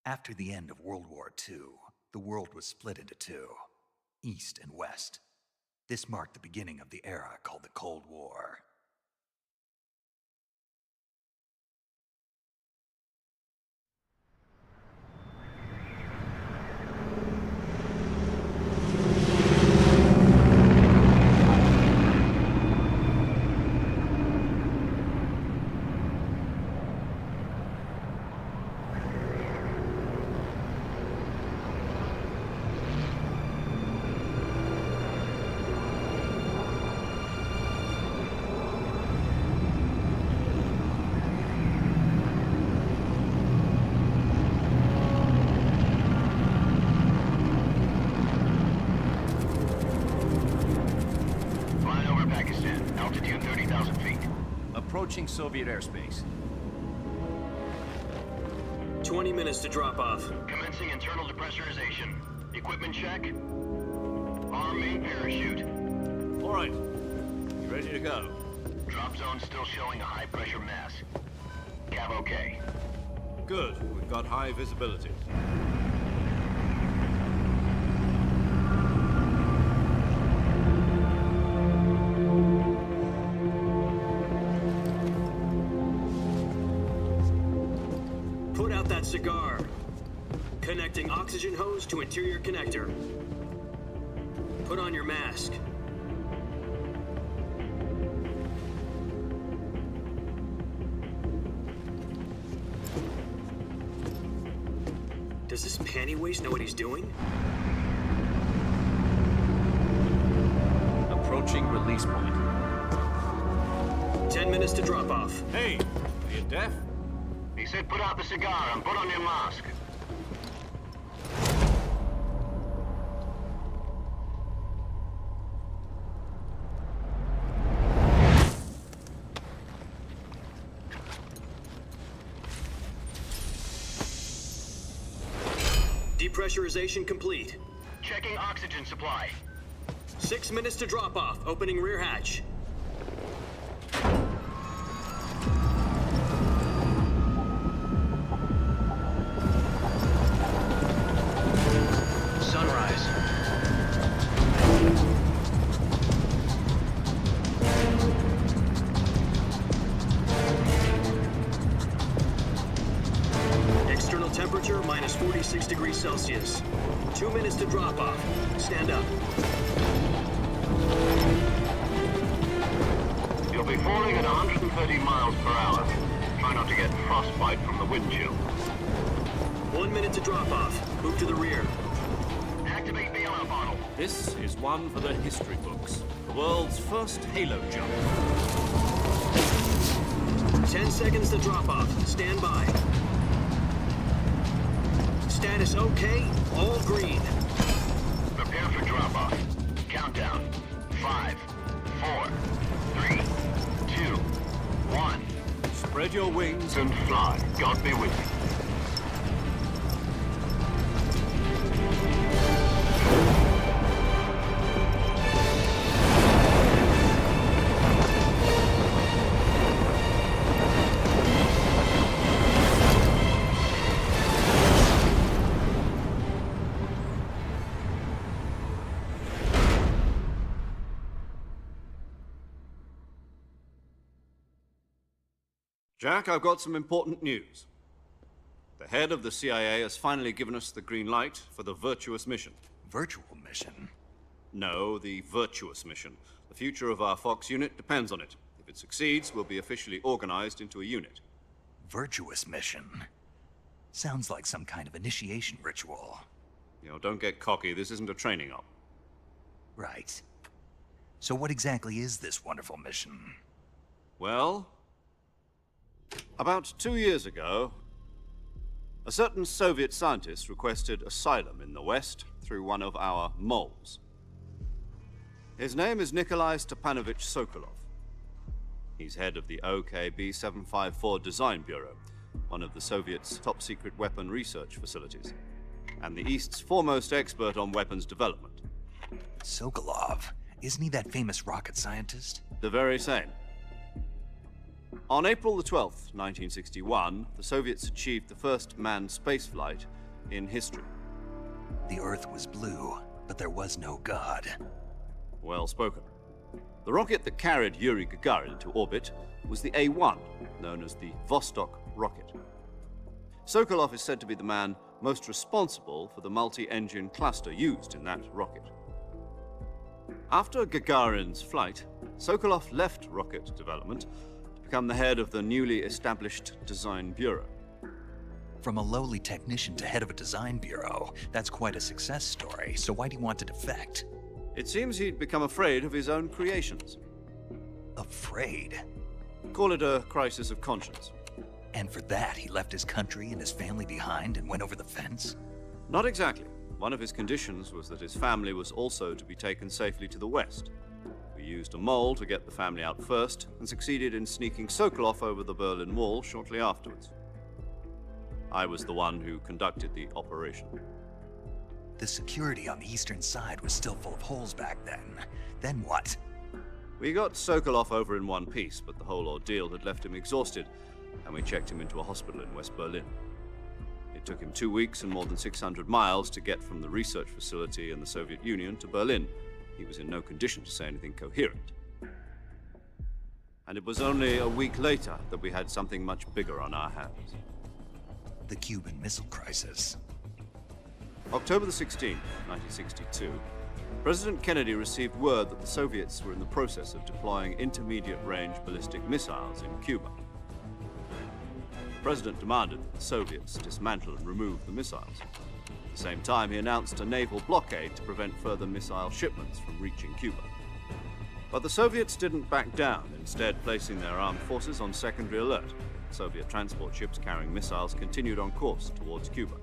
After the end of World War II, the world was split into two, East and West. This marked the beginning of the era called the Cold War. Approaching Soviet airspace. 20 minutes to drop off. Commencing internal depressurization. Equipment check. Arm main parachute. All right. You ready to go? Drop zone still showing a high pressure mass. Cav okay. Good. We've got high visibility. Put out that cigar. Connecting oxygen hose to interior connector. Put on your mask. Does this pantywaist know what he's doing? Approaching release point. 10 minutes to drop off. Hey, are you deaf? He said put out the cigar and put on your mask. Depressurization complete. Checking oxygen supply. 6 minutes to drop off. Opening rear hatch. Sunrise. External temperature minus 46 degrees Celsius. 2 minutes to drop off. Stand up. You'll be falling at 130 miles per hour. Try not to get frostbite from the wind chill. 1 minute to drop off. Move to the rear. Activate the alarm bottle. This is one for the history books. The world's first halo jump. 10 seconds to drop off. Stand by. Status okay. All green. Prepare for drop off. Countdown. 5, 4, 3, 2, 1. Spread your wings And fly. God be with you. Jack, I've got some important news. The head of the CIA has finally given us the green light for the virtuous mission. Virtual mission? No, the virtuous mission. The future of our Fox unit depends on it. If it succeeds, we'll be officially organized into a unit. Virtuous mission? Sounds like some kind of initiation ritual. You know, don't get cocky. This isn't a training op. Right. So what exactly is this wonderful mission? Well, about 2 years ago, a certain Soviet scientist requested asylum in the West through one of our moles. His name is Nikolai Stepanovich Sokolov. He's head of the OKB-754 Design Bureau, one of the Soviets' top-secret weapon research facilities, and the East's foremost expert on weapons development. Sokolov? Isn't he that famous rocket scientist? The very same. On April the 12th, 1961, the Soviets achieved the first manned spaceflight in history. The Earth was blue, but there was no God. Well spoken. The rocket that carried Yuri Gagarin to orbit was the A-1, known as the Vostok rocket. Sokolov is said to be the man most responsible for the multi-engine cluster used in that rocket. After Gagarin's flight, Sokolov left rocket development to become the head of the newly established Design Bureau. From a lowly technician to head of a design bureau, that's quite a success story, so why do you want to defect? It seems he'd become afraid of his own creations. Afraid? Call it a crisis of conscience. And for that, he left his country and his family behind and went over the fence? Not exactly. One of his conditions was that his family was also to be taken safely to the west. We used a mole to get the family out first and succeeded in sneaking Sokolov over the Berlin Wall shortly afterwards. I was the one who conducted the operation. The security on the eastern side was still full of holes back then. Then what? We got Sokolov over in one piece, but the whole ordeal had left him exhausted, and we checked him into a hospital in West Berlin. It took him 2 weeks and more than 600 miles to get from the research facility in the Soviet Union to Berlin. He was in no condition to say anything coherent. And it was only a week later that we had something much bigger on our hands. The Cuban Missile Crisis. October the 16th, 1962, President Kennedy received word that the Soviets were in the process of deploying intermediate-range ballistic missiles in Cuba. The President demanded that the Soviets dismantle and remove the missiles. At the same time, he announced a naval blockade to prevent further missile shipments from reaching Cuba. But the Soviets didn't back down, instead placing their armed forces on secondary alert. Soviet transport ships carrying missiles continued on course towards Cuba.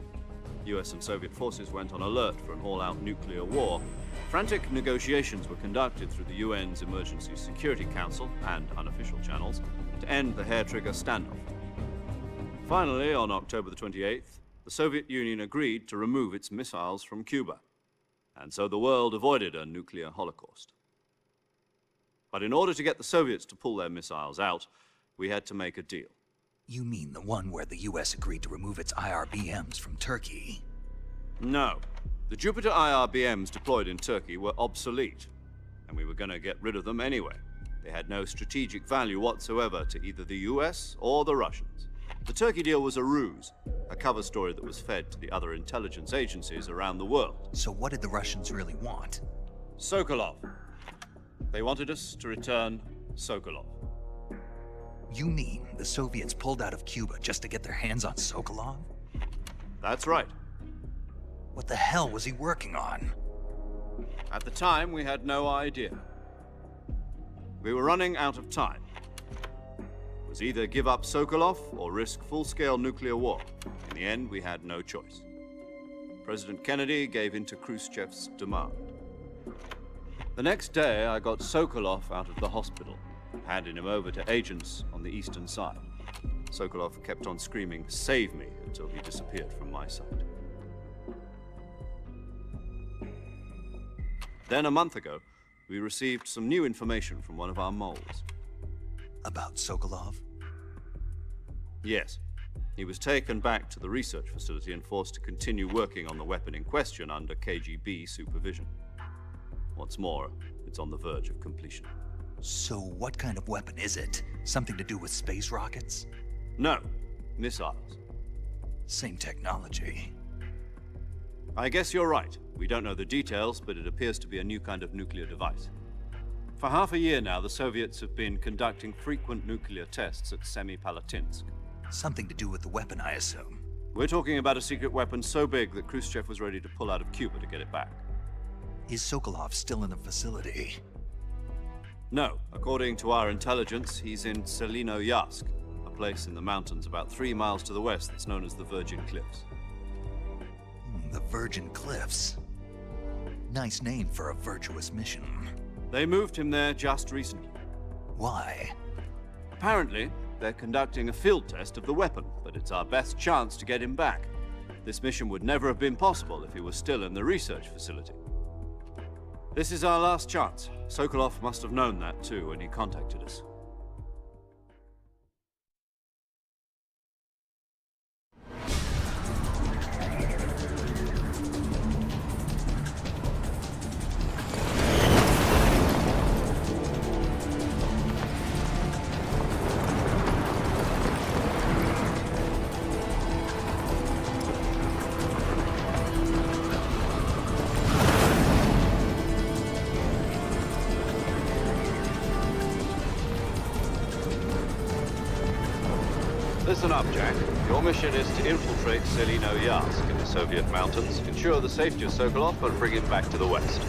US and Soviet forces went on alert for an all-out nuclear war. Frantic negotiations were conducted through the UN's Emergency Security Council and unofficial channels to end the hair-trigger standoff. Finally, on October the 28th, the Soviet Union agreed to remove its missiles from Cuba, and so the world avoided a nuclear holocaust. But in order to get the Soviets to pull their missiles out, we had to make a deal. You mean the one where the US agreed to remove its IRBMs from Turkey? No. The Jupiter IRBMs deployed in Turkey were obsolete, and we were going to get rid of them anyway. They had no strategic value whatsoever to either the US or the Russians. The Turkey deal was a ruse, a cover story that was fed to the other intelligence agencies around the world. So what did the Russians really want? Sokolov. They wanted us to return Sokolov. You mean the Soviets pulled out of Cuba just to get their hands on Sokolov? That's right. What the hell was he working on? At the time, we had no idea. We were running out of time. It was either give up Sokolov or risk full-scale nuclear war. In the end, we had no choice. President Kennedy gave in to Khrushchev's demand. The next day, I got Sokolov out of the hospital, handing him over to agents on the eastern side. Sokolov kept on screaming, "Save me," until he disappeared from my sight. Then a month ago, we received some new information from one of our moles. About Sokolov? Yes. He was taken back to the research facility and forced to continue working on the weapon in question under KGB supervision. What's more, it's on the verge of completion. So what kind of weapon is it? Something to do with space rockets? No, missiles. Same technology. I guess you're right. We don't know the details, but it appears to be a new kind of nuclear device. For half a year now, the Soviets have been conducting frequent nuclear tests at Semipalatinsk. Something to do with the weapon, I assume. We're talking about a secret weapon so big that Khrushchev was ready to pull out of Cuba to get it back. Is Sokolov still in the facility? No. According to our intelligence, he's in Selinoyarsk, a place in the mountains about 3 miles to the west that's known as the Virgin Cliffs. The Virgin Cliffs. Nice name for a virtuous mission. They moved him there just recently. Why? Apparently, they're conducting a field test of the weapon, but it's our best chance to get him back. This mission would never have been possible if he was still in the research facility. This is our last chance. Sokolov must have known that too when he contacted us. Listen up, Jack. Your mission is to infiltrate Selino-Yarsk in the Soviet mountains, ensure the safety of Sokolov, and bring him back to the west.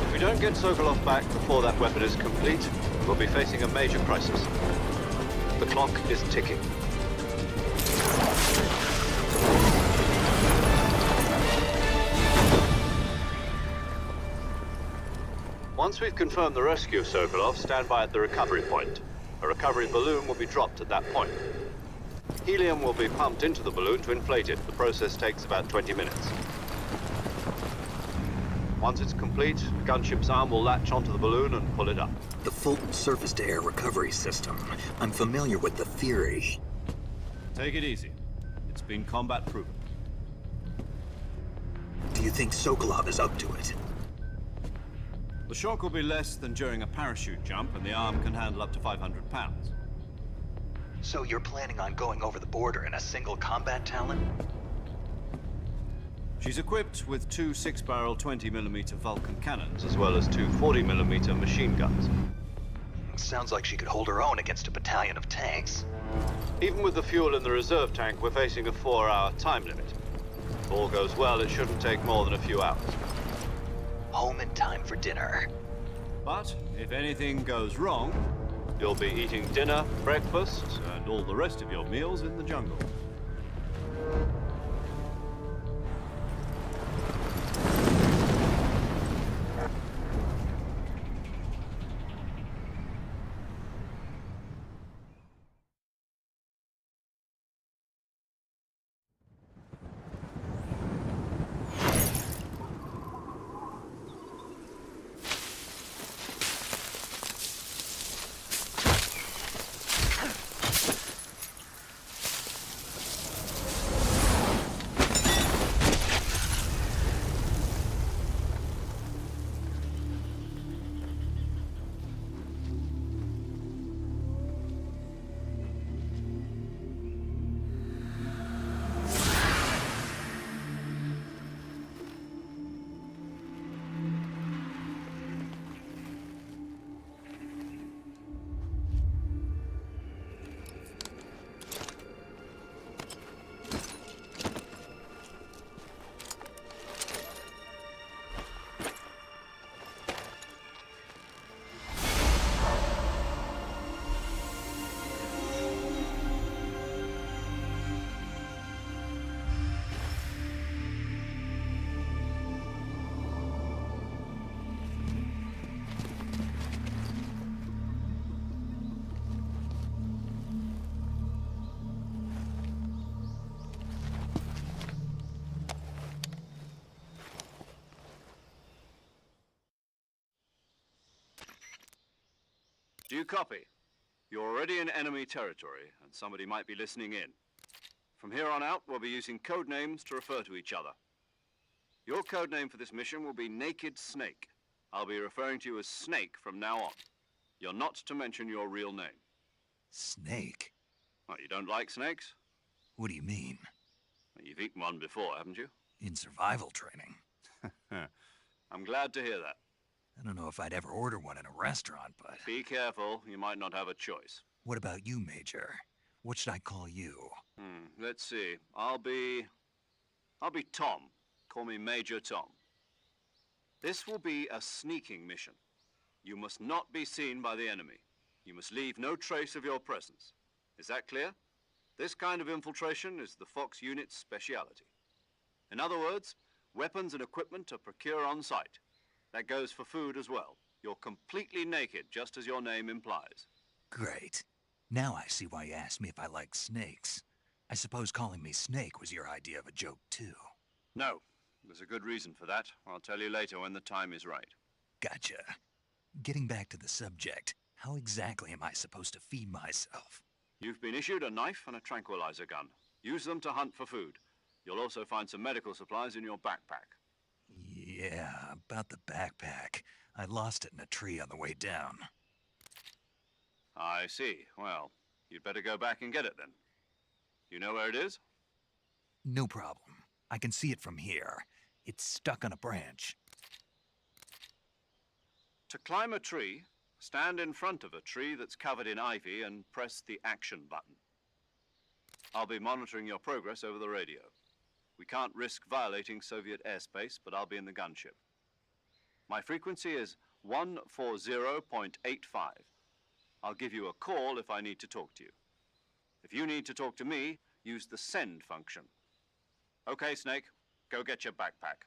If we don't get Sokolov back before that weapon is complete, we'll be facing a major crisis. The clock is ticking. Once we've confirmed the rescue of Sokolov, stand by at the recovery point. A recovery balloon will be dropped at that point. Helium will be pumped into the balloon to inflate it. The process takes about 20 minutes. Once it's complete, the gunship's arm will latch onto the balloon and pull it up. The Fulton surface-to-air recovery system. I'm familiar with the theory. Take it easy. It's been combat-proven. Do you think Sokolov is up to it? The shock will be less than during a parachute jump, and the arm can handle up to 500 pounds. So you're planning on going over the border in a single combat Talon? She's equipped with two 6-barrel 20mm Vulcan cannons, as well as two 40mm machine guns. Sounds like she could hold her own against a battalion of tanks. Even with the fuel in the reserve tank, we're facing a 4-hour time limit. If all goes well, it shouldn't take more than a few hours. Home in time for dinner. But if anything goes wrong, you'll be eating dinner, breakfast, and all the rest of your meals in the jungle. Do you copy? You're already in enemy territory, and somebody might be listening in. From here on out, we'll be using code names to refer to each other. Your code name for this mission will be Naked Snake. I'll be referring to you as Snake from now on. You're not to mention your real name. Snake? What, you don't like snakes? What do you mean? Well, you've eaten one before, haven't you? In survival training. I'm glad to hear that. I don't know if I'd ever order one in a restaurant, but... Be careful, you might not have a choice. What about you, Major? What should I call you? Let's see. I'll be Tom. Call me Major Tom. This will be a sneaking mission. You must not be seen by the enemy. You must leave no trace of your presence. Is that clear? This kind of infiltration is the Fox unit's speciality. In other words, weapons and equipment are procured on site. That goes for food as well. You're completely naked, just as your name implies. Great. Now I see why you asked me if I like snakes. I suppose calling me Snake was your idea of a joke, too. No. There's a good reason for that. I'll tell you later when the time is right. Gotcha. Getting back to the subject, how exactly am I supposed to feed myself? You've been issued a knife and a tranquilizer gun. Use them to hunt for food. You'll also find some medical supplies in your backpack. Yeah, about the backpack. I lost it in a tree on the way down. I see. Well, you'd better go back and get it then. You know where it is? No problem. I can see it from here. It's stuck on a branch. To climb a tree, stand in front of a tree that's covered in ivy and press the action button. I'll be monitoring your progress over the radio. We can't risk violating Soviet airspace, but I'll be in the gunship. My frequency is 140.85. I'll give you a call if I need to talk to you. If you need to talk to me, use the send function. Okay, Snake, go get your backpack.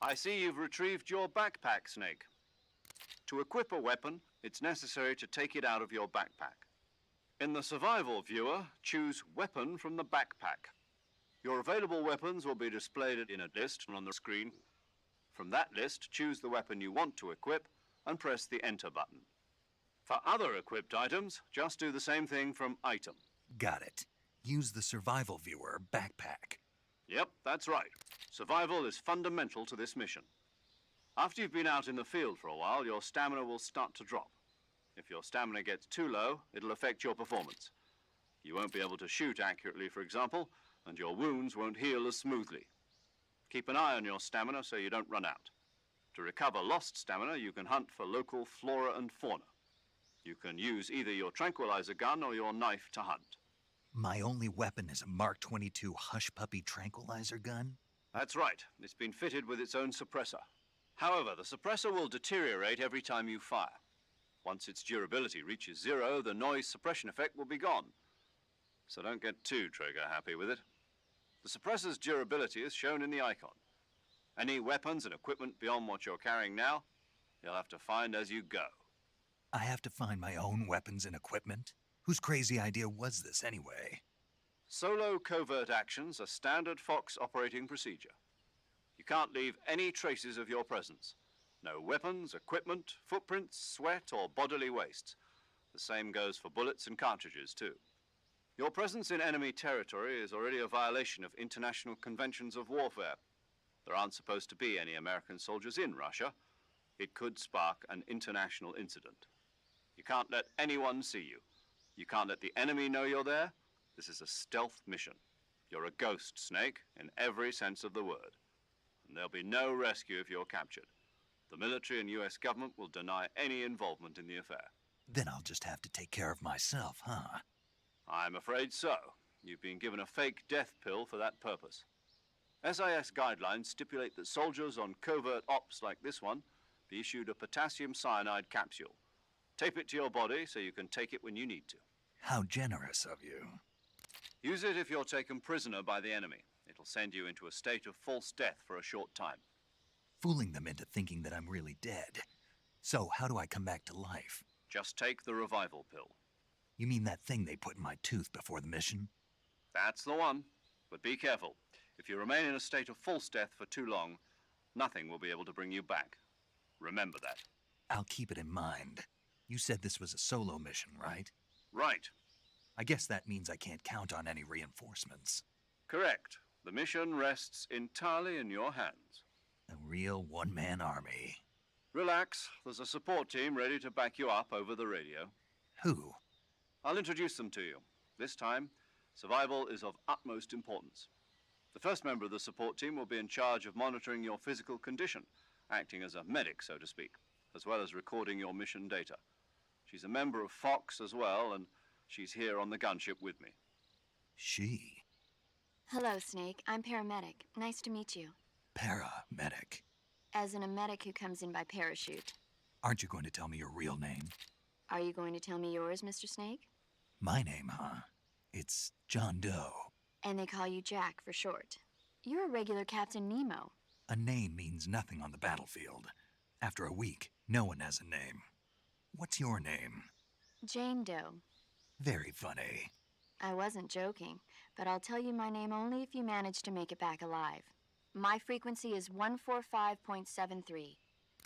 I see you've retrieved your backpack, Snake. To equip a weapon, it's necessary to take it out of your backpack. In the survival viewer, choose Weapon from the backpack. Your available weapons will be displayed in a list on the screen. From that list, choose the weapon you want to equip and press the Enter button. For other equipped items, just do the same thing from Item. Got it. Use the survival viewer backpack. Yep, that's right. Survival is fundamental to this mission. After you've been out in the field for a while, your stamina will start to drop. If your stamina gets too low, it'll affect your performance. You won't be able to shoot accurately, for example, and your wounds won't heal as smoothly. Keep an eye on your stamina so you don't run out. To recover lost stamina, you can hunt for local flora and fauna. You can use either your tranquilizer gun or your knife to hunt. My only weapon is a Mark 22 Hush Puppy tranquilizer gun? That's right. It's been fitted with its own suppressor. However, the suppressor will deteriorate every time you fire. Once its durability reaches 0, the noise suppression effect will be gone. So don't get too trigger happy with it. The suppressor's durability is shown in the icon. Any weapons and equipment beyond what you're carrying now, you'll have to find as you go. I have to find my own weapons and equipment? Whose crazy idea was this anyway? Solo covert actions are standard Fox operating procedure. You can't leave any traces of your presence. No weapons, equipment, footprints, sweat, or bodily waste. The same goes for bullets and cartridges, too. Your presence in enemy territory is already a violation of international conventions of warfare. There aren't supposed to be any American soldiers in Russia. It could spark an international incident. You can't let anyone see you. You can't let the enemy know you're there. This is a stealth mission. You're a ghost, Snake, in every sense of the word. And there'll be no rescue if you're captured. The military and US government will deny any involvement in the affair. Then I'll just have to take care of myself, huh? I'm afraid so. You've been given a fake death pill for that purpose. SIS guidelines stipulate that soldiers on covert ops like this one be issued a potassium cyanide capsule. Tape it to your body so you can take it when you need to. How generous of you. Use it if you're taken prisoner by the enemy. It'll send you into a state of false death for a short time. Fooling them into thinking that I'm really dead. So how do I come back to life? Just take the revival pill. You mean that thing they put in my tooth before the mission? That's the one. But be careful. If you remain in a state of false death for too long, nothing will be able to bring you back. Remember that. I'll keep it in mind. You said this was a solo mission, right? Right. I guess that means I can't count on any reinforcements. Correct. The mission rests entirely in your hands. A real one-man army. Relax. There's a support team ready to back you up over the radio. Who? I'll introduce them to you. This time, survival is of utmost importance. The first member of the support team will be in charge of monitoring your physical condition, acting as a medic, so to speak, as well as recording your mission data. She's a member of Fox as well, and she's here on the gunship with me. She? Hello, Snake. I'm paramedic. Nice to meet you. Paramedic. As in a medic who comes in by parachute. Aren't you going to tell me your real name? Are you going to tell me yours, Mr. Snake? My name, huh? It's John Doe. And they call you Jack for short. You're a regular Captain Nemo. A name means nothing on the battlefield. After a week, no one has a name. What's your name? Jane Doe. Very funny. I wasn't joking, but I'll tell you my name only if you manage to make it back alive. My frequency is 145.73.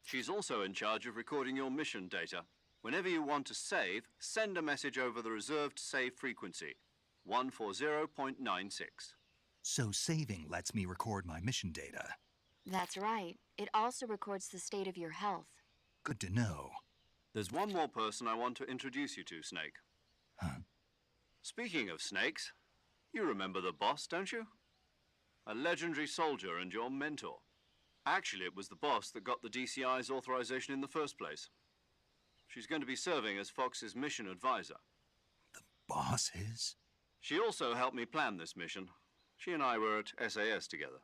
She's also in charge of recording your mission data. Whenever you want to save, send a message over the reserved save frequency, 140.96. So saving lets me record my mission data. That's right. It also records the state of your health. Good to know. There's one more person I want to introduce you to, Snake. Huh? Speaking of snakes, you remember the boss, don't you? A legendary soldier and your mentor. Actually, it was the boss that got the DCI's authorization in the first place. She's going to be serving as Fox's mission advisor. The boss is? She also helped me plan this mission. She and I were at SAS together.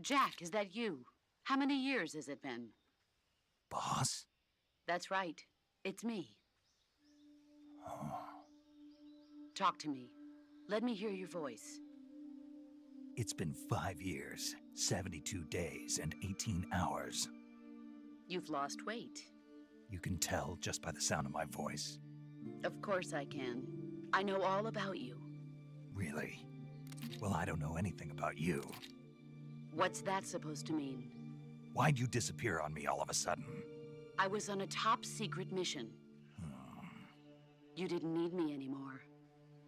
Jack, is that you? How many years has it been? Boss? That's right. It's me. Oh. Talk to me. Let me hear your voice. It's been 5 years, 72 days, and 18 hours. You've lost weight. You can tell just by the sound of my voice. Of course I can. I know all about you. Really? Well, I don't know anything about you. What's that supposed to mean? Why'd you disappear on me all of a sudden? I was on a top-secret mission. You didn't need me anymore.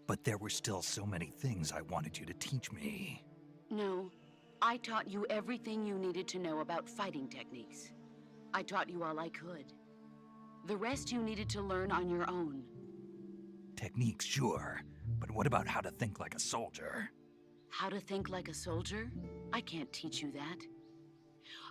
But there were still so many things I wanted you to teach me. No, I taught you everything you needed to know about fighting techniques. I taught you all I could. The rest you needed to learn on your own. Techniques, sure. But what about how to think like a soldier? How to think like a soldier? I can't teach you that.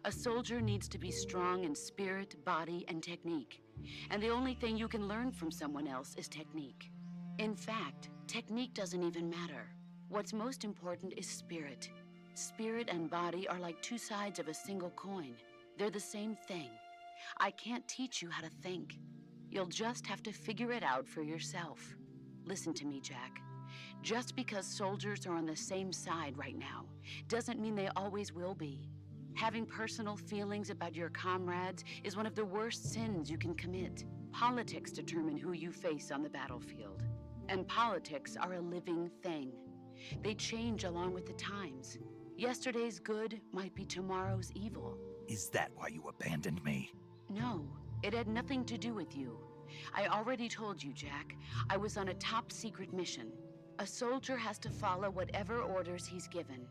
A soldier needs to be strong in spirit, body, and technique. And the only thing you can learn from someone else is technique. In fact, technique doesn't even matter. What's most important is spirit. Spirit and body are like two sides of a single coin. They're the same thing. I can't teach you how to think. You'll just have to figure it out for yourself. Listen to me, Jack. Just because soldiers are on the same side right now doesn't mean they always will be. Having personal feelings about your comrades is one of the worst sins you can commit. Politics determine who you face on the battlefield. And politics are a living thing. They change along with the times. Yesterday's good might be tomorrow's evil. Is that why you abandoned me? No, it had nothing to do with you. I already told you, Jack. I was on a top-secret mission. A soldier has to follow whatever orders he's given.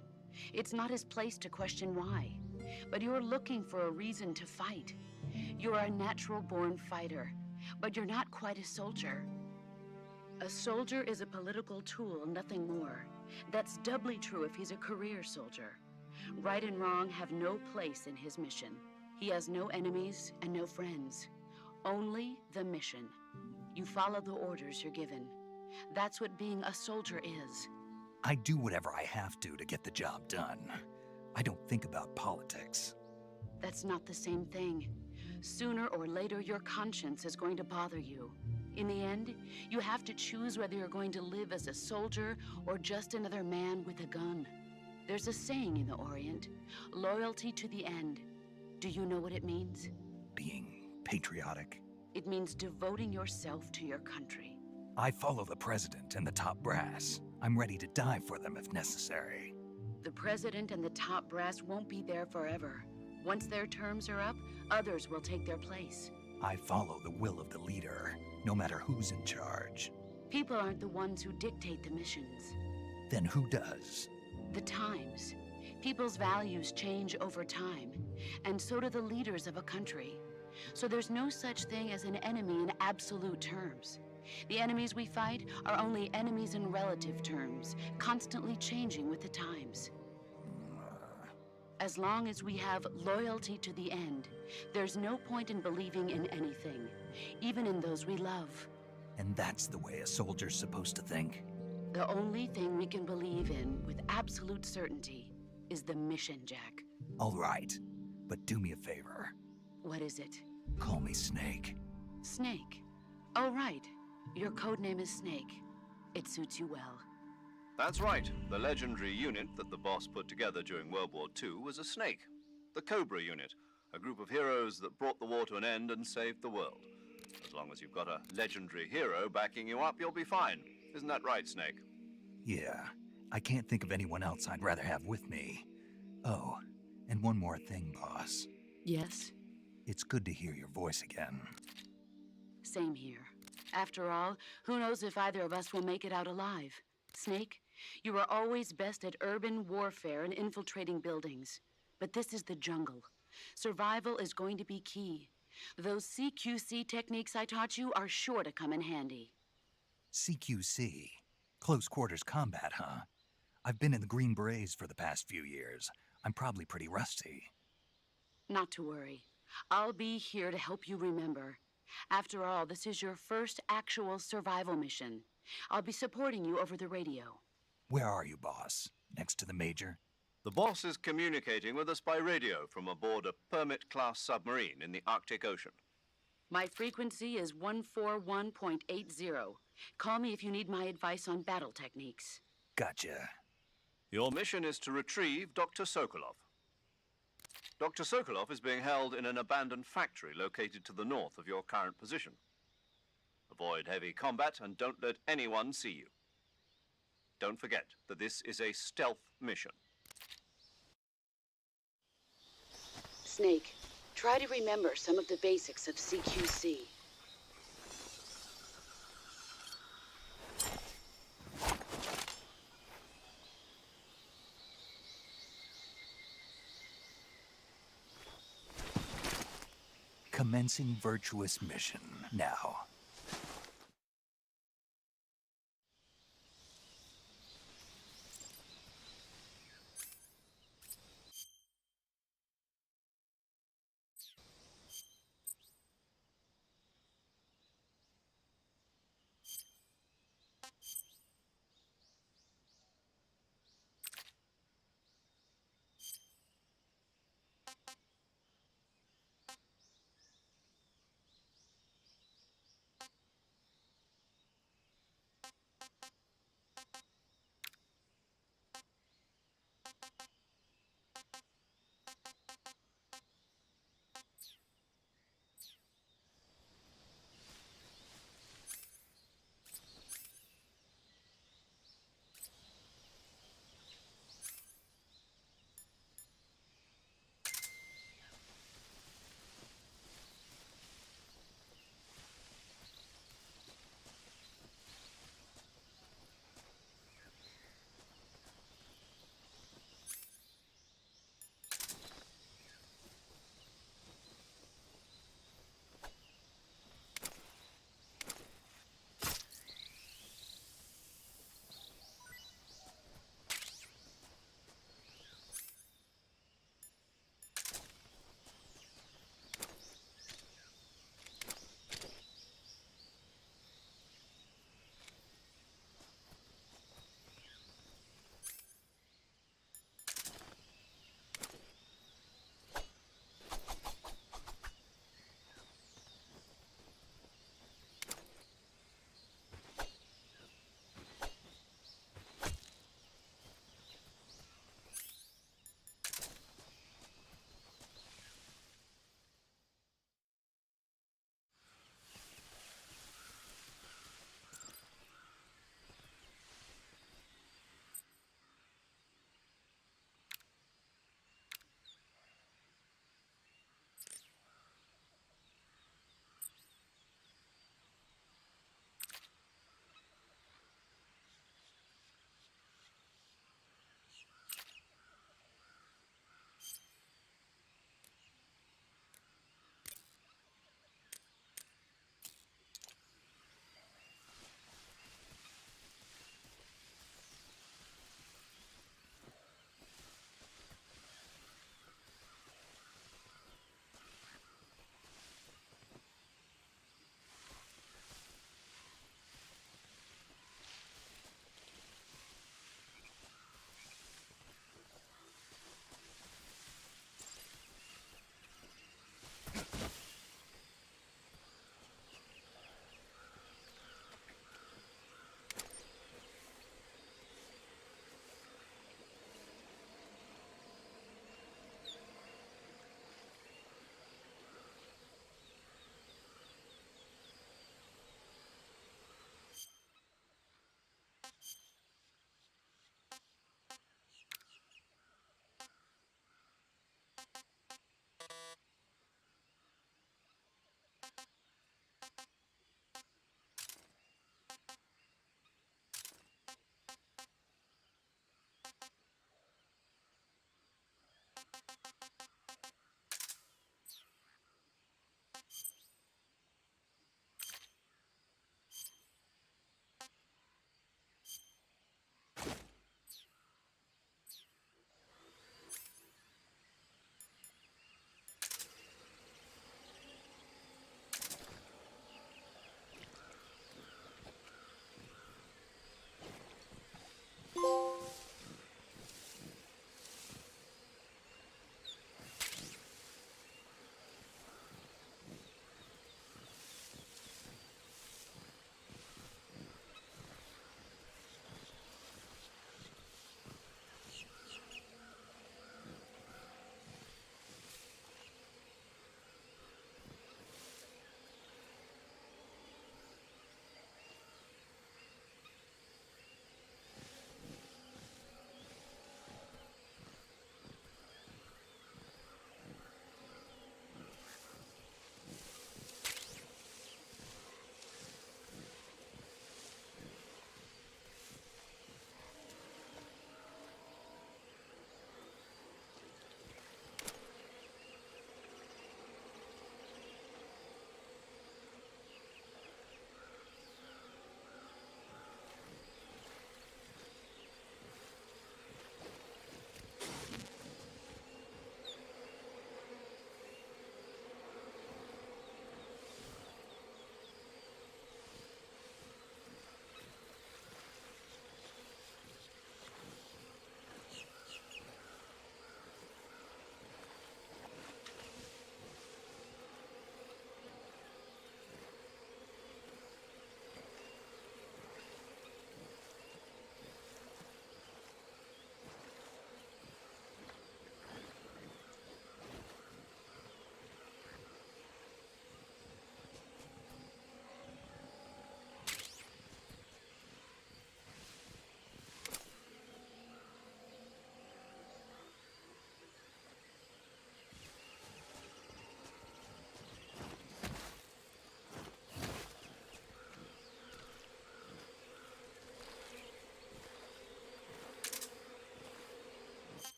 It's not his place to question why. But you're looking for a reason to fight. You're a natural-born fighter, but you're not quite a soldier. A soldier is a political tool, nothing more. That's doubly true if he's a career soldier. Right and wrong have no place in his mission. He has no enemies and no friends. Only the mission. You follow the orders you're given. That's what being a soldier is. I do whatever I have to get the job done. I don't think about politics. That's not the same thing. Sooner or later, your conscience is going to bother you. In the end, you have to choose whether you're going to live as a soldier or just another man with a gun. There's a saying in the Orient, loyalty to the end. Do you know what it means? Being patriotic. It means devoting yourself to your country. I follow the president and the top brass. I'm ready to die for them if necessary. The president and the top brass won't be there forever. Once their terms are up, others will take their place. I follow the will of the leader, no matter who's in charge. People aren't the ones who dictate the missions. Then who does? The times. People's values change over time, and so do the leaders of a country. So there's no such thing as an enemy in absolute terms. The enemies we fight are only enemies in relative terms, constantly changing with the times. As long as we have loyalty to the end, there's no point in believing in anything, even in those we love. And that's the way a soldier's supposed to think? The only thing we can believe in with absolute certainty is the mission, Jack. All right, but do me a favor. What is it? Call me Snake. Snake. Oh, right. Your codename is Snake. It suits you well. That's right. The legendary unit that the boss put together during World War II was a snake. The Cobra unit, a group of heroes that brought the war to an end and saved the world. As long as you've got a legendary hero backing you up, you'll be fine. Isn't that right, Snake? Yeah, I can't think of anyone else I'd rather have with me. Oh, and one more thing, boss. Yes? It's good to hear your voice again. Same here. After all, who knows if either of us will make it out alive? Snake, you are always best at urban warfare and infiltrating buildings. But this is the jungle. Survival is going to be key. Those CQC techniques I taught you are sure to come in handy. CQC? Close quarters combat, huh? I've been in the Green Berets for the past few years. I'm probably pretty rusty. Not to worry. I'll be here to help you remember. After all, this is your first actual survival mission. I'll be supporting you over the radio. Where are you, boss? Next to the Major? The boss is communicating with us by radio from aboard a Permit-class submarine in the Arctic Ocean. My frequency is 141.80. Call me if you need my advice on battle techniques. Gotcha. Your mission is to retrieve Dr. Sokolov. Dr. Sokolov is being held in an abandoned factory located to the north of your current position. Avoid heavy combat and don't let anyone see you. Don't forget that this is a stealth mission. Snake, try to remember some of the basics of CQC. Commencing virtuous mission now.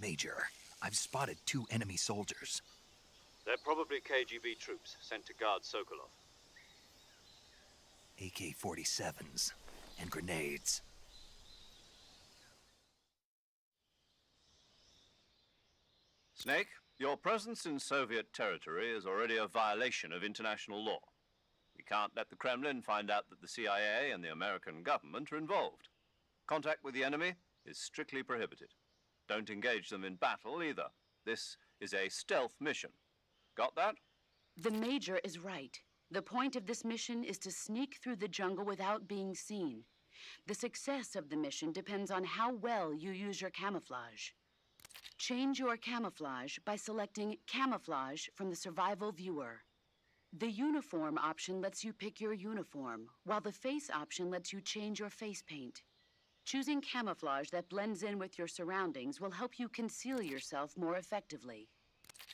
Major, I've spotted 2 enemy soldiers. They're probably KGB troops sent to guard Sokolov. AK-47s and grenades. Snake, your presence in Soviet territory is already a violation of international law. We can't let the Kremlin find out that the CIA and the American government are involved. Contact with the enemy is strictly prohibited. Don't engage them in battle either. This is a stealth mission. Got that? The Major is right. The point of this mission is to sneak through the jungle without being seen. The success of the mission depends on how well you use your camouflage. Change your camouflage by selecting Camouflage from the Survival Viewer. The Uniform option lets you pick your uniform, while the Face option lets you change your face paint. Choosing camouflage that blends in with your surroundings will help you conceal yourself more effectively.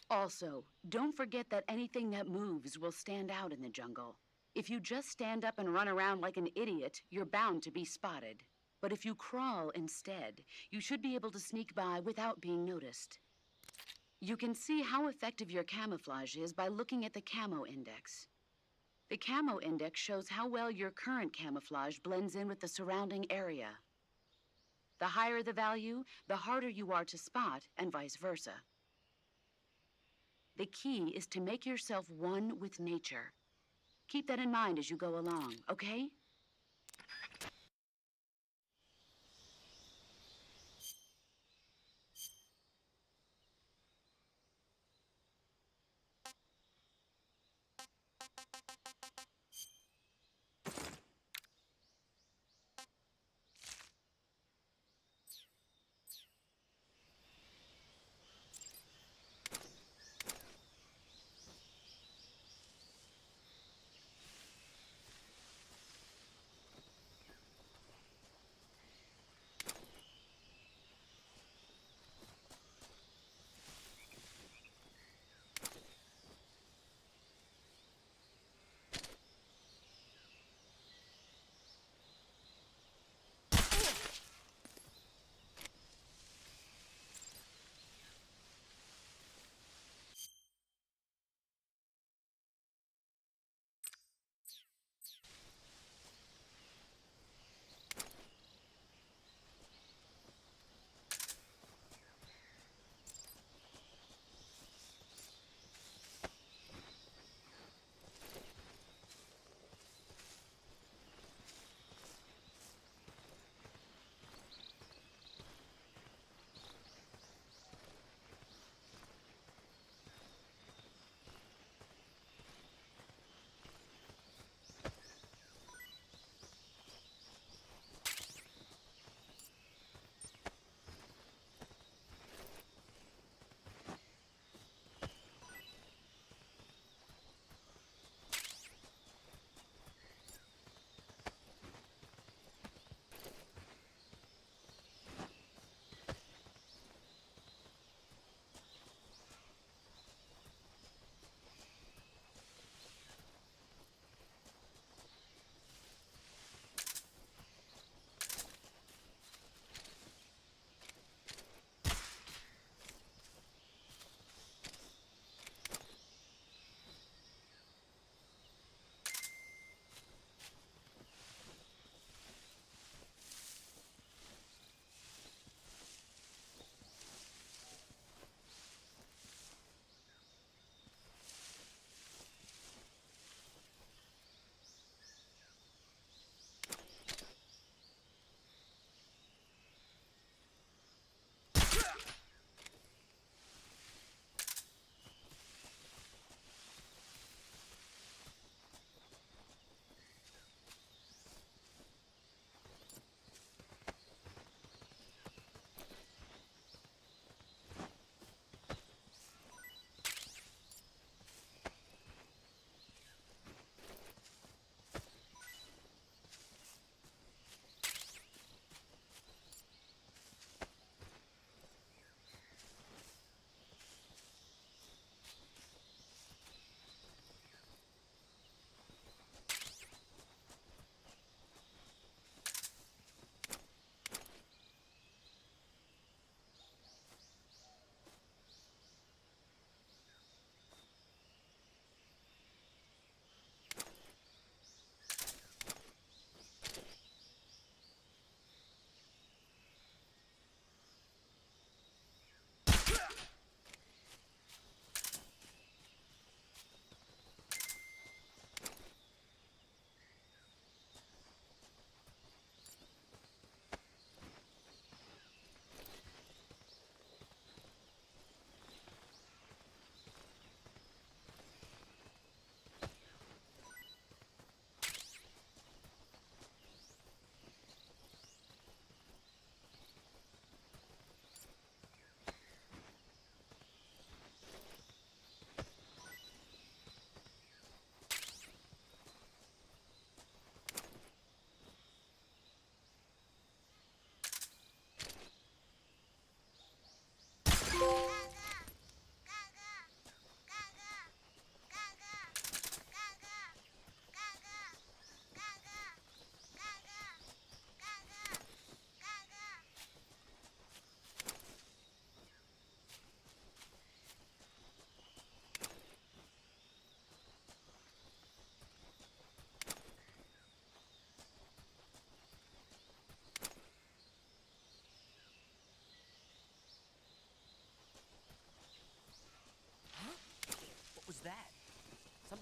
Also, don't forget that anything that moves will stand out in the jungle. If you just stand up and run around like an idiot, you're bound to be spotted. But if you crawl instead, you should be able to sneak by without being noticed. You can see how effective your camouflage is by looking at the Camo Index. The Camo Index shows how well your current camouflage blends in with the surrounding area. The higher the value, the harder you are to spot, and vice versa. The key is to make yourself one with nature. Keep that in mind as you go along, okay?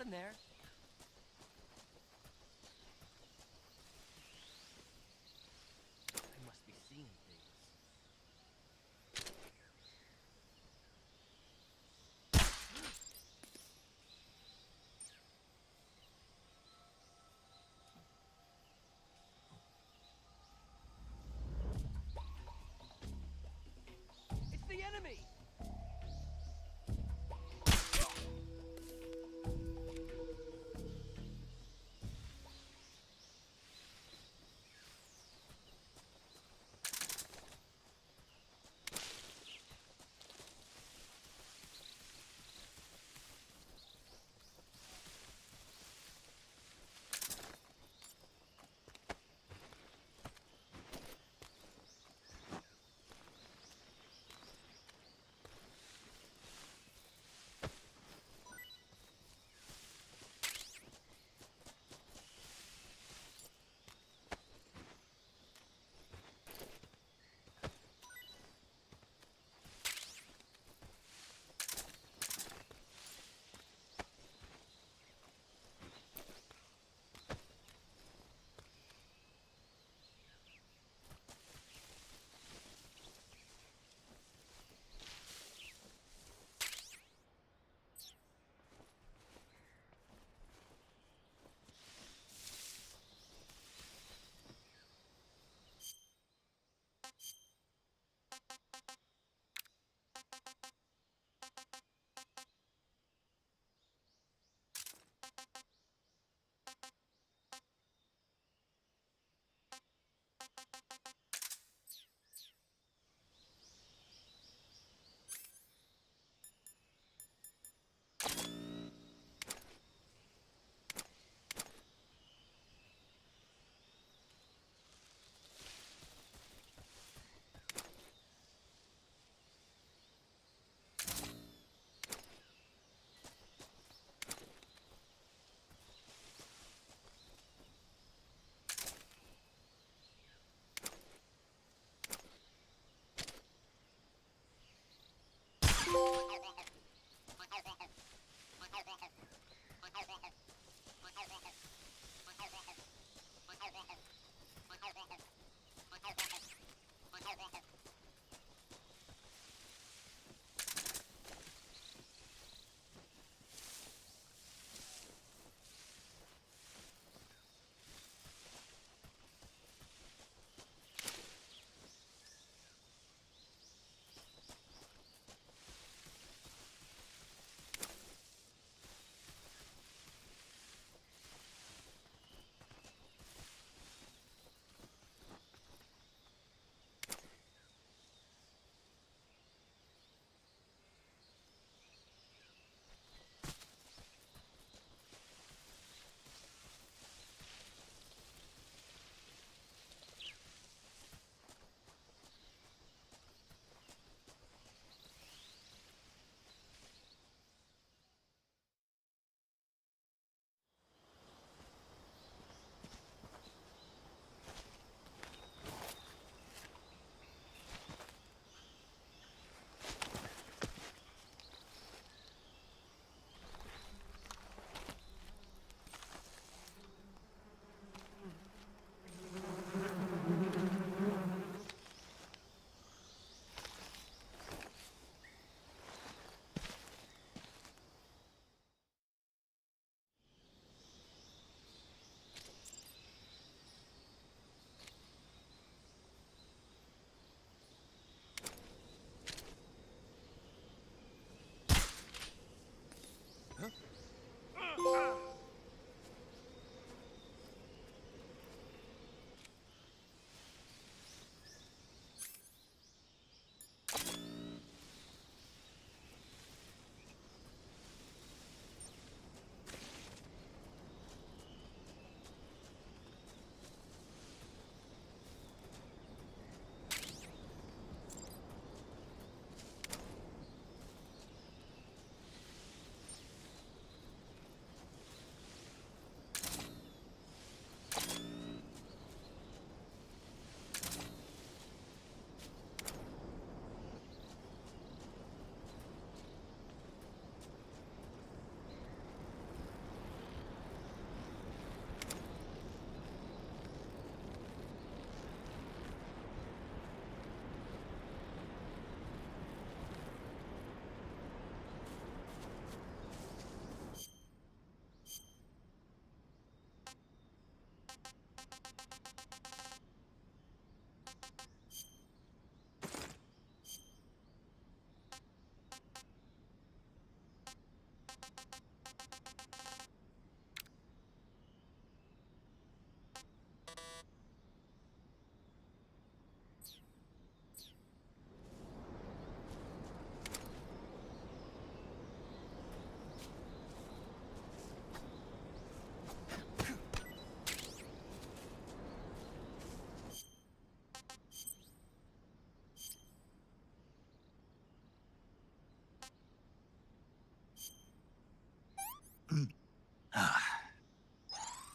in there. I must be seeing things. It's the enemy!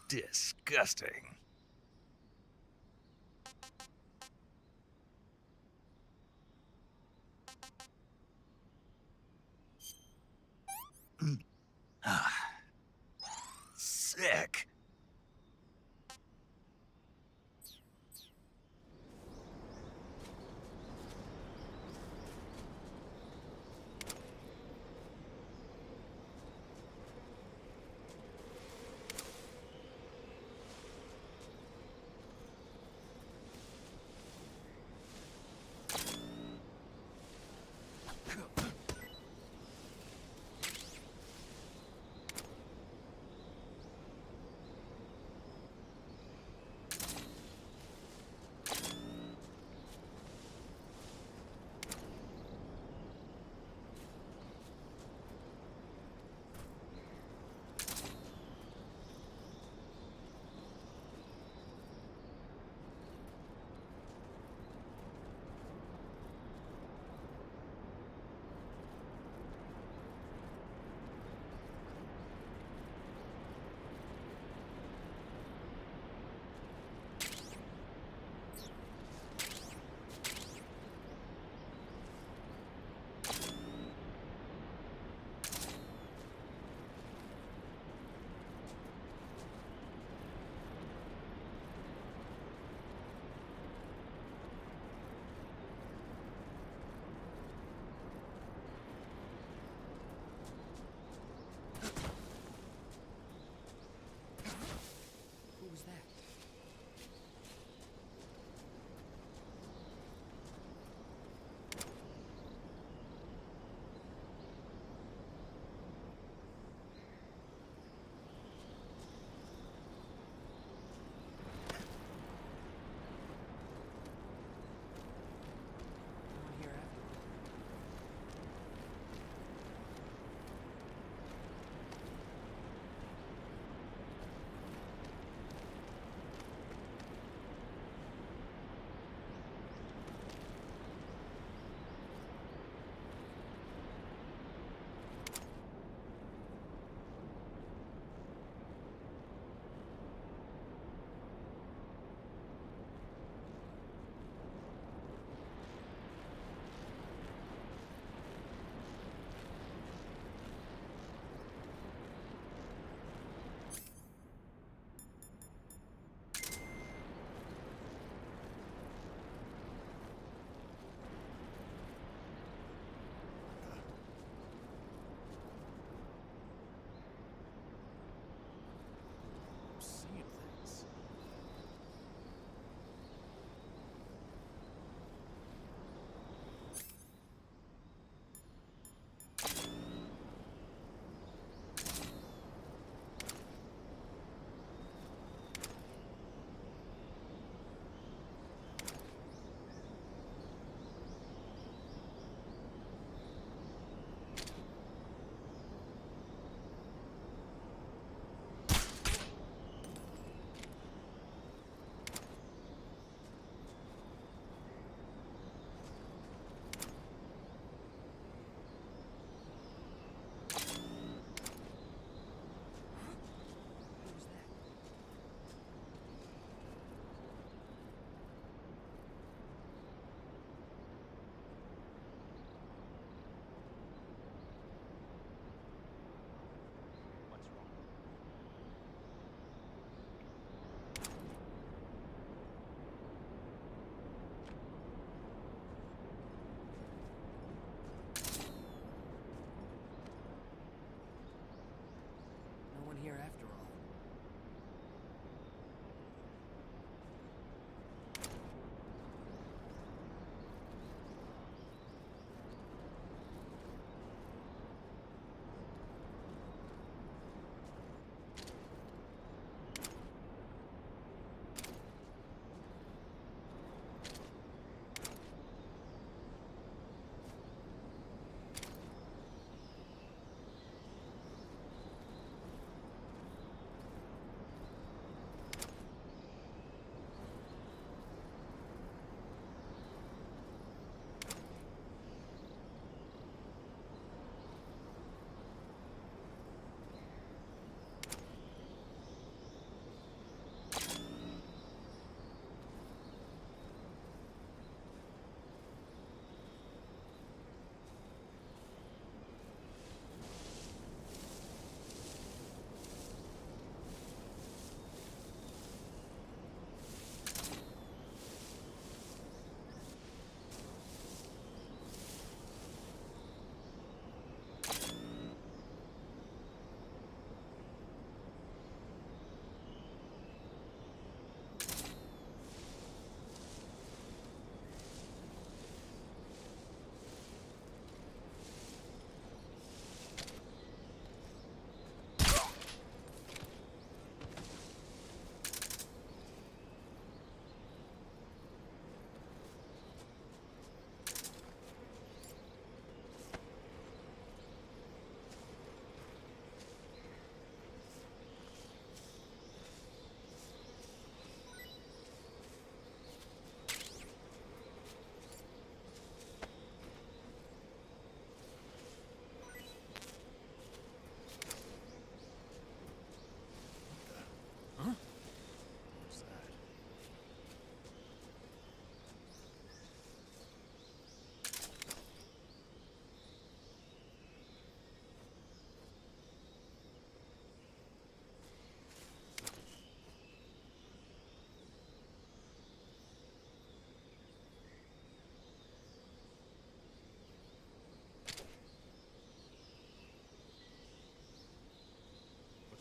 Disgusting. Sick.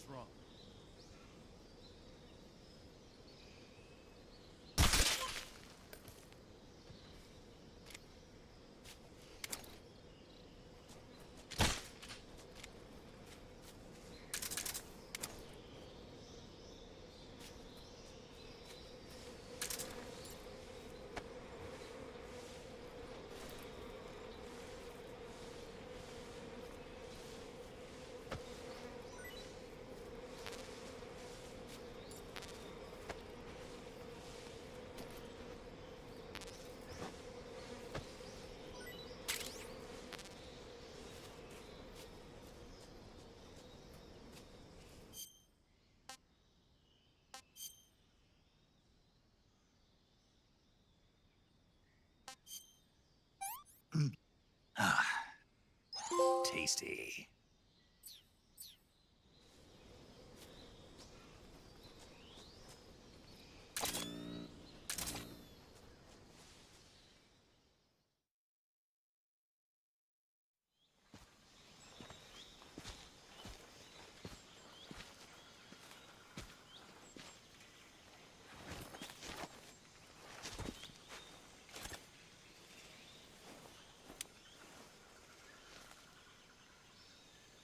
What's wrong? Tasty.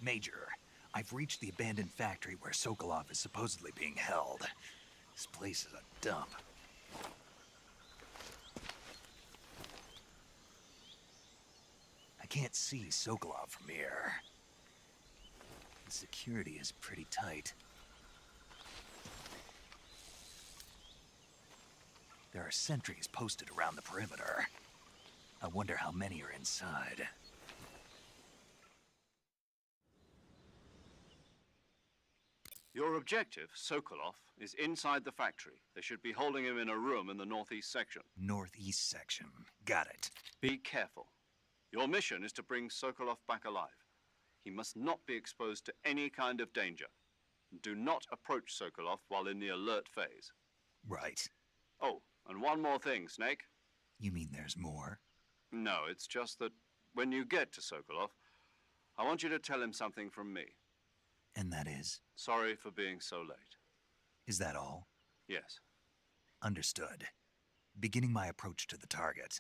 Major, I've reached the abandoned factory where Sokolov is supposedly being held. This place is a dump. I can't see Sokolov from here. The security is pretty tight. There are sentries posted around the perimeter. I wonder how many are inside. Your objective, Sokolov, is inside the factory. They should be holding him in a room in the northeast section. Northeast section. Got it. Be careful. Your mission is to bring Sokolov back alive. He must not be exposed to any kind of danger. Do not approach Sokolov while in the alert phase. Right. Oh, and one more thing, Snake. You mean there's more? No, it's just that when you get to Sokolov, I want you to tell him something from me. And that is? Sorry for being so late. Is that all? Yes. Understood. Beginning my approach to the target.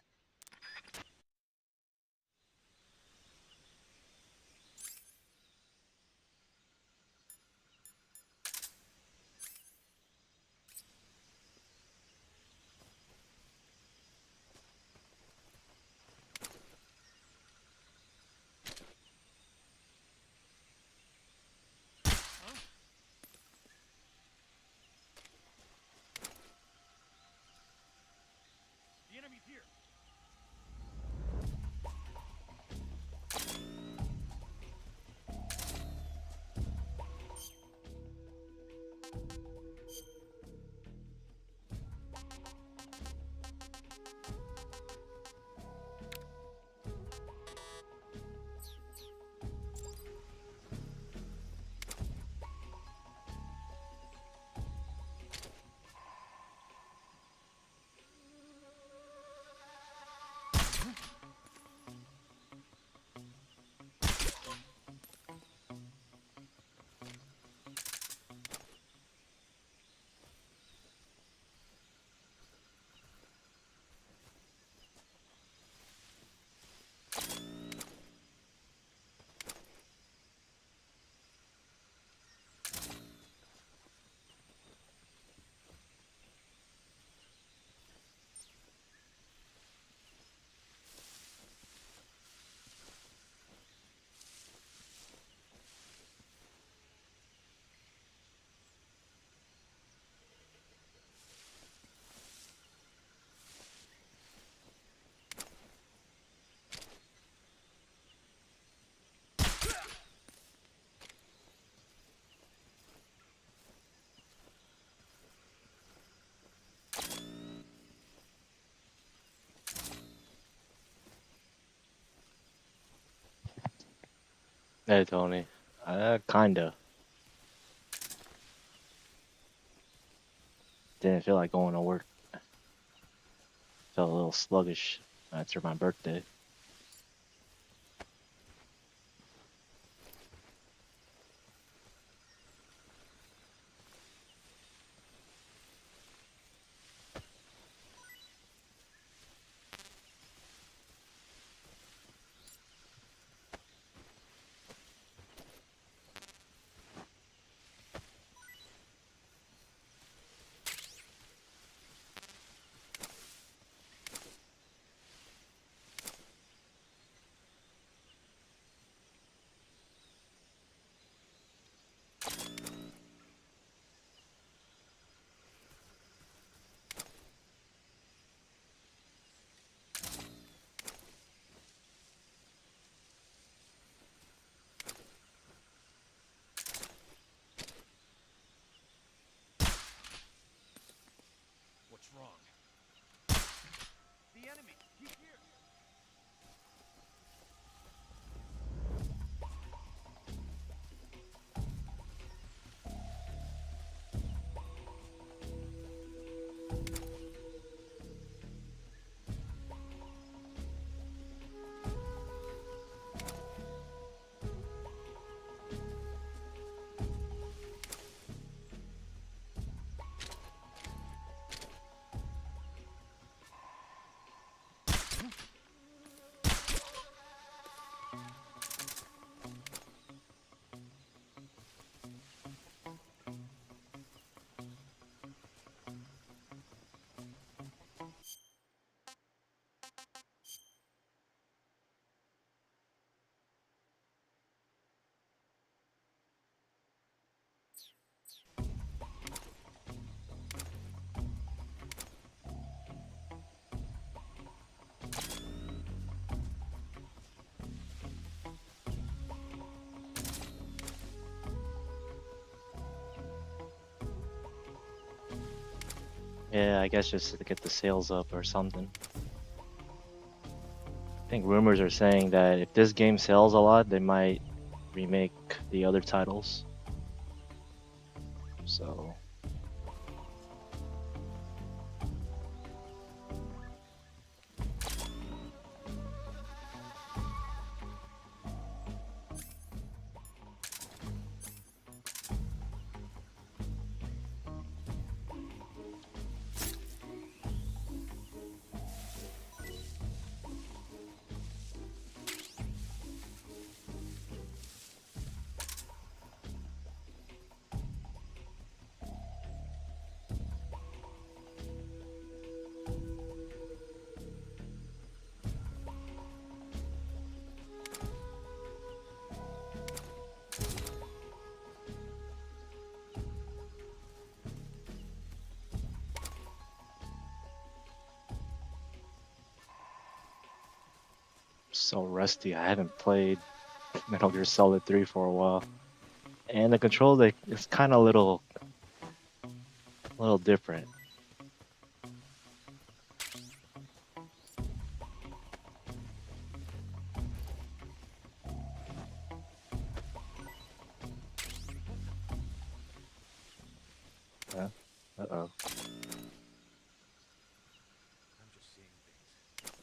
The enemy's here. Hey Tony, kinda. Didn't feel like going to work. Felt a little sluggish after my birthday. Yeah, I guess just to get the sales up or something. I think rumors are saying that if this game sells a lot, they might remake the other titles. So so rusty. I haven't played Metal Gear Solid 3 for a while. And the controller is kind of little different. Uh-oh. I'm just seeing things.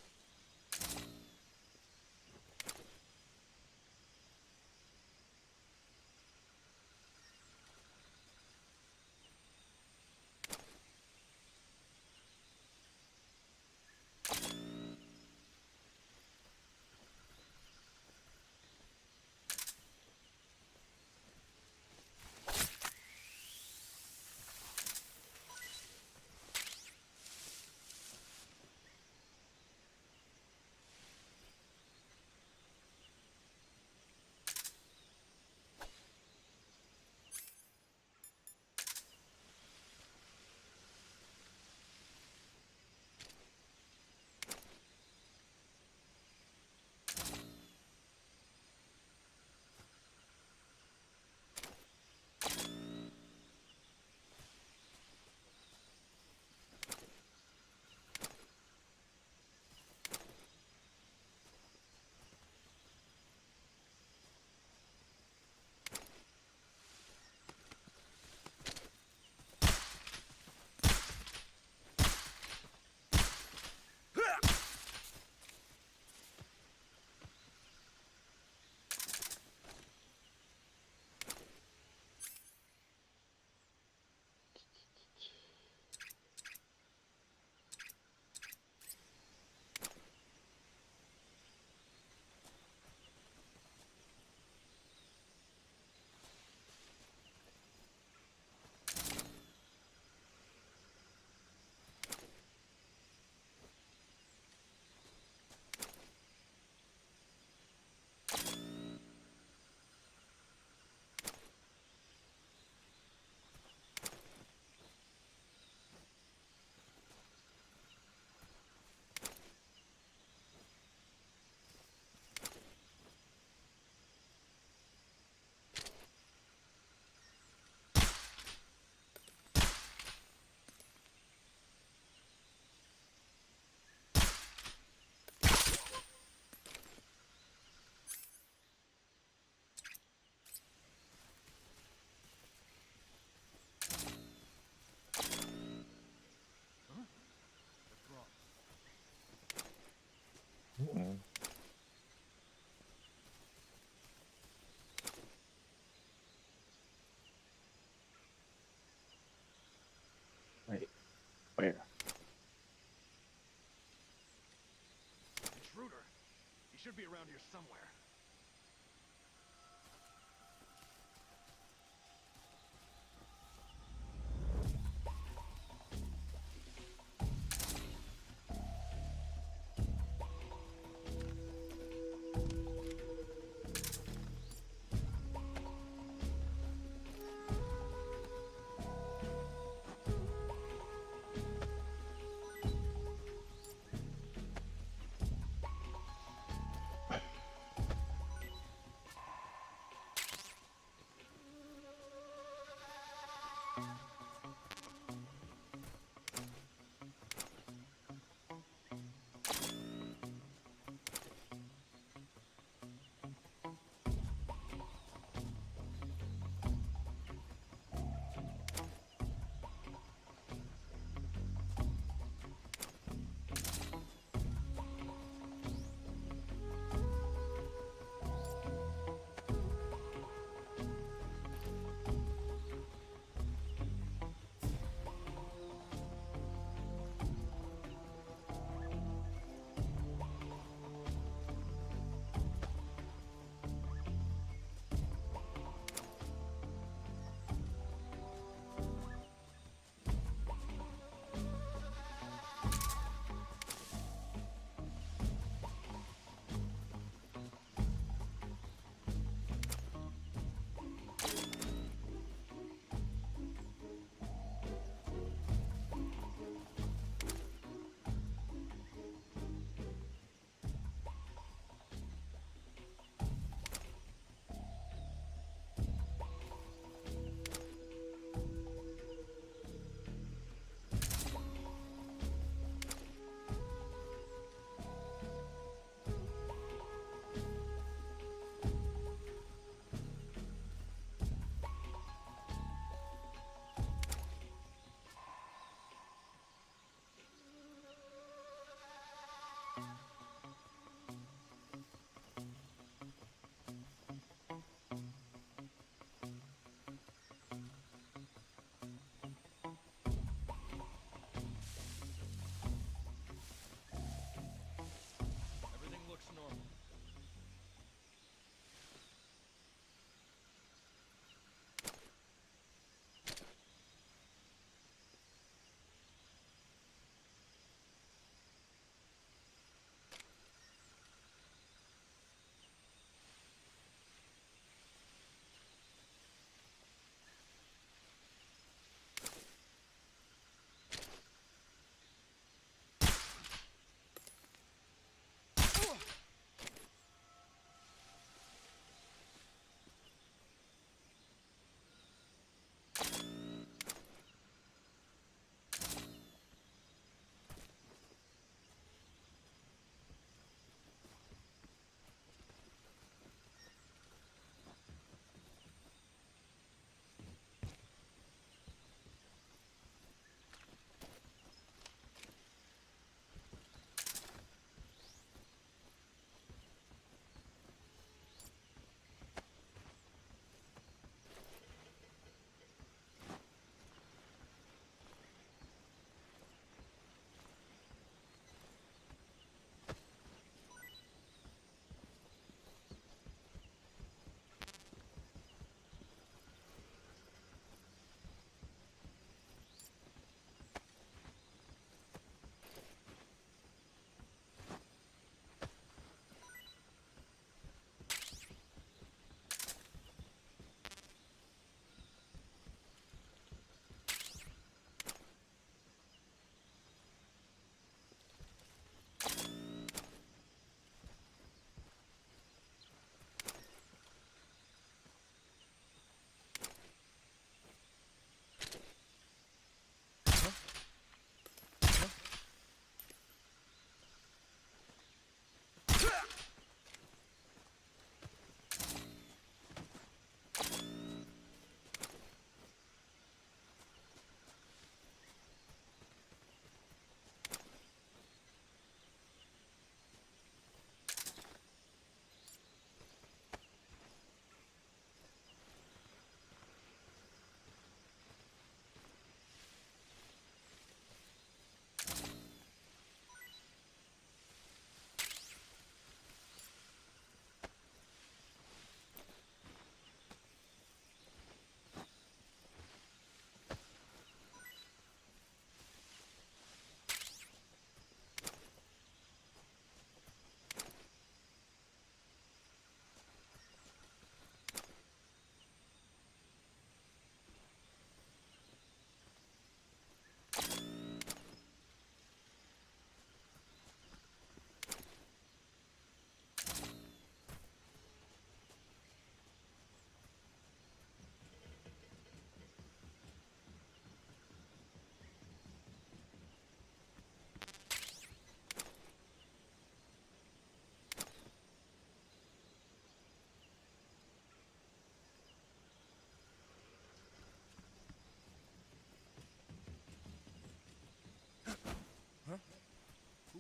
Mm-mm. Wait, where? Intruder. He should be around here somewhere.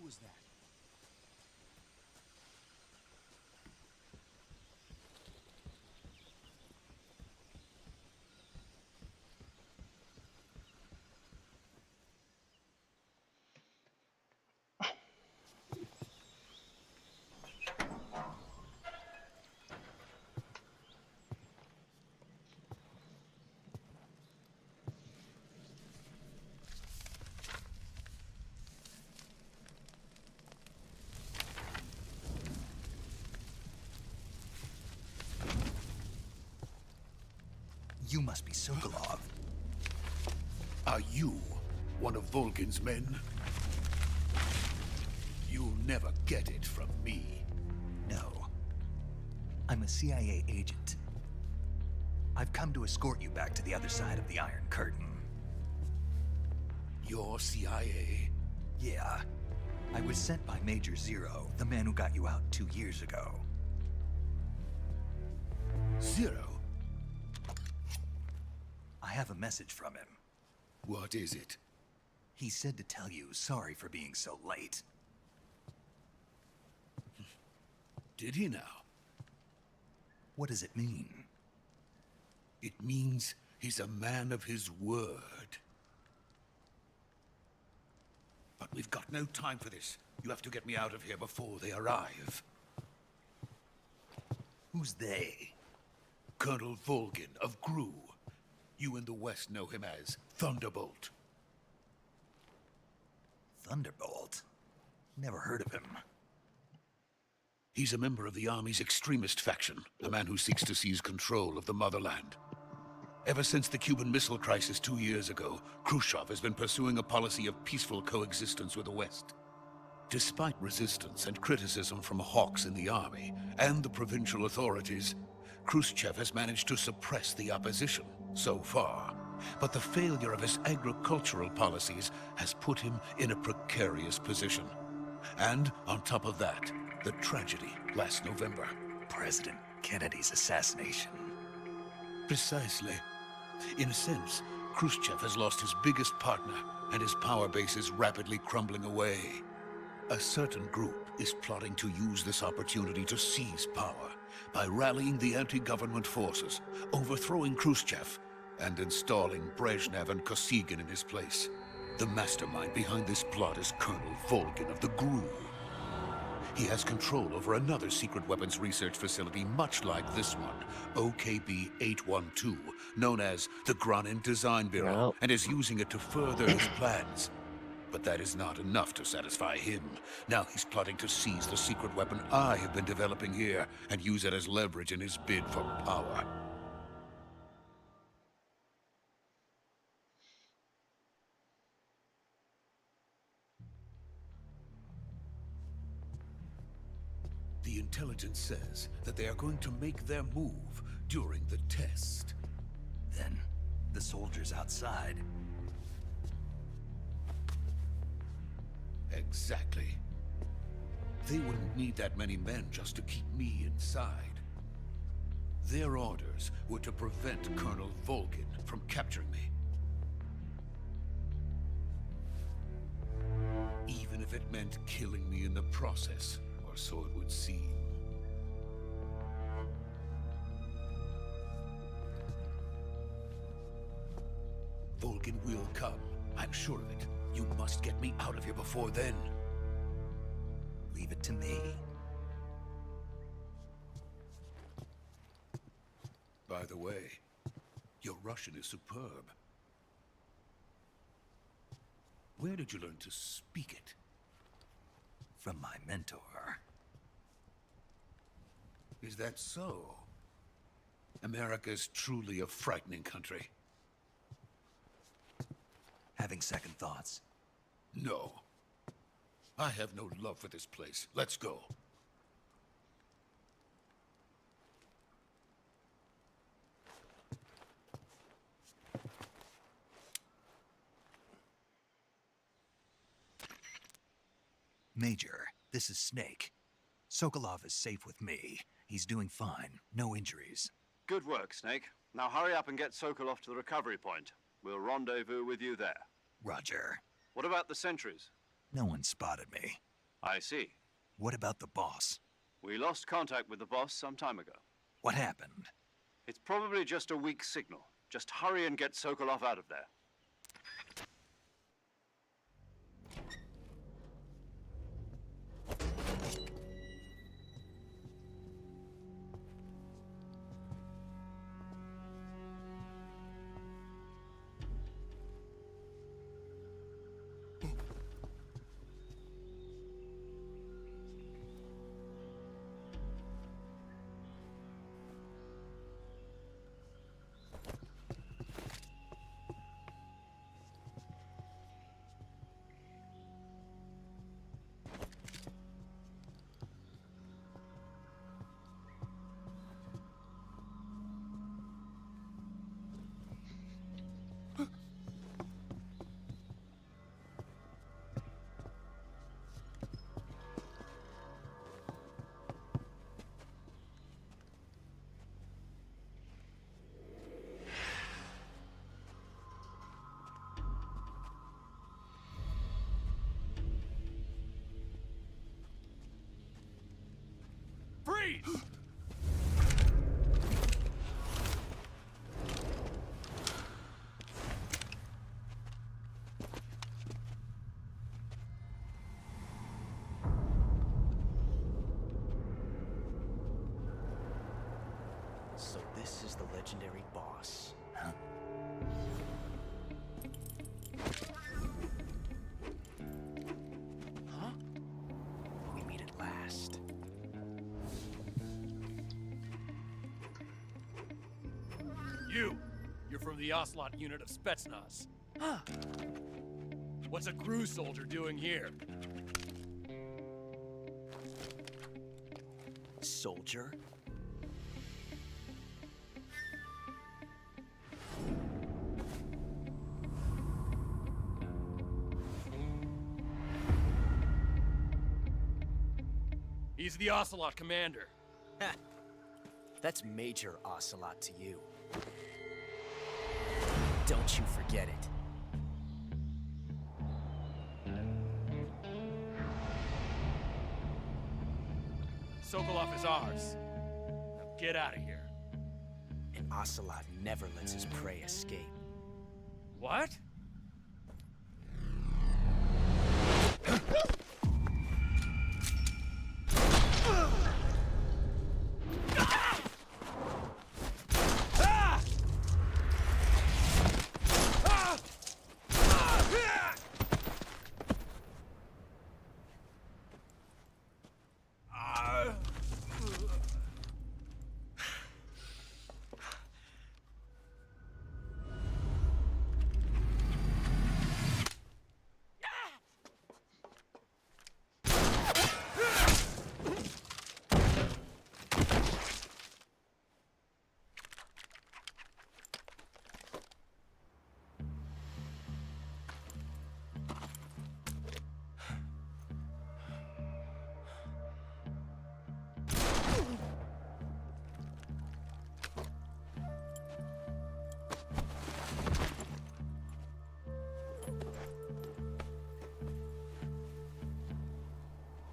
was that? You must be Sokolov. Are you one of Volgin's men? You'll never get it from me. No. I'm a CIA agent. I've come to escort you back to the other side of the Iron Curtain. You're CIA? Yeah. I was sent by Major Zero, the man who got you out 2 years ago. Zero? I have a message from him. What is it? He said to tell you sorry for being so late. Did he now? What does it mean? It means he's a man of his word. But we've got no time for this. You have to get me out of here before they arrive. Who's they? Colonel Volgin of GRU. You in the West know him as Thunderbolt. Thunderbolt? Never heard of him. He's a member of the Army's extremist faction, a man who seeks to seize control of the motherland. Ever since the Cuban Missile Crisis 2 years ago, Khrushchev has been pursuing a policy of peaceful coexistence with the West. Despite resistance and criticism from hawks in the army and the provincial authorities, Khrushchev has managed to suppress the opposition so far. But the failure of his agricultural policies has put him in a precarious position. And on top of that, the tragedy last November. President Kennedy's assassination. Precisely. In a sense, Khrushchev has lost his biggest partner, and his power base is rapidly crumbling away. A certain group is plotting to use this opportunity to seize power by rallying the anti-government forces, overthrowing Khrushchev, and installing Brezhnev and Kosygin in his place. The mastermind behind this plot is Colonel Volgin of the GRU. He has control over another secret weapons research facility much like this one, OKB-812, known as the Granin Design Bureau, and is using it to further his plans. But that is not enough to satisfy him. Now he's plotting to seize the secret weapon I have been developing here and use it as leverage in his bid for power. The intelligence says that they are going to make their move during the test. Then, the soldiers outside. Exactly. They wouldn't need that many men just to keep me inside. Their orders were to prevent Colonel Volgin from capturing me. Even if it meant killing me in the process, or so it would seem. Volgin will come, I'm sure of it. You must get me out of here before then. Leave it to me. By the way, your Russian is superb. Where did you learn to speak it? From my mentor. Is that so? America's truly a frightening country. Having second thoughts. No. I have no love for this place. Let's go. Major, this is Snake. Sokolov is safe with me. He's doing fine. No injuries. Good work, Snake. Now hurry up and get Sokolov to the recovery point. We'll rendezvous with you there. Roger. What about the sentries? No one spotted me. I see. What about the boss? We lost contact with the boss some time ago. What happened? It's probably just a weak signal. Just hurry and get Sokolov out of there. Freeze! So this is the legendary boss. Huh? Huh? We meet at last. You're from the Ocelot unit of Spetsnaz. Huh. What's a crew soldier doing here? Soldier? He's the Ocelot commander. Ha! That's Major Ocelot to you. Don't you forget it. Sokolov is ours. Now get out of here. And Ocelot never lets his prey escape. What?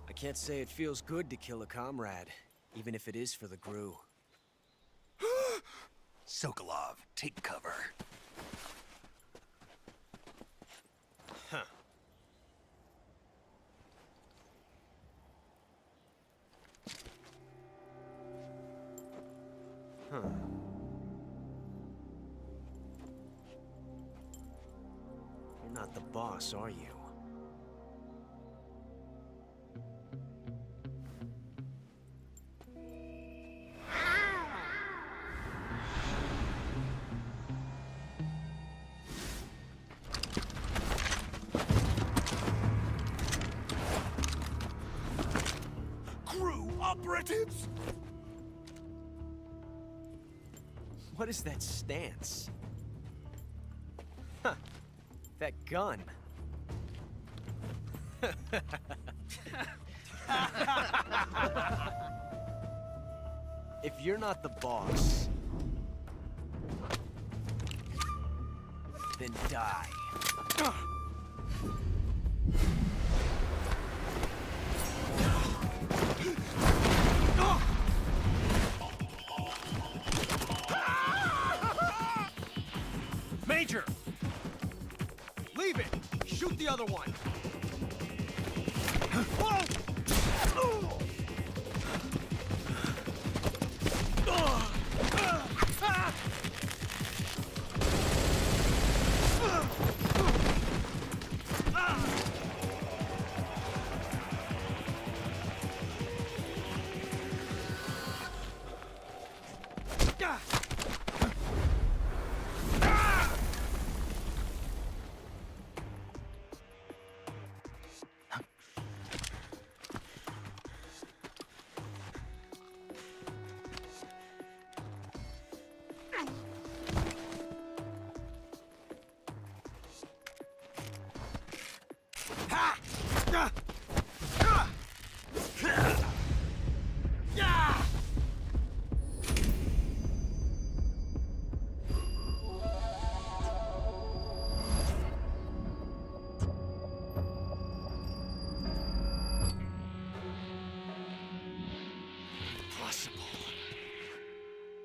I can't say it feels good to kill a comrade, even if it is for the GRU. Sokolov, take cover. Huh. Huh. You're not the boss, are you? Operatives? What is that stance? Huh. That gun. If you're not the boss, then die. Major! Leave it! Shoot the other one! Whoa!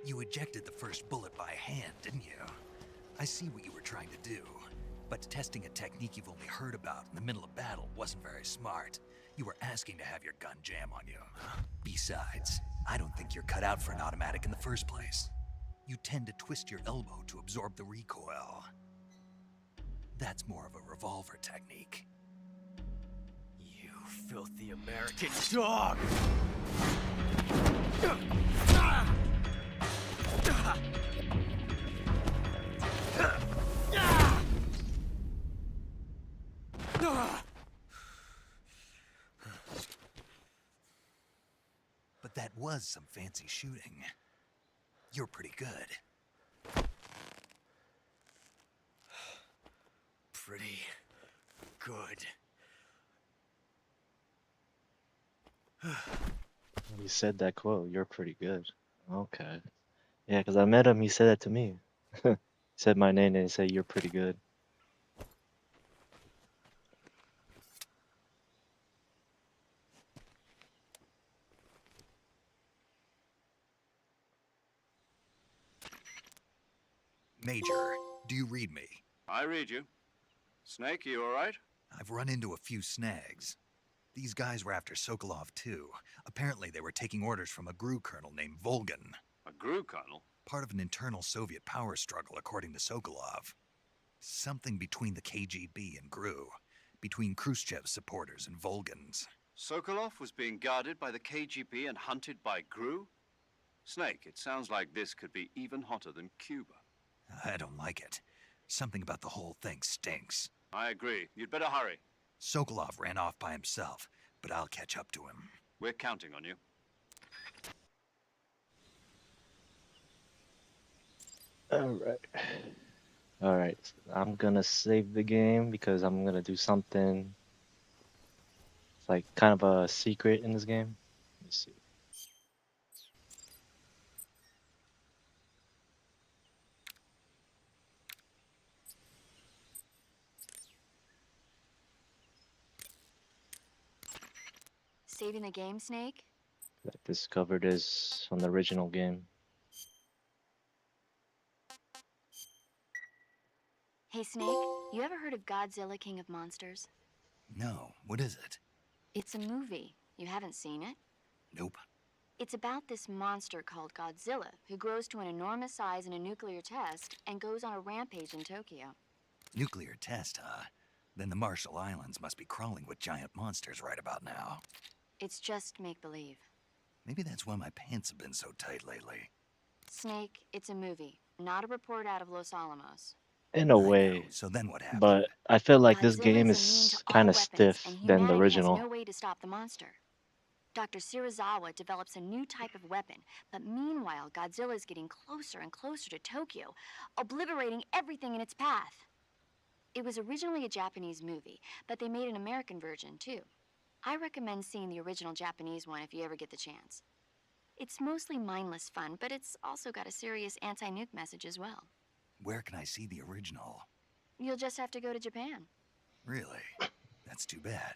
You ejected the first bullet by hand, didn't you? I see what you were trying to do. But testing a technique you've only heard about in the middle of battle wasn't very smart. You were asking to have your gun jam on you. Besides, I don't think you're cut out for an automatic in the first place. You tend to twist your elbow to absorb the recoil. That's more of a revolver technique. You filthy American dog! But that was some fancy shooting. You're pretty good. Pretty good. He said that quote, "You're pretty good." Okay. Yeah, because I met him, he said that to me. He said my name and he said, "You're pretty good." Major, do you read me? I read you. Snake, you all right? I've run into a few snags. These guys were after Sokolov too. Apparently they were taking orders from a GRU colonel named Volgan. A GRU colonel? Part of an internal Soviet power struggle, according to Sokolov. Something between the KGB and GRU. Between Khrushchev's supporters and Volgan's. Sokolov was being guarded by the KGB and hunted by GRU? Snake, it sounds like this could be even hotter than Cuba. I don't like it. Something about the whole thing stinks. I agree. You'd better hurry. Sokolov ran off by himself, but I'll catch up to him. We're counting on you. Alright. Alright. I'm gonna save the game because I'm gonna do something. It's like kind of a secret in this game. Let me see. Saving the game, Snake? I discovered this from the original game. Hey, Snake, you ever heard of Godzilla, King of Monsters? No, what is it? It's a movie. You haven't seen it? Nope. It's about this monster called Godzilla, who grows to an enormous size in a nuclear test and goes on a rampage in Tokyo. Nuclear test, huh? Then the Marshall Islands must be crawling with giant monsters right about now. It's just make-believe. Maybe that's why my pants have been so tight lately. Snake, it's a movie, not a report out of Los Alamos. In a I know. way, So then what happened? but I feel like this Godzilla game is immune is to all kind of weapons, stiff and than the humanity original. has no way to stop the monster. Dr. Shirazawa develops a new type of weapon, but meanwhile, Godzilla is getting closer and closer to Tokyo, obliterating everything in its path. It was originally a Japanese movie, but they made an American version too. I recommend seeing the original Japanese one if you ever get the chance. It's mostly mindless fun, but it's also got a serious anti-nuke message as well. Where can I see the original? You'll just have to go to Japan. Really? That's too bad.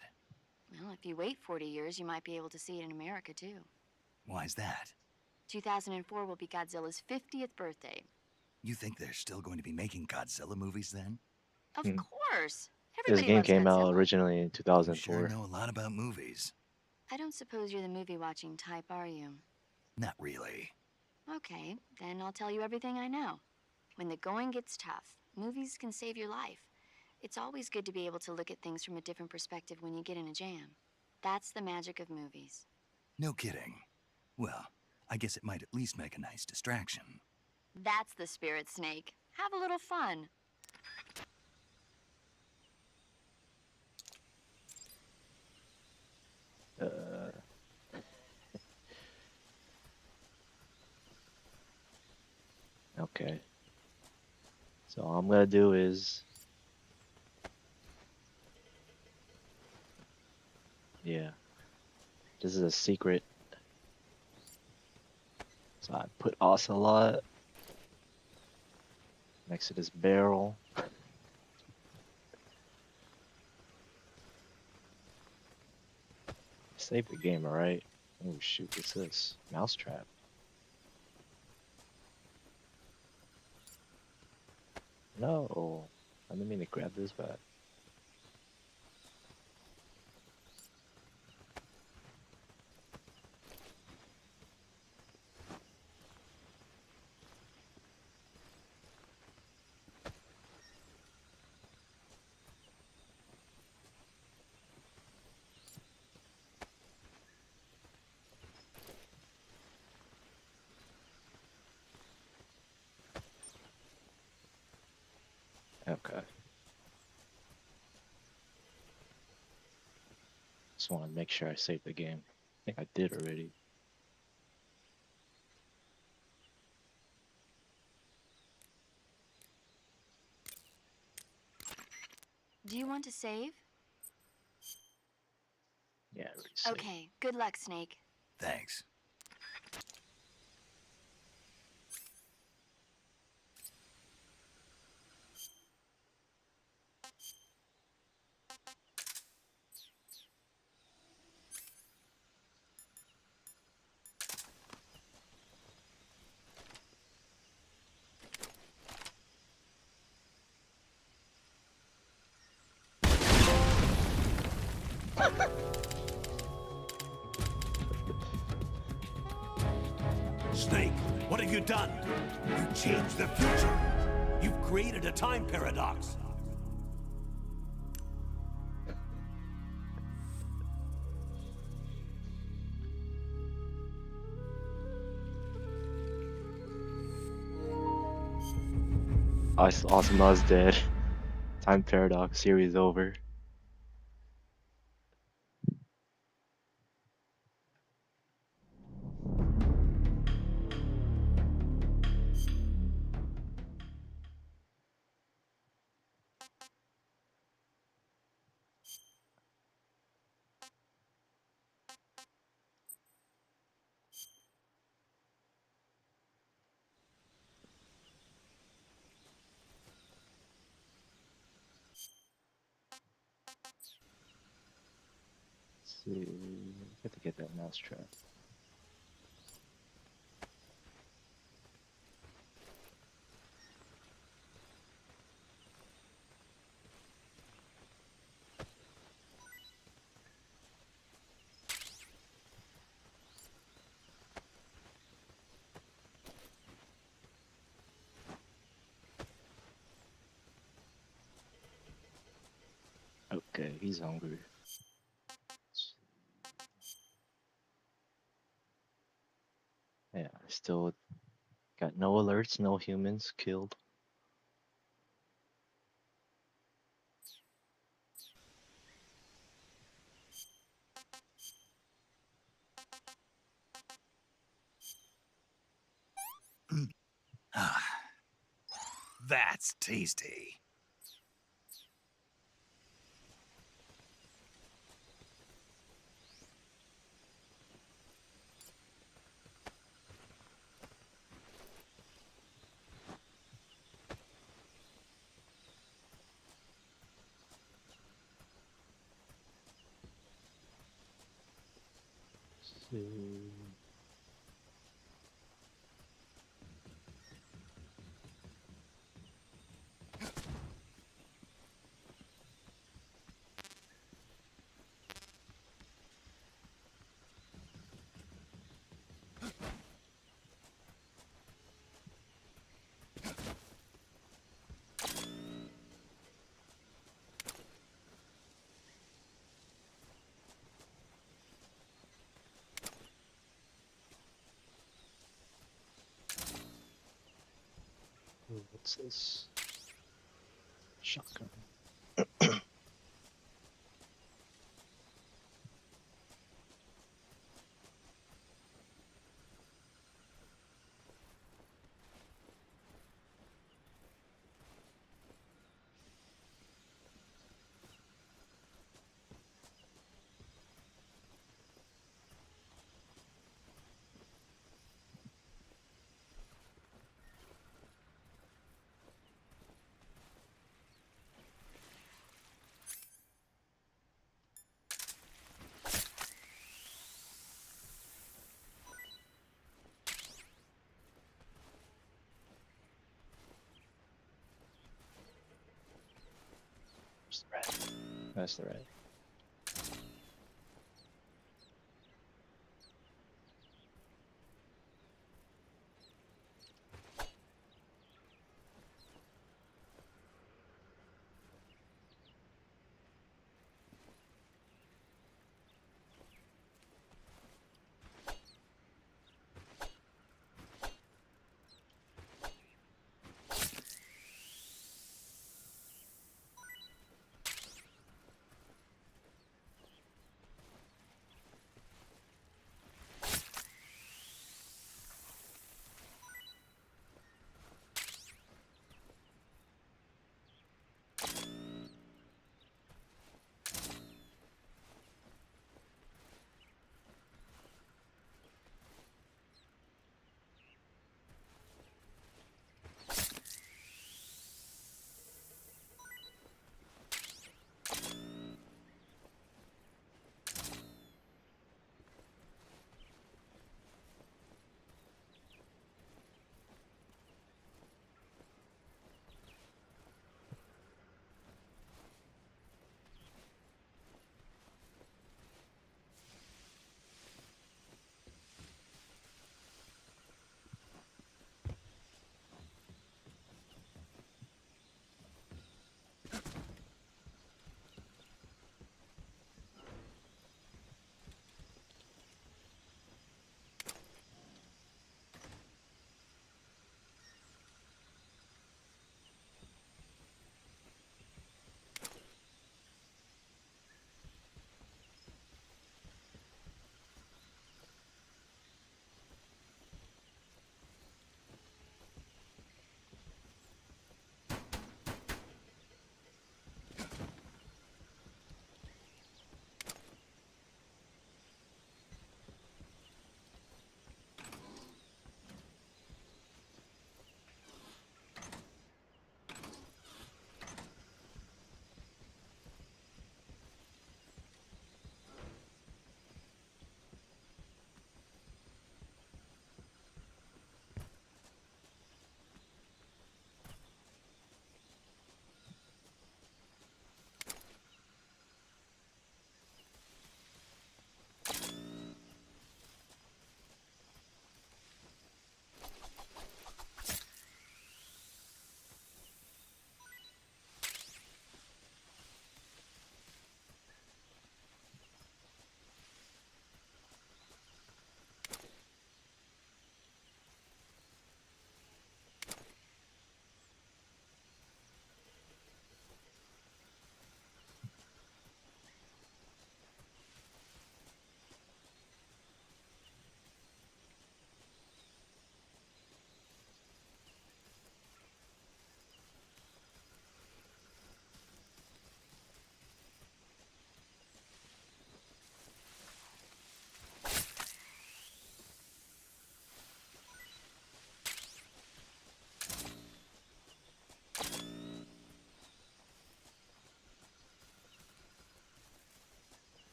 Well, if you wait 40 years, you might be able to see it in America too. Why's that? 2004 will be Godzilla's 50th birthday. You think they're still going to be making Godzilla movies then? Of Hmm. course. This Everybody game loves came out Godzilla. originally in You 2004. sure know a lot about movies. I don't suppose you're the movie-watching type, are you? Not really. Okay, then I'll tell you everything I know. When the going gets tough, movies can save your life. It's always good to be able to look at things from a different perspective when you get in a jam. That's the magic of movies. No kidding. Well, I guess it might at least make a nice distraction. That's the spirit, Snake. Have a little fun. Okay. So all I'm gonna do is, yeah, this is a secret. So I put Ocelot next to this barrel. Save the game, alright? Oh shoot, what's this? Mousetrap. No, I didn't mean to grab this back. Okay. Just want to make sure I saved the game. I think I did already. Do you want to save? Yeah, I already saved. Okay, good luck, Snake. Thanks. Snake, what have you done? You changed the future. You've created a time paradox. Ocelot's dead. Time paradox series over. Let's see, I have to get that mousetrap. Okay, he's hungry. Yeah, still got no alerts, no humans killed. That's tasty. What's this? Shotgun. Where's the red? That's the red.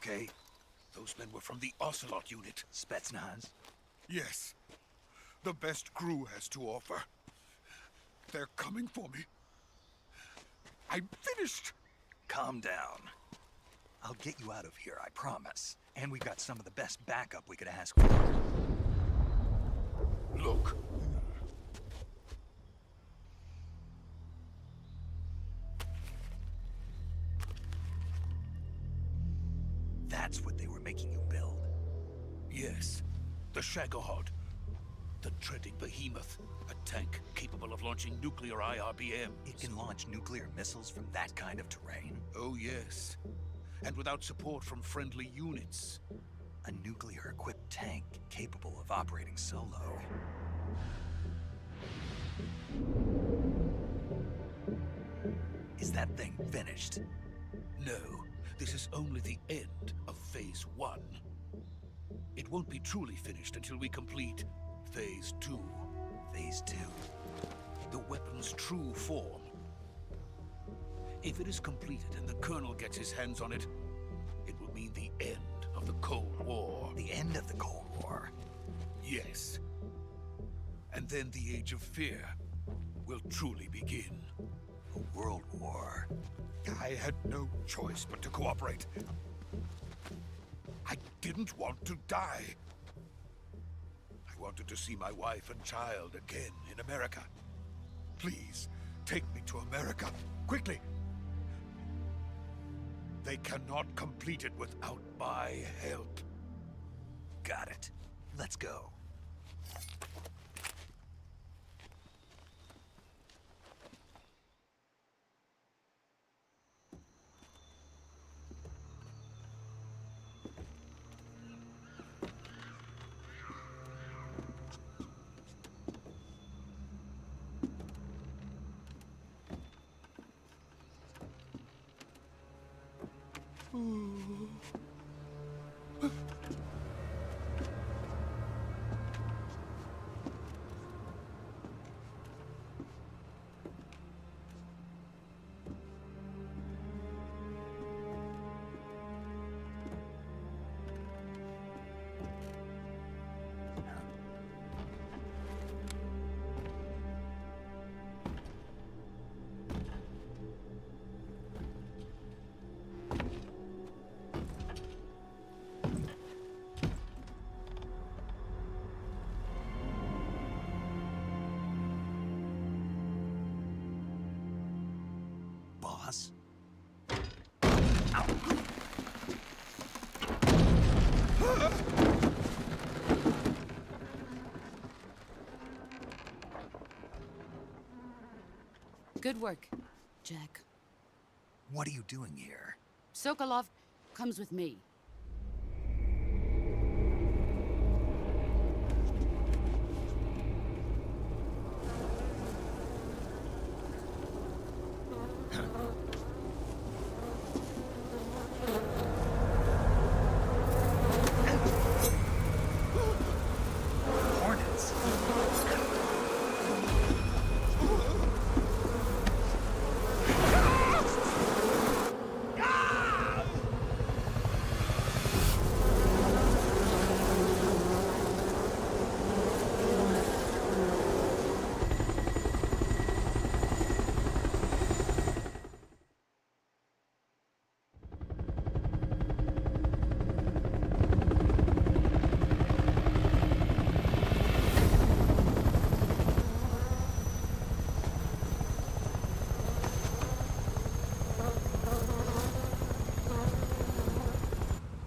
okay? Those men were from the Ocelot unit. Spetsnaz? Yes. The best crew has to offer. They're coming for me. I'm finished. Calm down. I'll get you out of here, I promise. And we've got some of the best backup we could ask for. Look. That's what they were making you build? Yes. The Shagohod. The dreaded behemoth. A tank capable of launching nuclear IRBMs. It can launch nuclear missiles from that kind of terrain? Oh, yes. And without support from friendly units. A nuclear-equipped tank capable of operating solo. Is that thing finished? No. This is only the end of Phase 1. It won't be truly finished until we complete Phase 2. Phase 2? The weapon's true form. If it is completed and the Colonel gets his hands on it, it will mean the end of the Cold War. The end of the Cold War? Yes. And then the Age of Fear will truly begin. A world war? I had no choice but to cooperate. I didn't want to die. I wanted to see my wife and child again in America. Please, take me to America, quickly. They cannot complete it without my help. Got it. Let's go. Boss? Good work, Jack. What are you doing here? Sokolov comes with me. Hornets?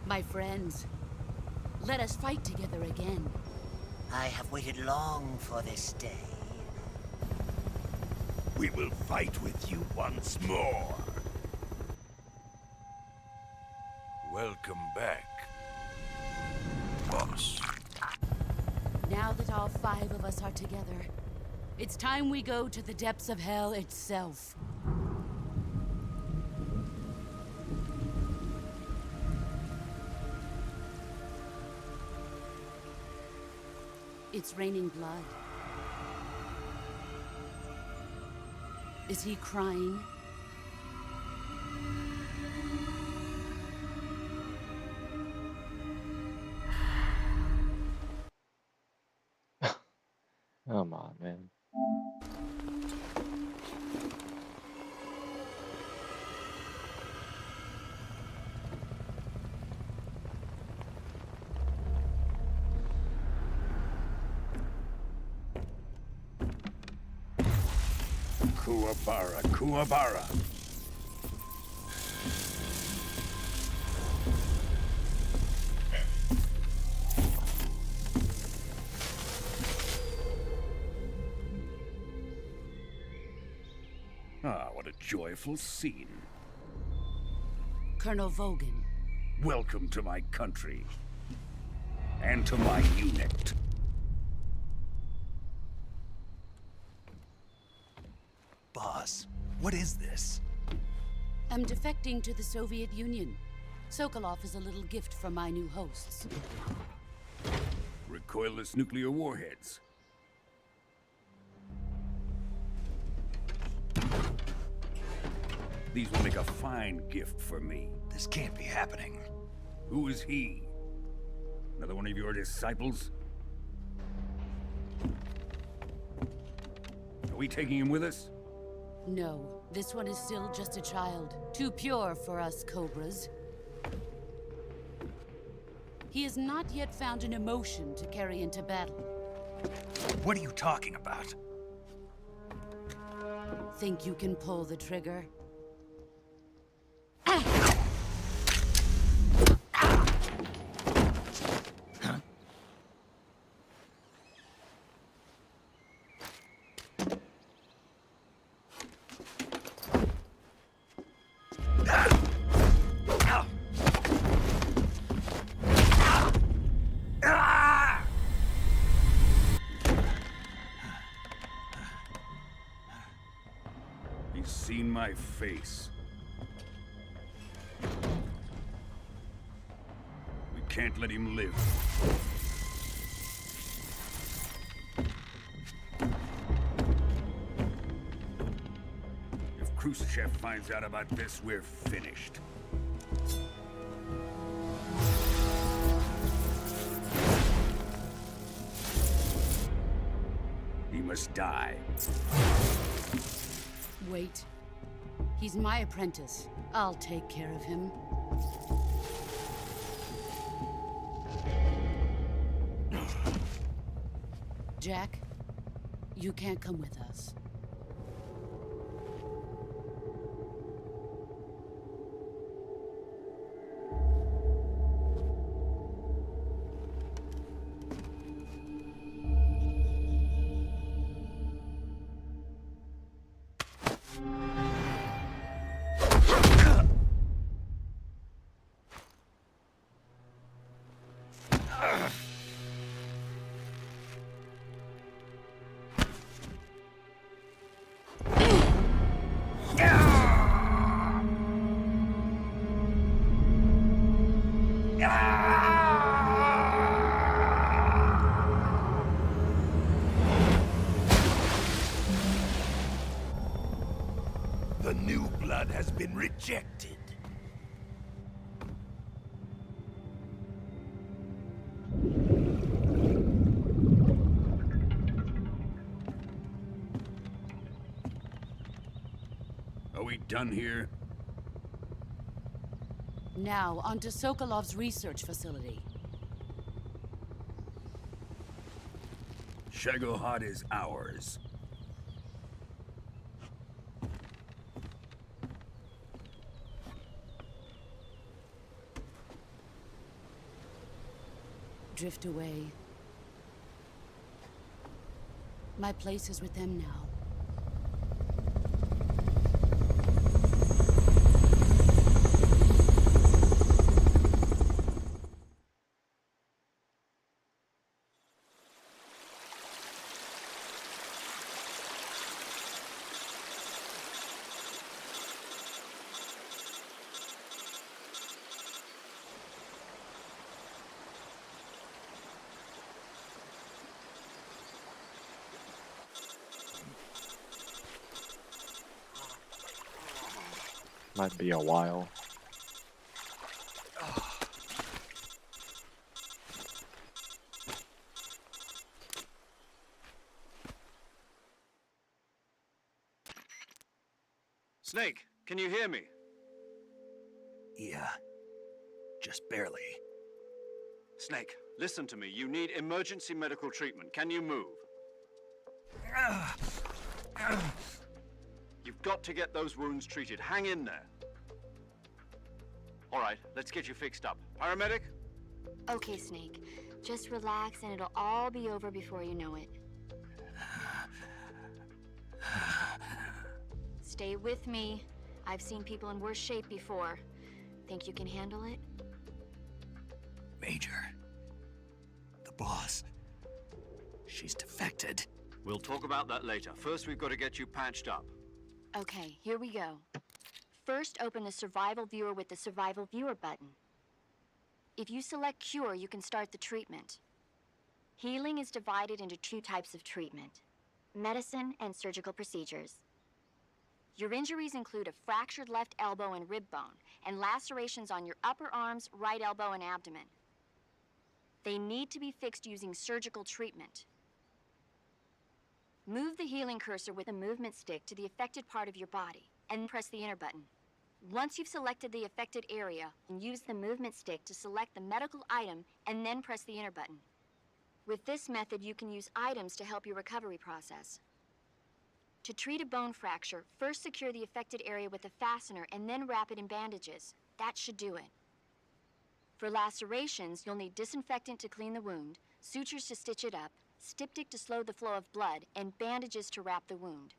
My friends, let us fight together again. I have waited long for this day. We will fight with you once more. Welcome back, boss. Now that all 5 of us are together, it's time we go to the depths of hell itself. It's raining blood. Is he crying? Come on, man. Kuwabara, Kuwabara. Ah, what a joyful scene. Colonel Vogan. Welcome to my country. And to my unit. Boss, what is this? I'm defecting to the Soviet Union. Sokolov is a little gift from my new hosts. Recoilless nuclear warheads. These will make a fine gift for me. This can't be happening. Who is he? Another one of your disciples? Are we taking him with us? No, this one is still just a child. Too pure for us Cobras. He has not yet found an emotion to carry into battle. What are you talking about? Think you can pull the trigger? He's seen my face. We can't let him live. If Khrushchev finds out about this, we're finished. He must die. Wait. He's my apprentice. I'll take care of him. Jack, you can't come with us. The new blood has been rejected. Are we done here? Now, onto Sokolov's research facility. Shagohod is ours. Drift away. My place is with them now. Might be a while. Snake, can you hear me? Yeah. Just barely. Snake, listen to me. You need emergency medical treatment. Can you move? You've got to get those wounds treated. Hang in there. All right, let's get you fixed up. Paramedic? Okay, Snake. Just relax and it'll all be over before you know it. Stay with me. I've seen people in worse shape before. Think you can handle it? Major. The boss. She's defected. We'll talk about that later. First, we've got to get you patched up. Okay, here we go. First, open the Survival Viewer with the Survival Viewer button. If you select Cure, you can start the treatment. Healing is divided into two types of treatment: medicine and surgical procedures. Your injuries include a fractured left elbow and rib bone, and lacerations on your upper arms, right elbow, and abdomen. They need to be fixed using surgical treatment. Move the healing cursor with the movement stick to the affected part of your body, and press the enter button. Once you've selected the affected area, use the movement stick to select the medical item, and then press the enter button. With this method, you can use items to help your recovery process. To treat a bone fracture, first secure the affected area with a fastener and then wrap it in bandages. That should do it. For lacerations, you'll need disinfectant to clean the wound, sutures to stitch it up, styptic to slow the flow of blood, and bandages to wrap the wound.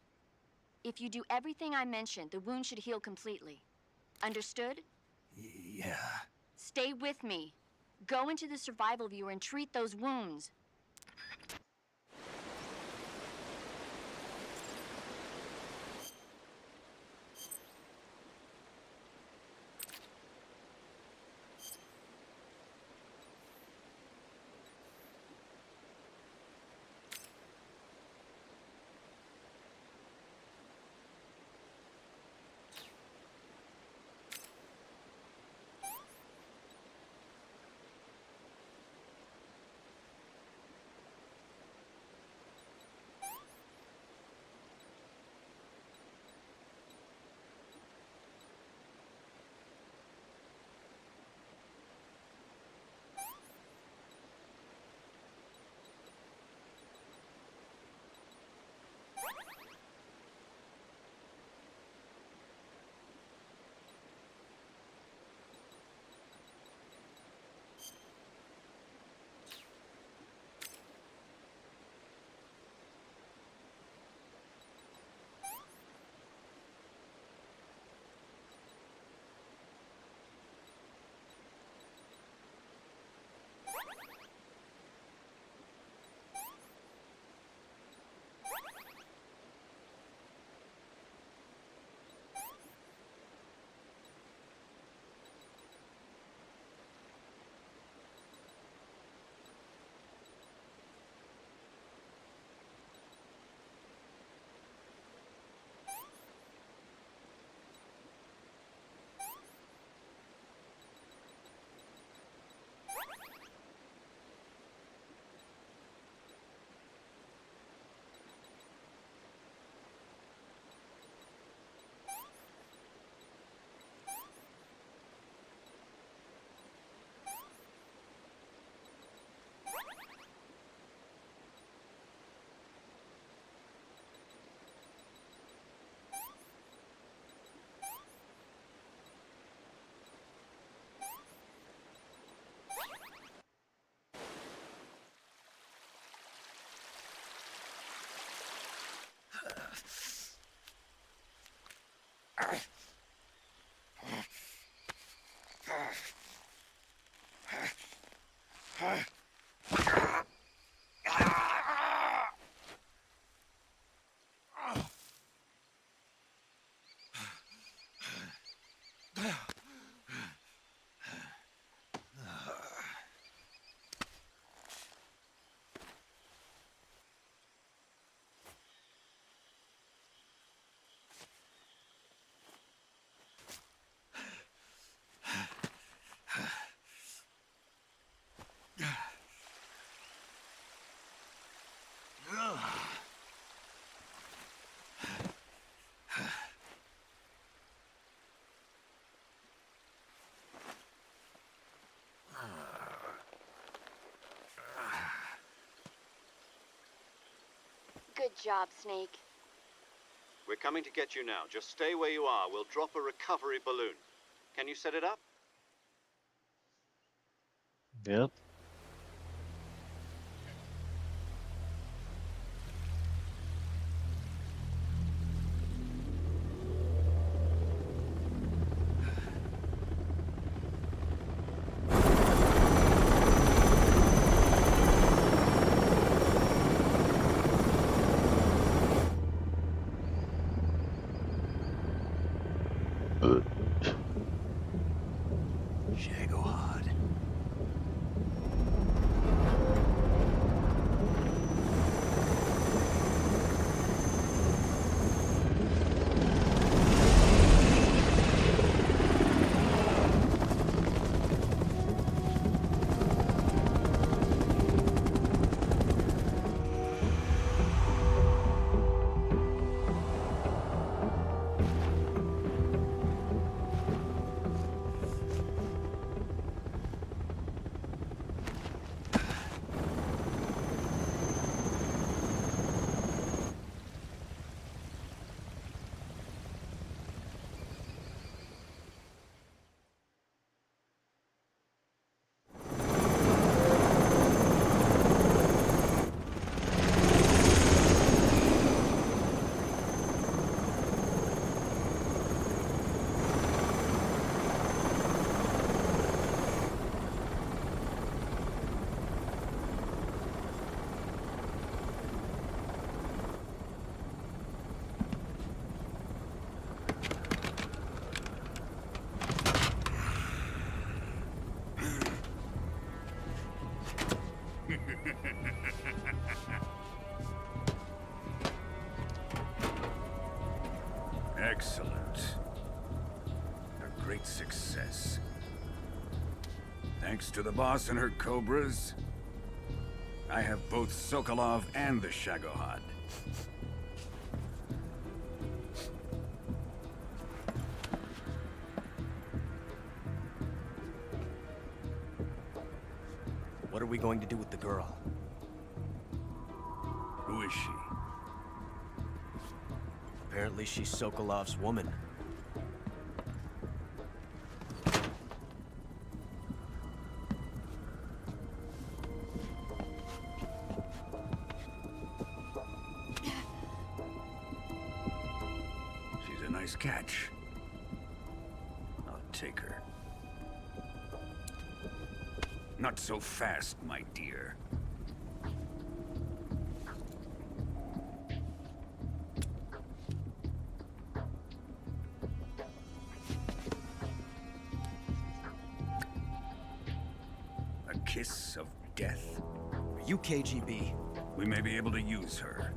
If you do everything I mentioned, the wound should heal completely. Understood? Yeah. Stay with me. Go into the Survival Viewer and treat those wounds. job, Snake. We're coming to get you now. Just stay where you are. We'll drop a recovery balloon. Can you set it up? Yep. Shagohod. Excellent. A great success. Thanks to the boss and her cobras, I have both Sokolov and the Shagohod. What are we going to do with the girl? Who is she? Apparently she's Sokolov's woman. She's a nice catch. I'll take her. Not so fast, my dear. A kiss of death? Are you KGB? We may be able to use her.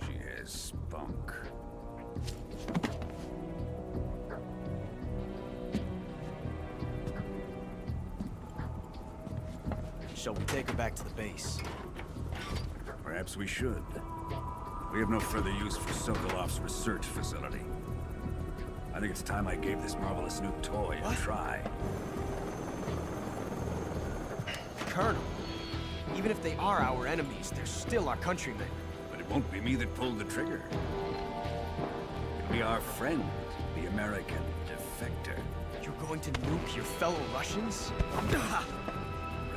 She has spunk. Shall we take her back to the base? Perhaps we should. We have no further use for Sokolov's research facility. I think it's time I gave this marvelous new toy a try. Colonel, even if they are our enemies, they're still our countrymen. But it won't be me that pulled the trigger. It'll be our friend, the American defector. You're going to nuke your fellow Russians?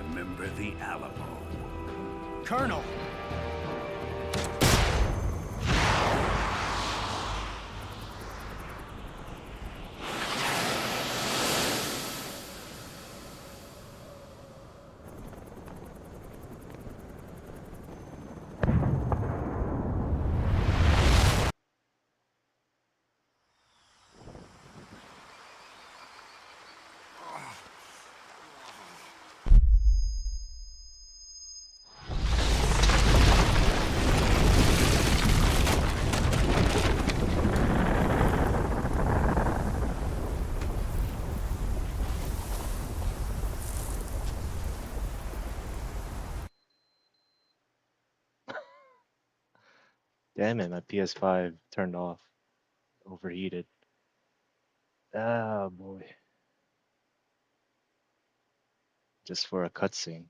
Remember the Alamo. Colonel! Damn it, my PS5 turned off. Overheated. Ah, boy. Just for a cutscene.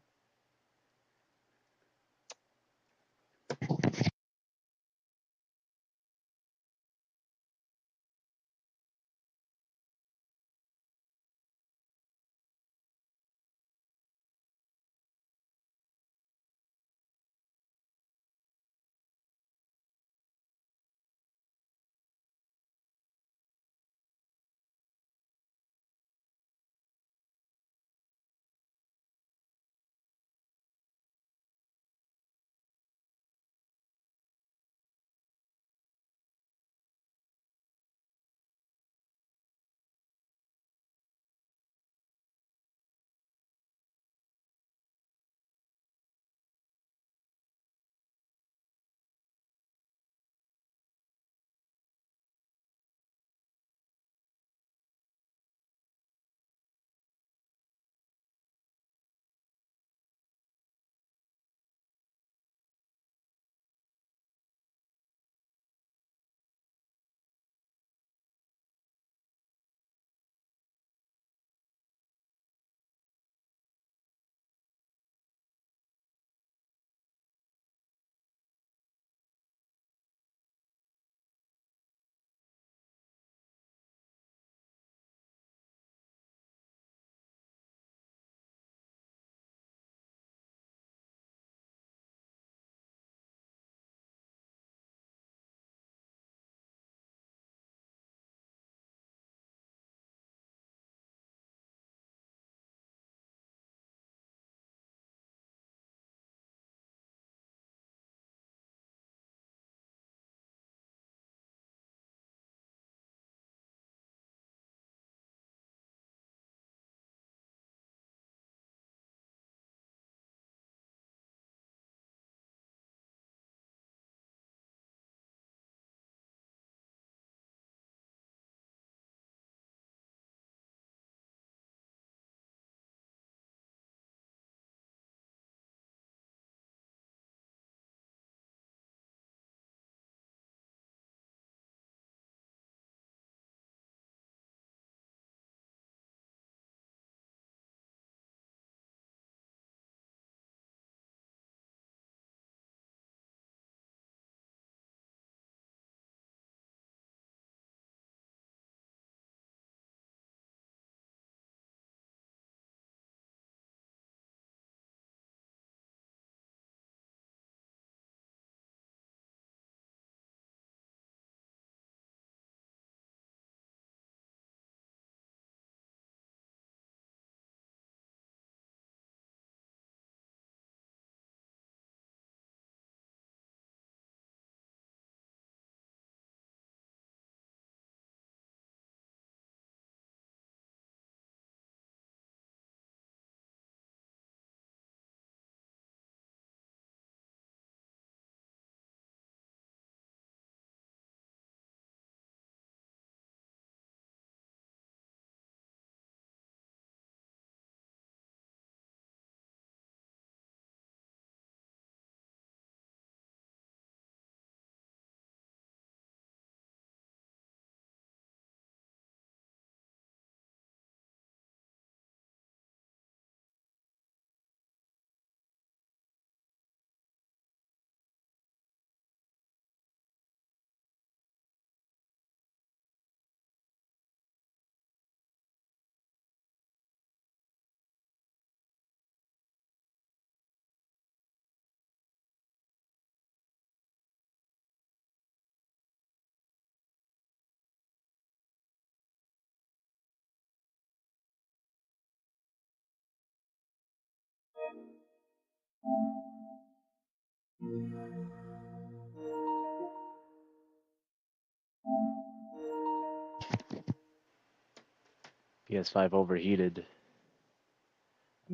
PS5 overheated. That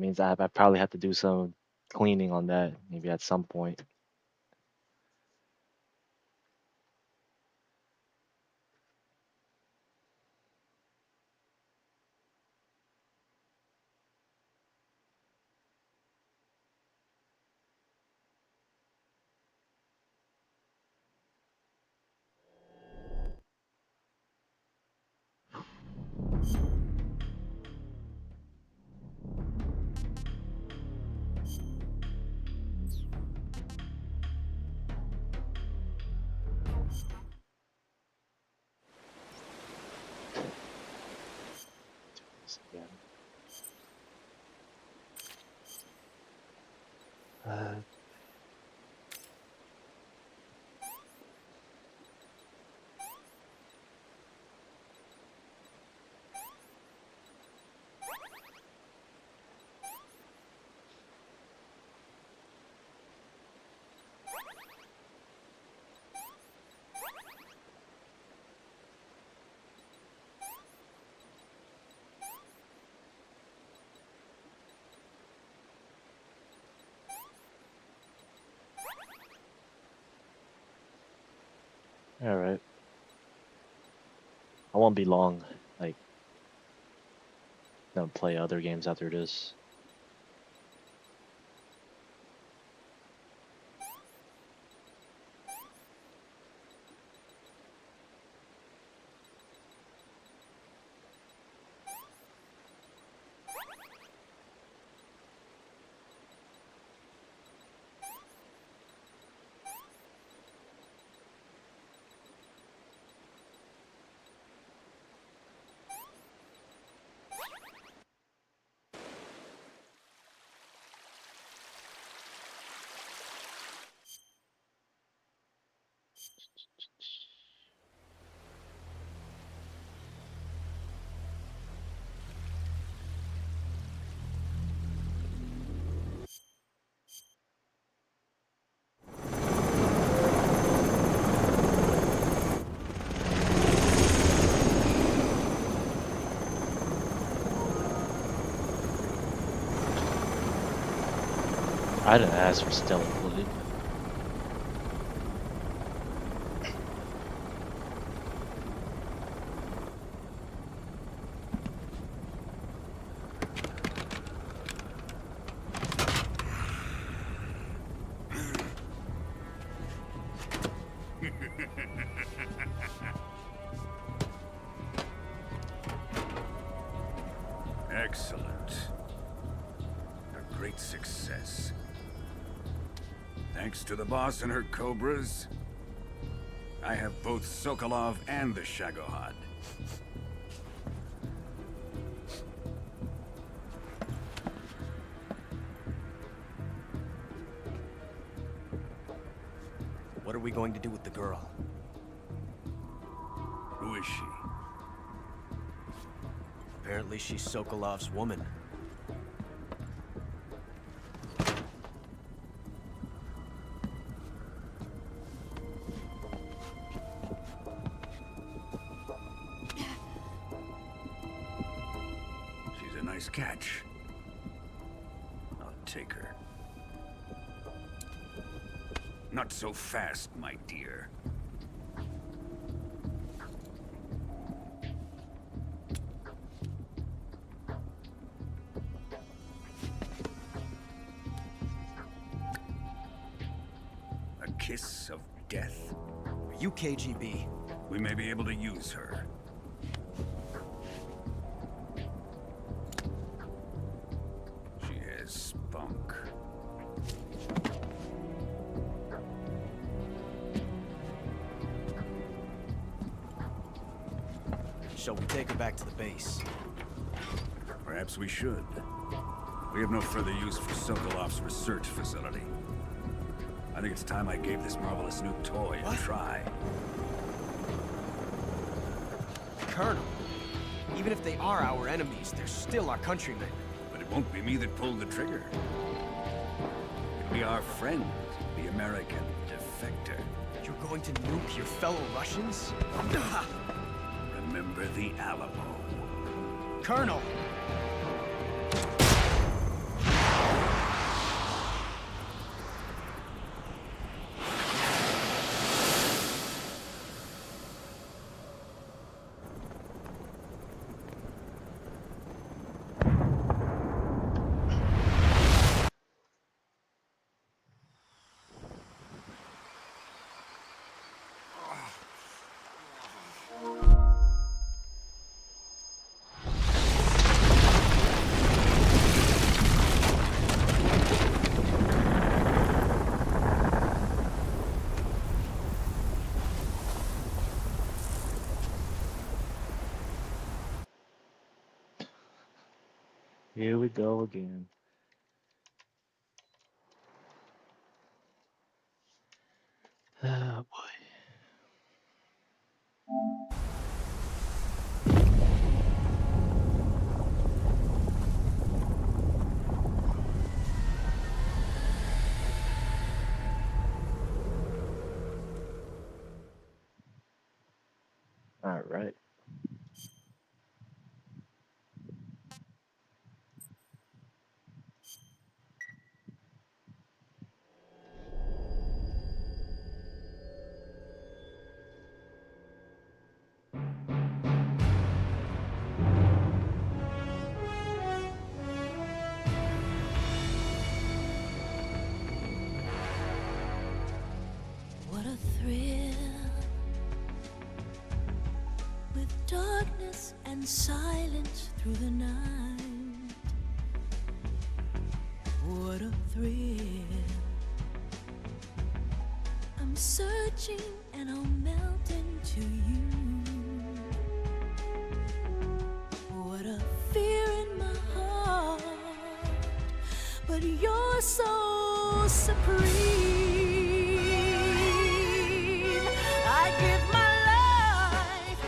means I probably have to do some cleaning on that maybe at some point. Uh, all right. I won't be long. Like, gonna play other games after this. I didn't ask for still included. Excellent. A great success. Thanks to the boss and her cobras, I have both Sokolov and the Shagohod. What are we going to do with the girl? Who is she? Apparently she's Sokolov's woman. She's a nice catch. I'll take her. Not so fast, my dear. A kiss of death? Are you KGB? We may be able to use her. She has spunk. Shall we take her back to the base? Perhaps we should. We have no further use for Sokolov's research facility. I think it's time I gave this marvelous new toy a try. Colonel, even if they are our enemies, they're still our countrymen. But it won't be me that pulled the trigger. It'll be our friend, the American defector. You're going to nuke your fellow Russians? Remember the Alamo. Colonel! Here we go again. Oh boy. All right. What a thrill, with darkness and silence through the night. What a thrill. I'm searching and I'll melt into you. What a fear in my heart, but you're so supreme. I give my life,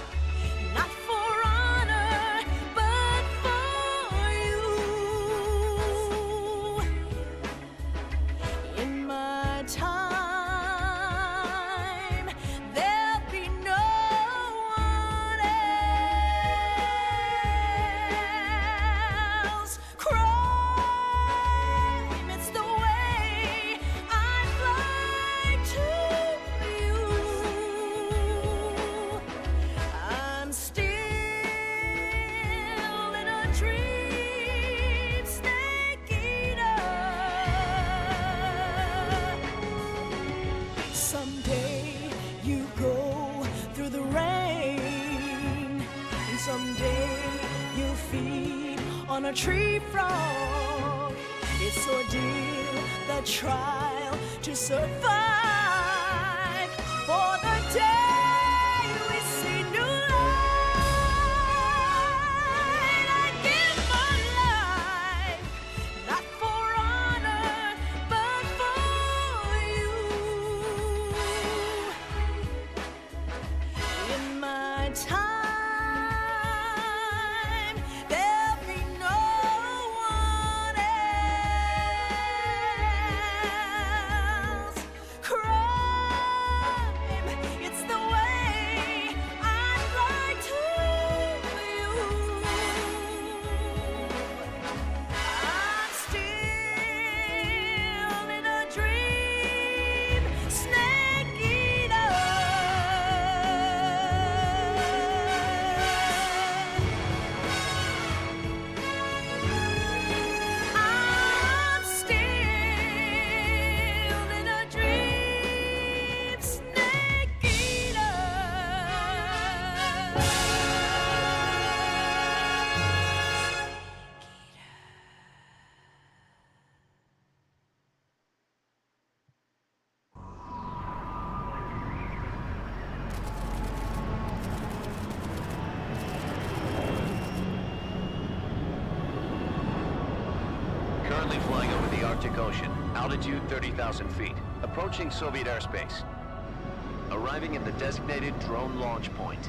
not for honor, but for you. In my time, there'll be no one else. Crime, it's the way I'd like to you. I'm still in a dream, snake eater. Someday you go through the rain, and someday you feed on a tree frog. It's ordeal, the trial to survive for the day we see new light. I give my life, not for honor, but for you. In my time, there'll be no one else. Crime, it's the way I'd like to you. I'm still in a dream, snake eater. I'm still in a dream, snake eater. Currently flying over the Arctic Ocean, altitude 30,000 feet, approaching Soviet airspace. Arriving at the designated drone launch point.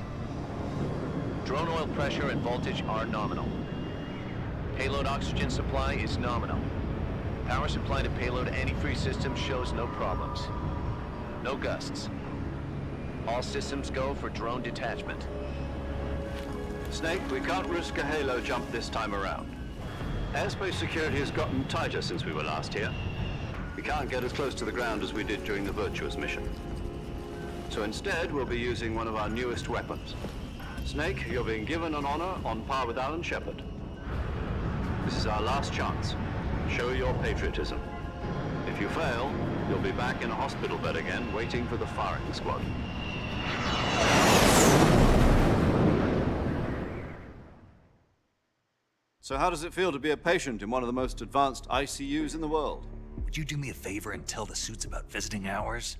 Drone oil pressure and voltage are nominal. Payload oxygen supply is nominal. Power supply to payload antifreeze system shows no problems. No gusts. All systems go for drone detachment. Snake, we can't risk a halo jump this time around. Airspace security has gotten tighter since we were last here. We can't get as close to the ground as we did during the Virtuous mission. So instead, we'll be using one of our newest weapons. Snake, you're being given an honor on par with Alan Shepard. This is our last chance. Show your patriotism. If you fail, you'll be back in a hospital bed again, waiting for the firing squad. So how does it feel to be a patient in one of the most advanced ICUs in the world? Would you do me a favor and tell the suits about visiting hours?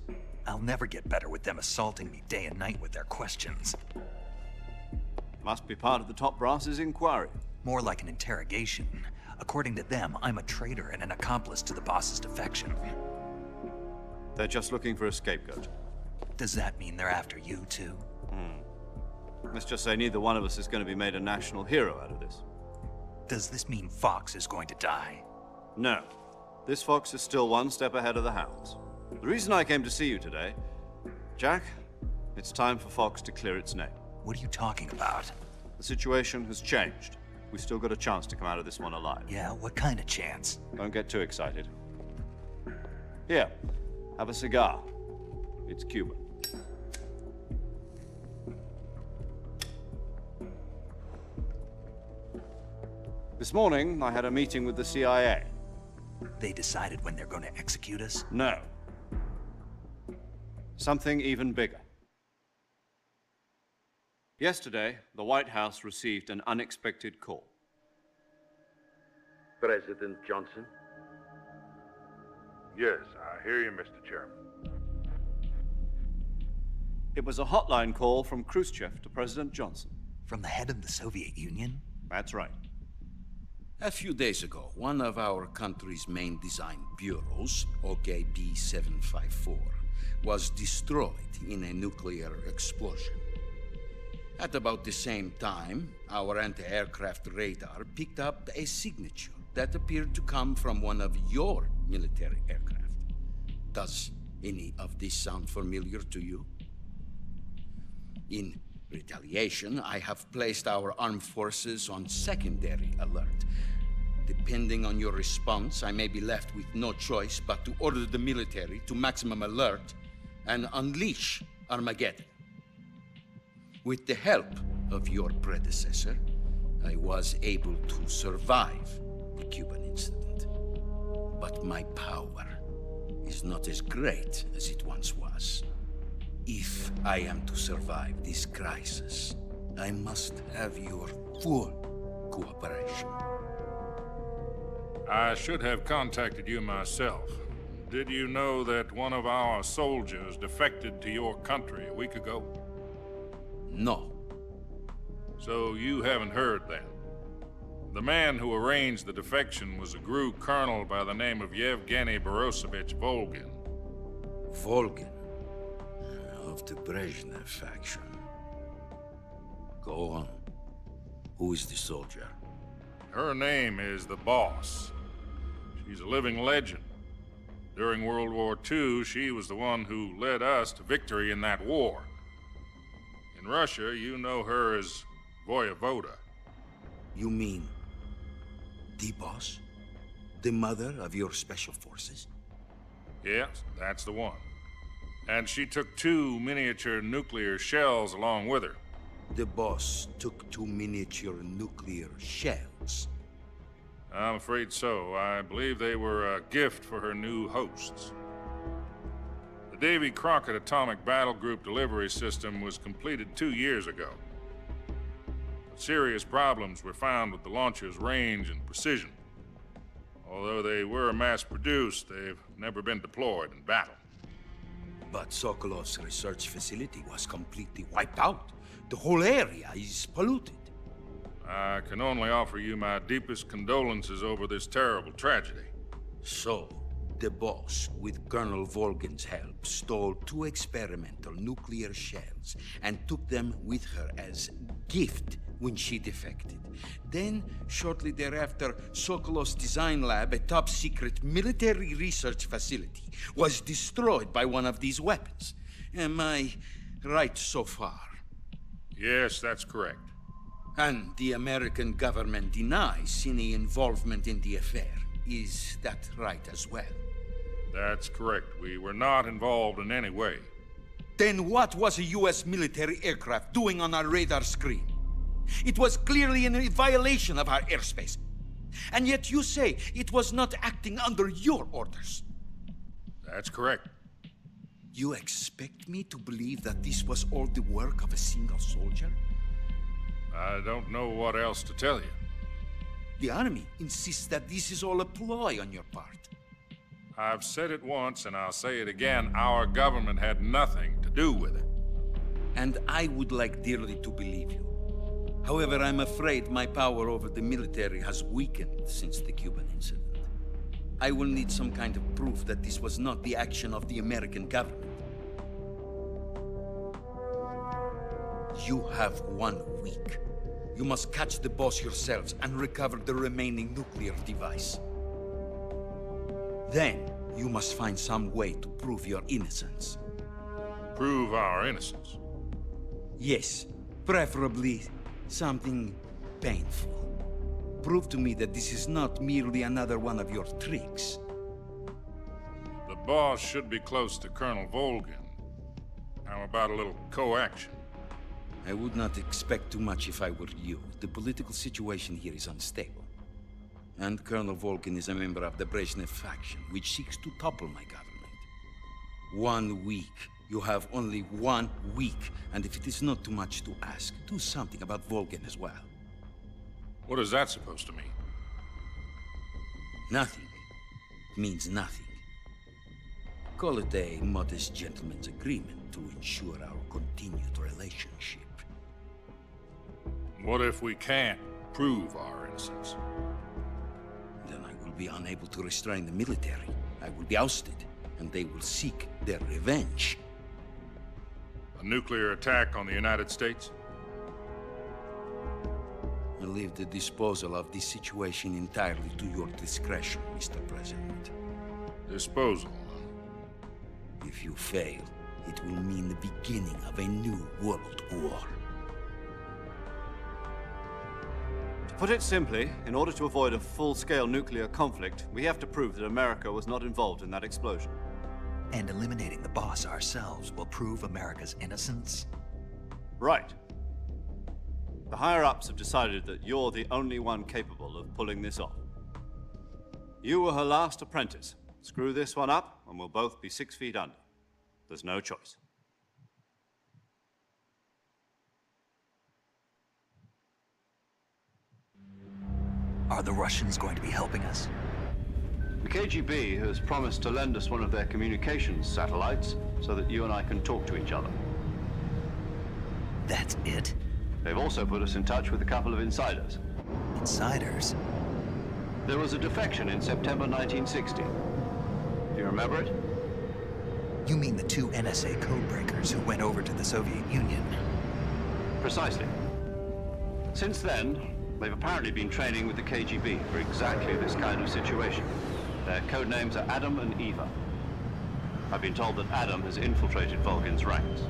I'll never get better with them assaulting me day and night with their questions. Must be part of the top brass's inquiry. More like an interrogation. According to them, I'm a traitor and an accomplice to the boss's defection. They're just looking for a scapegoat. Does that mean they're after you, too? Let's just say neither one of us is going to be made a national hero out of this. Does this mean Fox is going to die? No. This fox is still one step ahead of the hounds. The reason I came to see you today, Jack, it's time for Fox to clear its name. What are you talking about? The situation has changed. We've still got a chance to come out of this one alive. Yeah, what kind of chance? Don't get too excited. Here, have a cigar. It's Cuban. This morning, I had a meeting with the CIA. They decided when they're going to execute us? No. Something even bigger. Yesterday, the White House received an unexpected call. President Johnson? Yes, I hear you, Mr. Chairman. It was a hotline call from Khrushchev to President Johnson. From the head of the Soviet Union? That's right. A few days ago, one of our country's main design bureaus, OKB 754, was destroyed in a nuclear explosion. At about the same time, our anti-aircraft radar picked up a signature that appeared to come from one of your military aircraft. Does any of this sound familiar to you? In retaliation, I have placed our armed forces on secondary alert. Depending on your response, I may be left with no choice but to order the military to maximum alert and unleash Armageddon. With the help of your predecessor, I was able to survive the Cuban incident. But my power is not as great as it once was. If I am to survive this crisis, I must have your full cooperation. I should have contacted you myself. Did you know that one of our soldiers defected to your country a week ago? No. So you haven't heard then. The man who arranged the defection was a GRU colonel by the name of Yevgeny Borosovich Volgin. Volgin? Of the Brezhnev faction. Go on. Who is the soldier? Her name is the Boss. She's a living legend. During World War II, she was the one who led us to victory in that war. In Russia, you know her as Voyevoda. You mean the Boss? The mother of your special forces? Yes, that's the one. And she took 2 miniature nuclear shells along with her. The Boss took 2 miniature nuclear shells? I'm afraid so. I believe they were a gift for her new hosts. The Davy Crockett Atomic Battle Group delivery system was completed 2 years ago. But serious problems were found with the launcher's range and precision. Although they were mass-produced, they've never been deployed in battle. But Sokolov's research facility was completely wiped out. The whole area is polluted. I can only offer you my deepest condolences over this terrible tragedy. So, the Boss, with Colonel Volgin's help, stole 2 experimental nuclear shells and took them with her as gift when she defected. Then, shortly thereafter, Sokolov's design lab, a top-secret military research facility, was destroyed by one of these weapons. Am I right so far? Yes, that's correct. And the American government denies any involvement in the affair. Is that right as well? That's correct. We were not involved in any way. Then what was a U.S. military aircraft doing on our radar screen? It was clearly in violation of our airspace. And yet you say it was not acting under your orders. That's correct. You expect me to believe that this was all the work of a single soldier? I don't know what else to tell you. The Army insists that this is all a ploy on your part. I've said it once, and I'll say it again. Our government had nothing to do with it. And I would like dearly to believe you. However, I'm afraid my power over the military has weakened since the Cuban incident. I will need some kind of proof that this was not the action of the American government. You have 1 week. You must catch the boss yourselves and recover the remaining nuclear device. Then, you must find some way to prove your innocence. Prove our innocence? Yes, preferably something painful. Prove to me that this is not merely another one of your tricks. The boss should be close to Colonel Volgin. How about a little coaction? I would not expect too much if I were you. The political situation here is unstable. And Colonel Volgin is a member of the Brezhnev faction, which seeks to topple my government. 1 week. You have only 1 week. And if it is not too much to ask, do something about Volgin as well. What is that supposed to mean? Nothing. It means nothing. Call it a modest gentleman's agreement to ensure our continued relationship. What if we can't prove our innocence? Then I will be unable to restrain the military. I will be ousted, and they will seek their revenge. A nuclear attack on the United States? I leave the disposal of this situation entirely to your discretion, Mr. President. Disposal? If you fail, it will mean the beginning of a new world war. To put it simply, in order to avoid a full-scale nuclear conflict, we have to prove that America was not involved in that explosion. And eliminating the boss ourselves will prove America's innocence? Right. The higher-ups have decided that you're the only one capable of pulling this off. You were her last apprentice. Screw this one up, and we'll both be 6 feet under. There's no choice. Are the Russians going to be helping us? The KGB has promised to lend us one of their communications satellites so that you and I can talk to each other. That's it? They've also put us in touch with a couple of insiders. Insiders? There was a defection in September 1960. Do you remember it? You mean the 2 NSA codebreakers who went over to the Soviet Union? Precisely. Since then, they've apparently been training with the KGB for exactly this kind of situation. Their codenames are Adam and Eva. I've been told that Adam has infiltrated Volgin's ranks.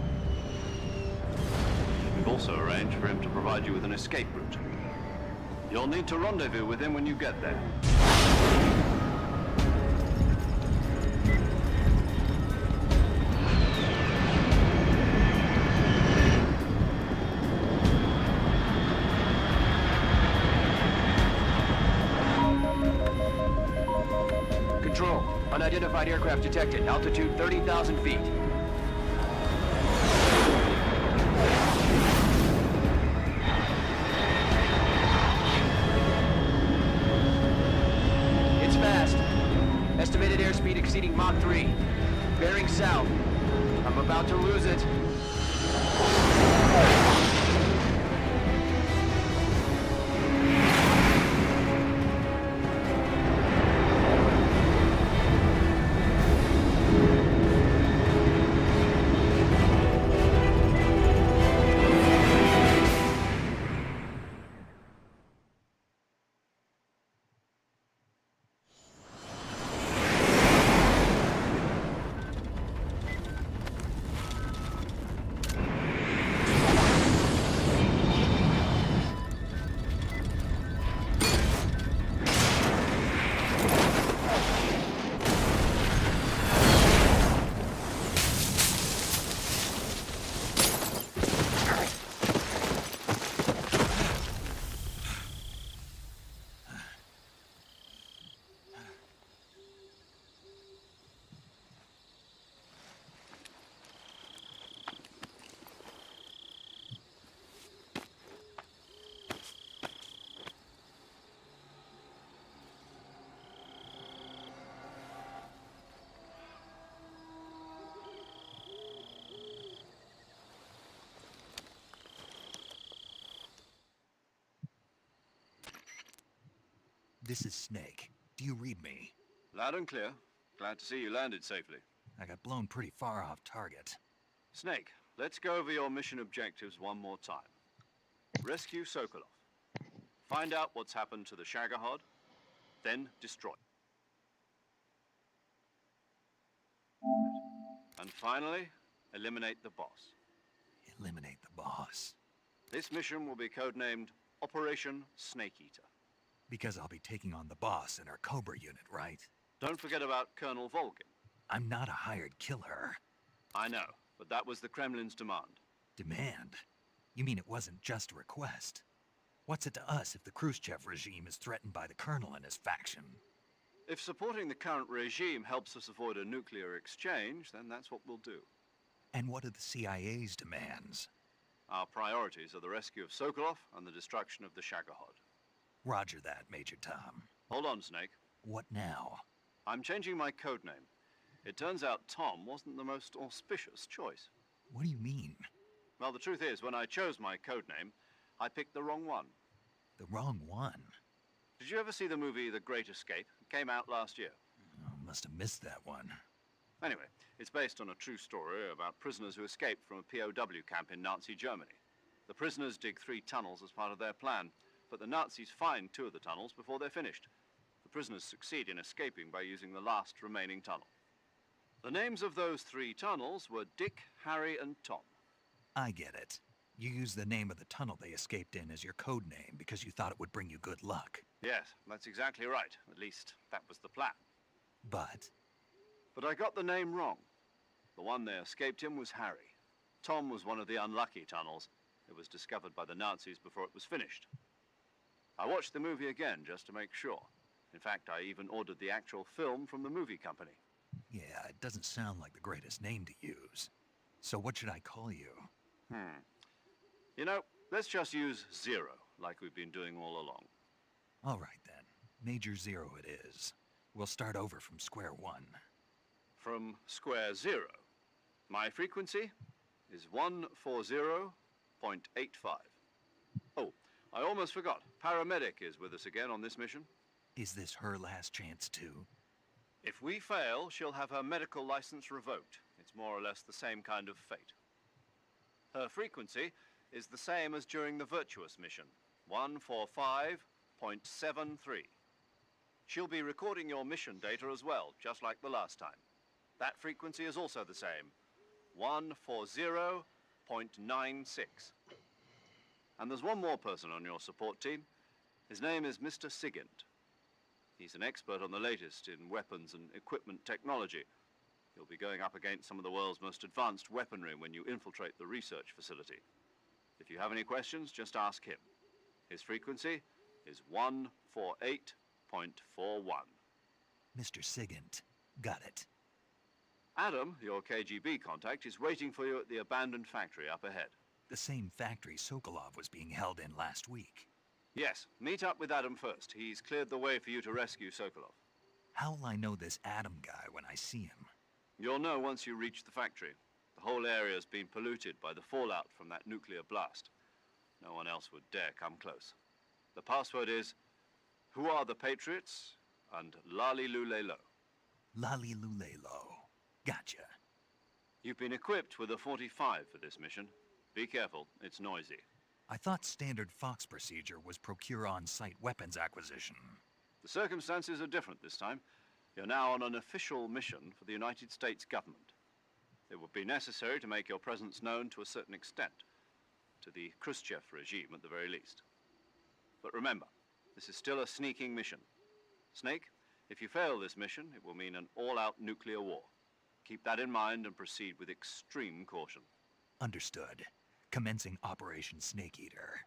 We've also arranged for him to provide you with an escape route. You'll need to rendezvous with him when you get there. Control, unidentified aircraft detected. Altitude 30,000 feet. It's fast. Estimated airspeed exceeding Mach 3. Bearing south. I'm about to lose it. This is Snake. Do you read me? Loud and clear. Glad to see you landed safely. I got blown pretty far off target. Snake, let's go over your mission objectives one more time. Rescue Sokolov. Find out what's happened to the Shagohod, then destroy. And finally, eliminate the boss. Eliminate the boss. This mission will be codenamed Operation Snake Eater. Because I'll be taking on the boss in our Cobra unit, right? Don't forget about Colonel Volgin. I'm not a hired killer. I know, but that was the Kremlin's demand. Demand? You mean it wasn't just a request? What's it to us if the Khrushchev regime is threatened by the Colonel and his faction? If supporting the current regime helps us avoid a nuclear exchange, then that's what we'll do. And what are the CIA's demands? Our priorities are the rescue of Sokolov and the destruction of the Shagohod. Roger that, Major Tom. Hold on, Snake. What now? I'm changing my codename. It turns out Tom wasn't the most auspicious choice. What do you mean? Well, the truth is, when I chose my codename, I picked the wrong one. The wrong one? Did you ever see the movie The Great Escape? It came out last year. Oh, must have missed that one. Anyway, it's based on a true story about prisoners who escaped from a POW camp in Nazi Germany. The prisoners dig 3 tunnels as part of their plan, but the Nazis find 2 of the tunnels before they're finished. The prisoners succeed in escaping by using the last remaining tunnel. The names of those 3 tunnels were Dick, Harry, and Tom. I get it. You used the name of the tunnel they escaped in as your code name because you thought it would bring you good luck. Yes, that's exactly right. At least, that was the plan. But I got the name wrong. The one they escaped in was Harry. Tom was one of the unlucky tunnels. It was discovered by the Nazis before it was finished. I watched the movie again just to make sure. In fact, I even ordered the actual film from the movie company. yeah, it doesn't sound like the greatest name to use. So what should I call you? You know, let's just use Zero, like we've been doing all along. All right then. Major Zero it is. We'll start over from square one. From square 0. My frequency is 140.85. Oh, I almost forgot. Paramedic is with us again on this mission. Is this her last chance too? If we fail, she'll have her medical license revoked. It's more or less the same kind of fate. Her frequency is the same as during the Virtuous mission, 145.73. She'll be recording your mission data as well, just like the last time. That frequency is also the same, 140.96. And there's one more person on your support team. His name is Mr. Sigint. He's an expert on the latest in weapons and equipment technology. You'll be going up against some of the world's most advanced weaponry when you infiltrate the research facility. If you have any questions, just ask him. His frequency is 148.41. Mr. Sigint. Got it. Adam, your KGB contact, is waiting for you at the abandoned factory up ahead. The same factory Sokolov was being held in last week. Yes, meet up with Adam first. He's cleared the way for you to rescue Sokolov. How'll I know this Adam guy when I see him? You'll know once you reach the factory. The whole area's been polluted by the fallout from that nuclear blast. No one else would dare come close. The password is, "Who are the Patriots?" and Lali Lulelo. Lali Lulelo. Gotcha. You've been equipped with a 45 for this mission. Be careful, it's noisy. I thought standard Fox procedure was procure on-site weapons acquisition. The circumstances are different this time. You're now on an official mission for the United States government. It would be necessary to make your presence known to a certain extent, to the Khrushchev regime at the very least. But remember, this is still a sneaking mission. Snake, if you fail this mission, it will mean an all-out nuclear war. Keep that in mind and proceed with extreme caution. Understood. Commencing Operation Snake Eater.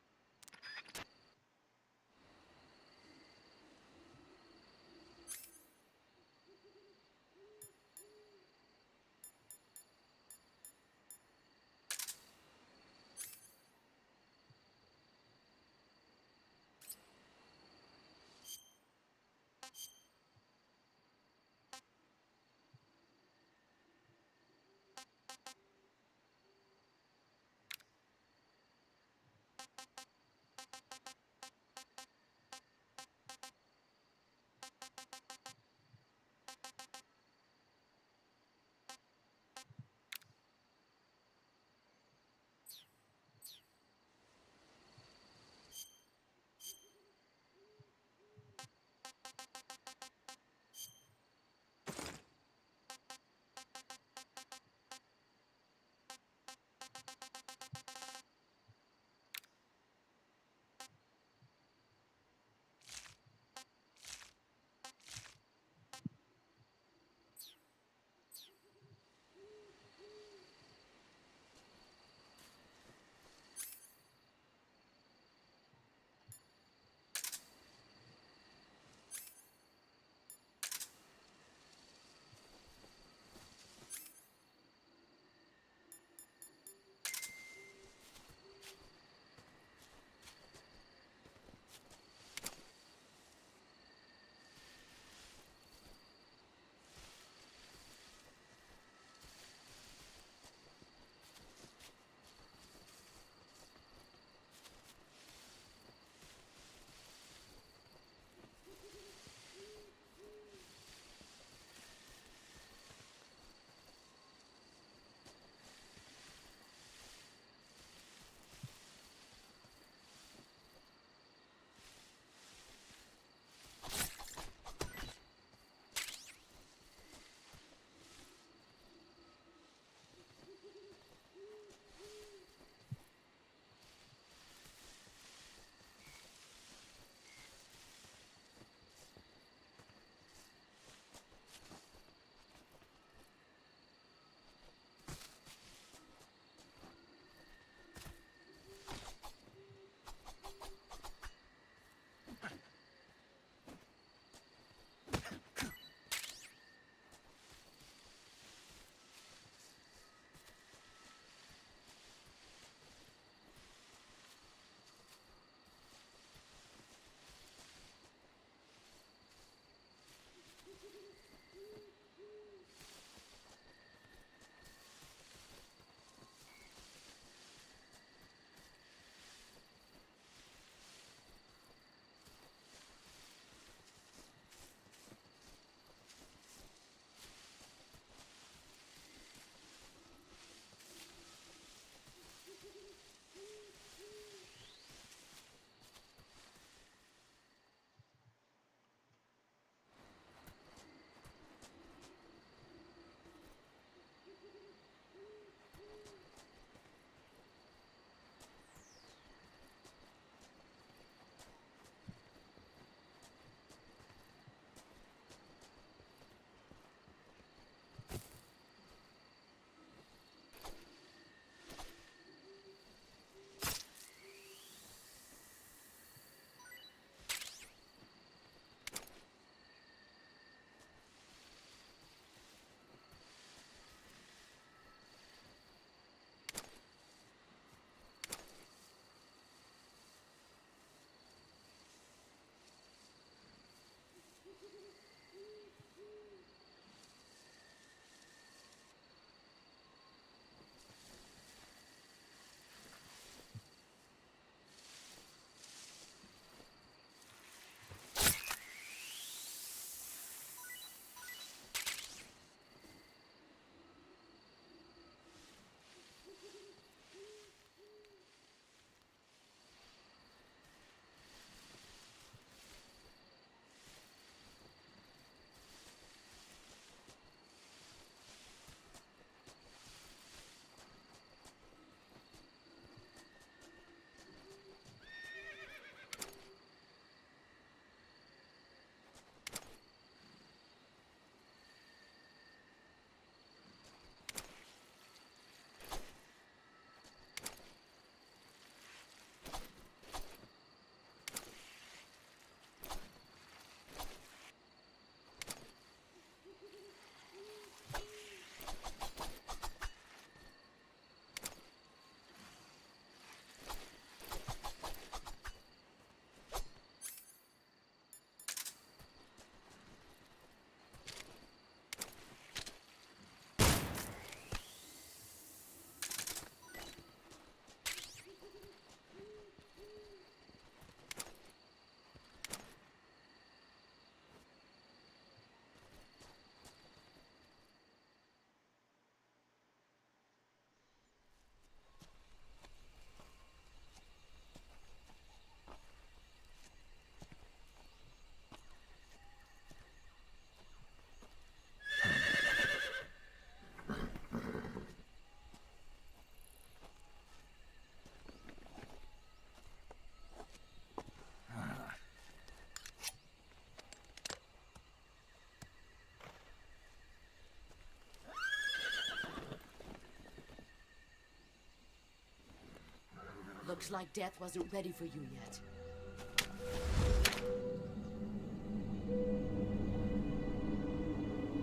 Looks like death wasn't ready for you yet.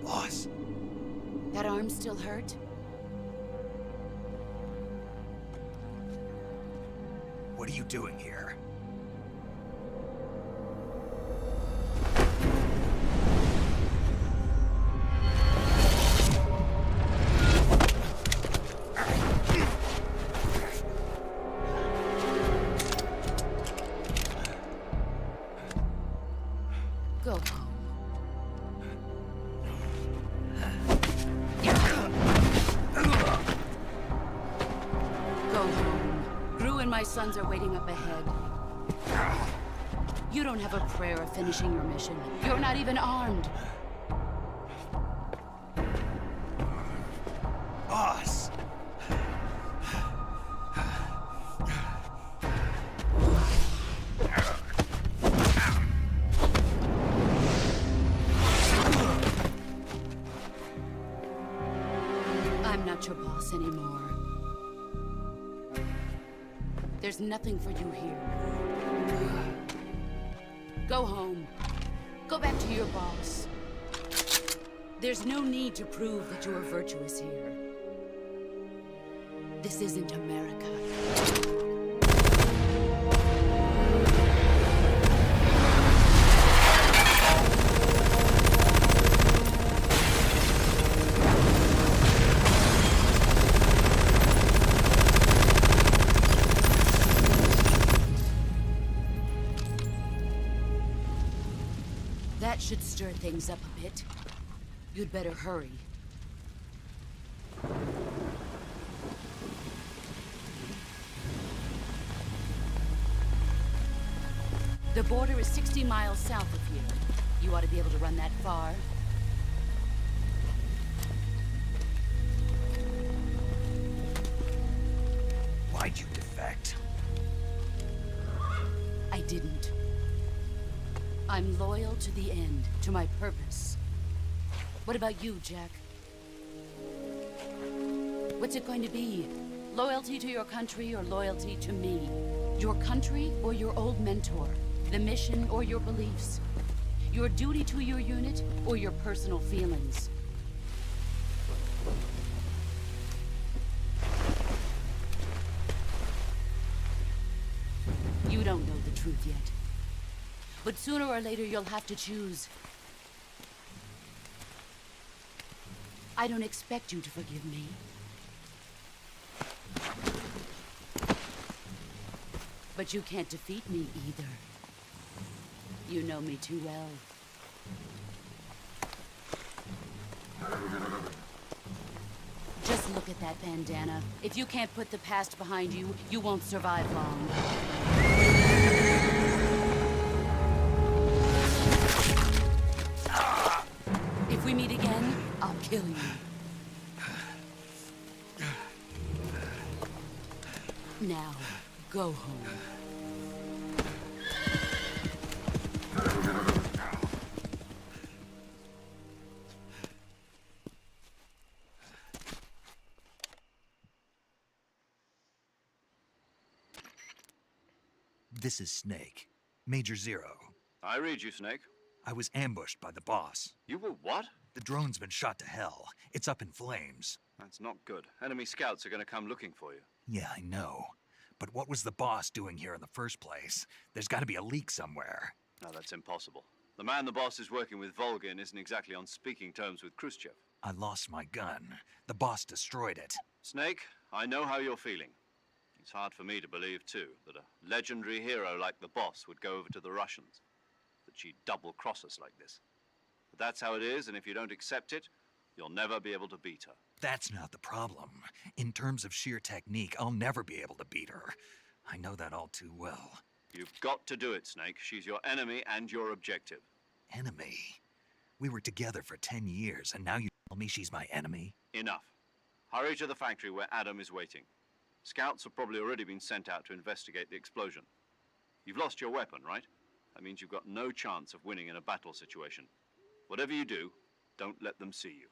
Boss. That arm still hurt? What are you doing here? Go home. Go home. Gru and my sons are waiting up ahead. You don't have a prayer of finishing your mission. You're not even armed. Boss! I'm not your boss anymore. There's nothing for you here. Go home. Go back to your boss. There's no need to prove that you are virtuous here. This isn't America. That should stir things up a bit. You'd better hurry. The border is 60 miles south of here. You ought to be able to run that far. Why'd you defect? I didn't. I'm loyal to the end, to my purpose. What about you, Jack? What's it going to be? Loyalty to your country or loyalty to me? Your country or your old mentor? The mission or your beliefs? Your duty to your unit or your personal feelings? You don't know the truth yet. But sooner or later, you'll have to choose. I don't expect you to forgive me. But you can't defeat me either. You know me too well. Just look at that bandana. If you can't put the past behind you, you won't survive long. If we meet again, I'll kill you. Now, go home. This is Snake. Major Zero. I read you, Snake. I was ambushed by the boss. You were what? The drone's been shot to hell. It's up in flames. That's not good. Enemy scouts are going to come looking for you. Yeah, I know. But what was the boss doing here in the first place? There's got to be a leak somewhere. No, that's impossible. The man the boss is working with, Volgin, isn't exactly on speaking terms with Khrushchev. I lost my gun. The boss destroyed it. Snake, I know how you're feeling. It's hard for me to believe, too, that a legendary hero like the boss would go over to the Russians. That she'd double-cross us like this. But that's how it is, and if you don't accept it, you'll never be able to beat her. That's not the problem. In terms of sheer technique, I'll never be able to beat her. I know that all too well. You've got to do it, Snake. She's your enemy and your objective. Enemy? We were together for 10 years, and now you tell me she's my enemy? Enough. Hurry to the factory where Adam is waiting. Scouts have probably already been sent out to investigate the explosion. You've lost your weapon, right? That means you've got no chance of winning in a battle situation. Whatever you do, don't let them see you.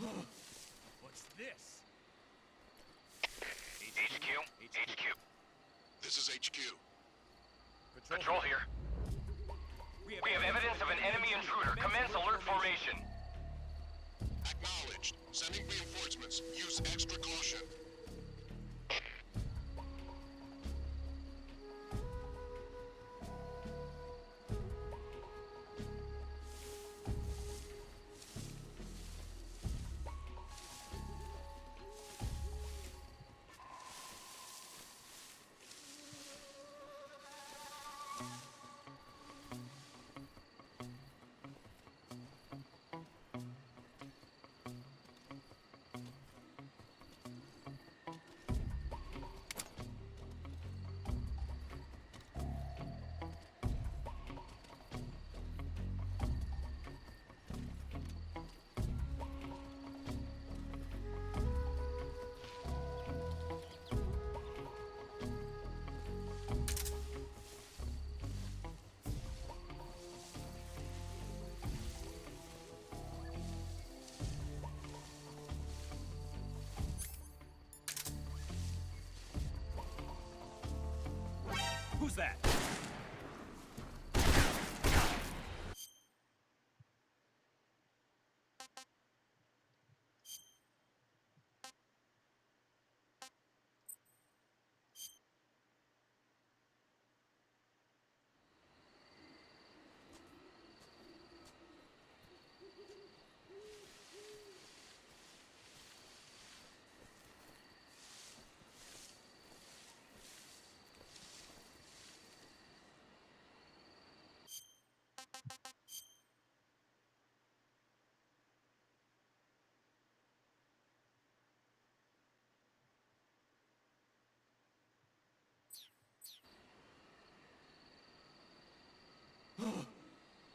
What's this? HQ. This is HQ. Patrol here. We have evidence of an enemy intruder. Commence alert formation. Acknowledged. Sending reinforcements. Use extra caution. Who's that?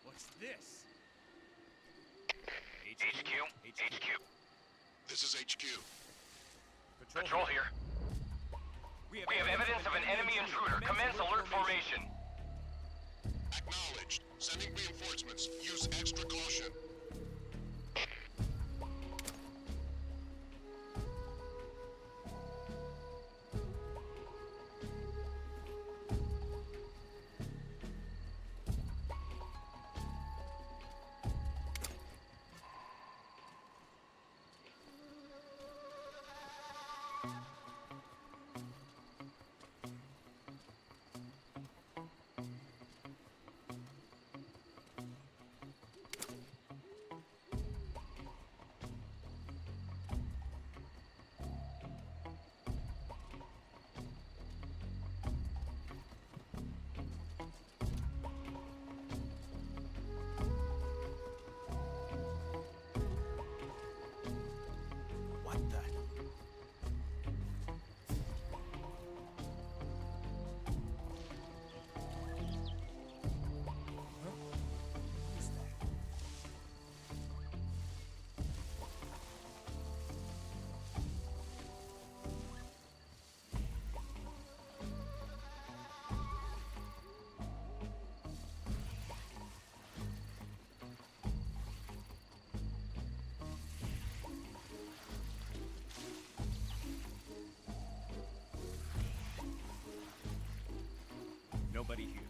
What's this? HQ. This is HQ. Patrol here. We have evidence of an enemy intruder. Commence alert formation. Acknowledged. Sending reinforcements. Use extra caution. What the? Who's that? Nobody here.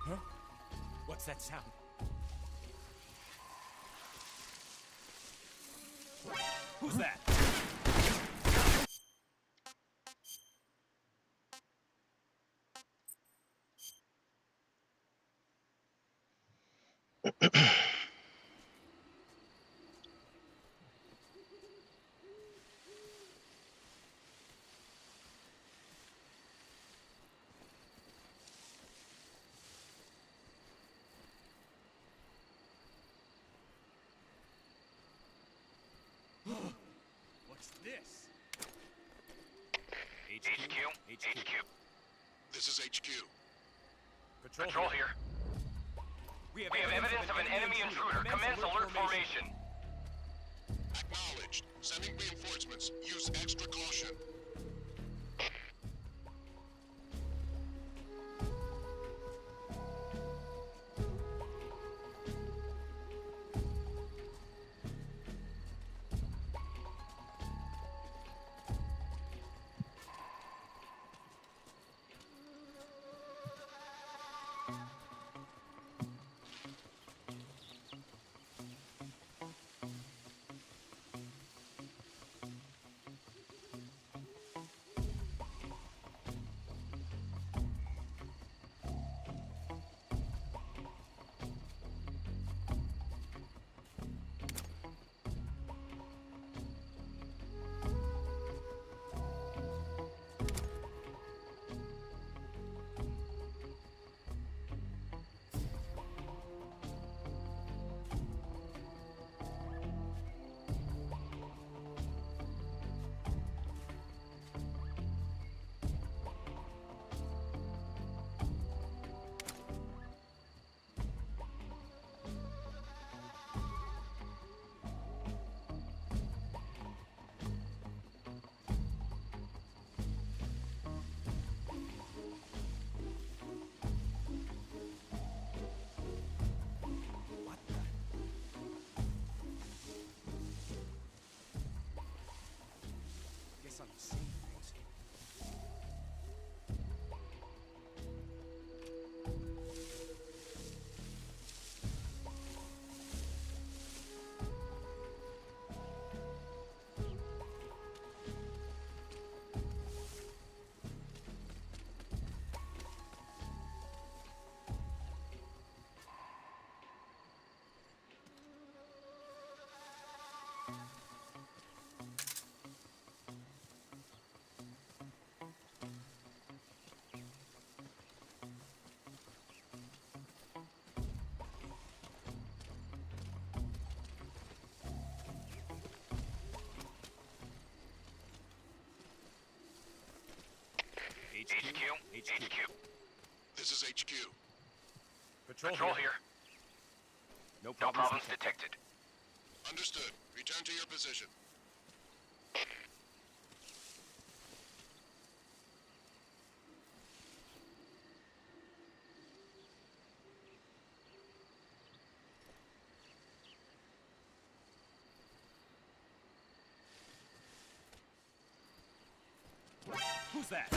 Huh? What's that sound? Who's that? What's this? HQ. This is HQ. Patrol here. We have evidence of an enemy intruder. Commence alert formation. Acknowledged. Sending reinforcements. Use extra caution. I'm seeing things. HQ. This is HQ. Patrol here. No problems detected. Understood. Return to your position. Who's that?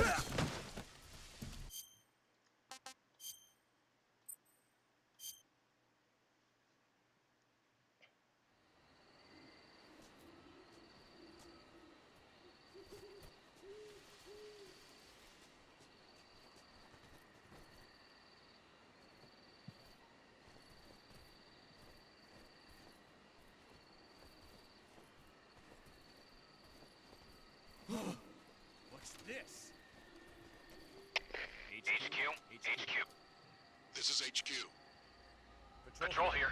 What's this? HQ. This is HQ. Patrol here.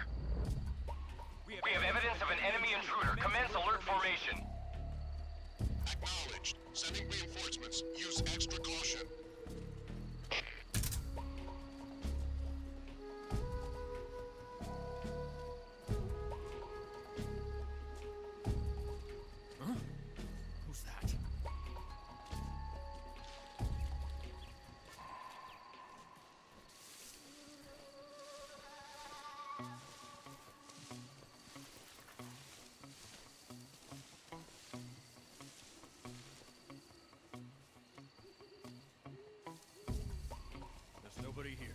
We have evidence of an enemy intruder. Commence alert formation. Acknowledged. Sending reinforcements. Use extra caution. Huh? Who's that? There's nobody here.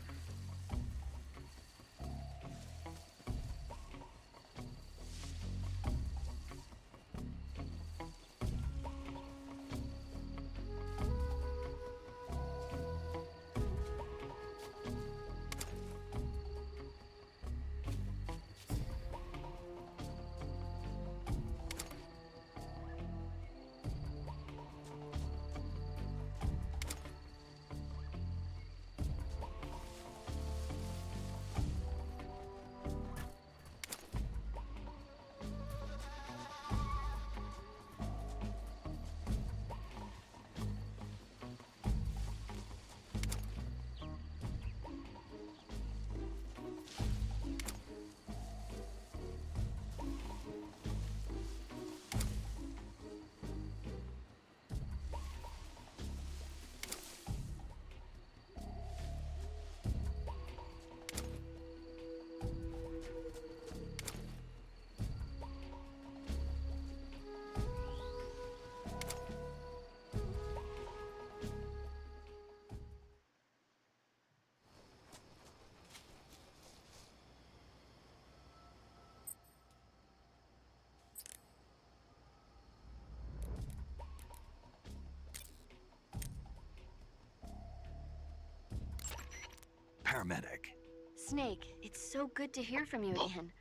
paramedic. Snake, it's so good to hear from you again.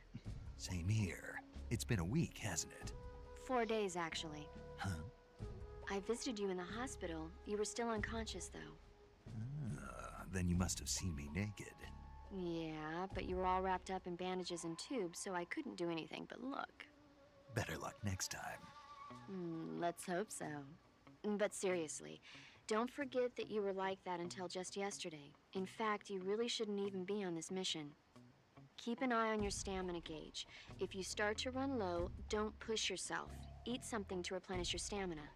Same here. It's been a week, hasn't it? 4 days, actually. Huh? I visited you in the hospital. You were still unconscious, though. Then you must have seen me naked. Yeah, but you were all wrapped up in bandages and tubes, so I couldn't do anything but look. Better luck next time. Let's hope so. But seriously, don't forget that you were like that until just yesterday. In fact, you really shouldn't even be on this mission. Keep an eye on your stamina gauge. If you start to run low, don't push yourself. Eat something to replenish your stamina.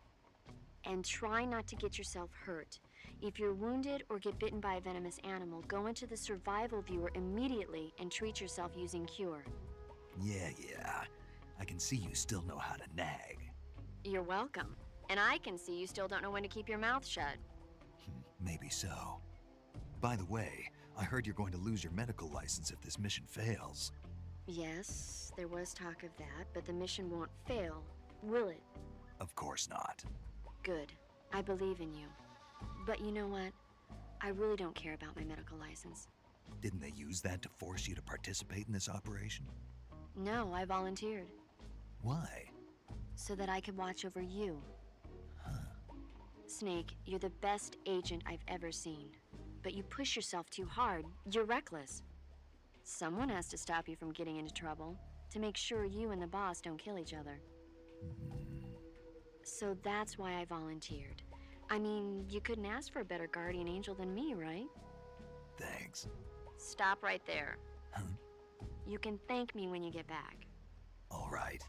And try not to get yourself hurt. If you're wounded or get bitten by a venomous animal, go into the survival viewer immediately and treat yourself using Cure. Yeah. I can see you still know how to nag. You're welcome. And I can see you still don't know when to keep your mouth shut. Maybe so. By the way, I heard you're going to lose your medical license if this mission fails. Yes, there was talk of that, but the mission won't fail, will it? Of course not. Good. I believe in you. But you know what? I really don't care about my medical license. Didn't they use that to force you to participate in this operation? No, I volunteered. Why? So that I could watch over you. Snake, you're the best agent I've ever seen. But you push yourself too hard. You're reckless. Someone has to stop you from getting into trouble, to make sure you and the boss don't kill each other. So that's why I volunteered. I mean, you couldn't ask for a better guardian angel than me, right? Thanks. Stop right there. You can thank me when you get back. All right.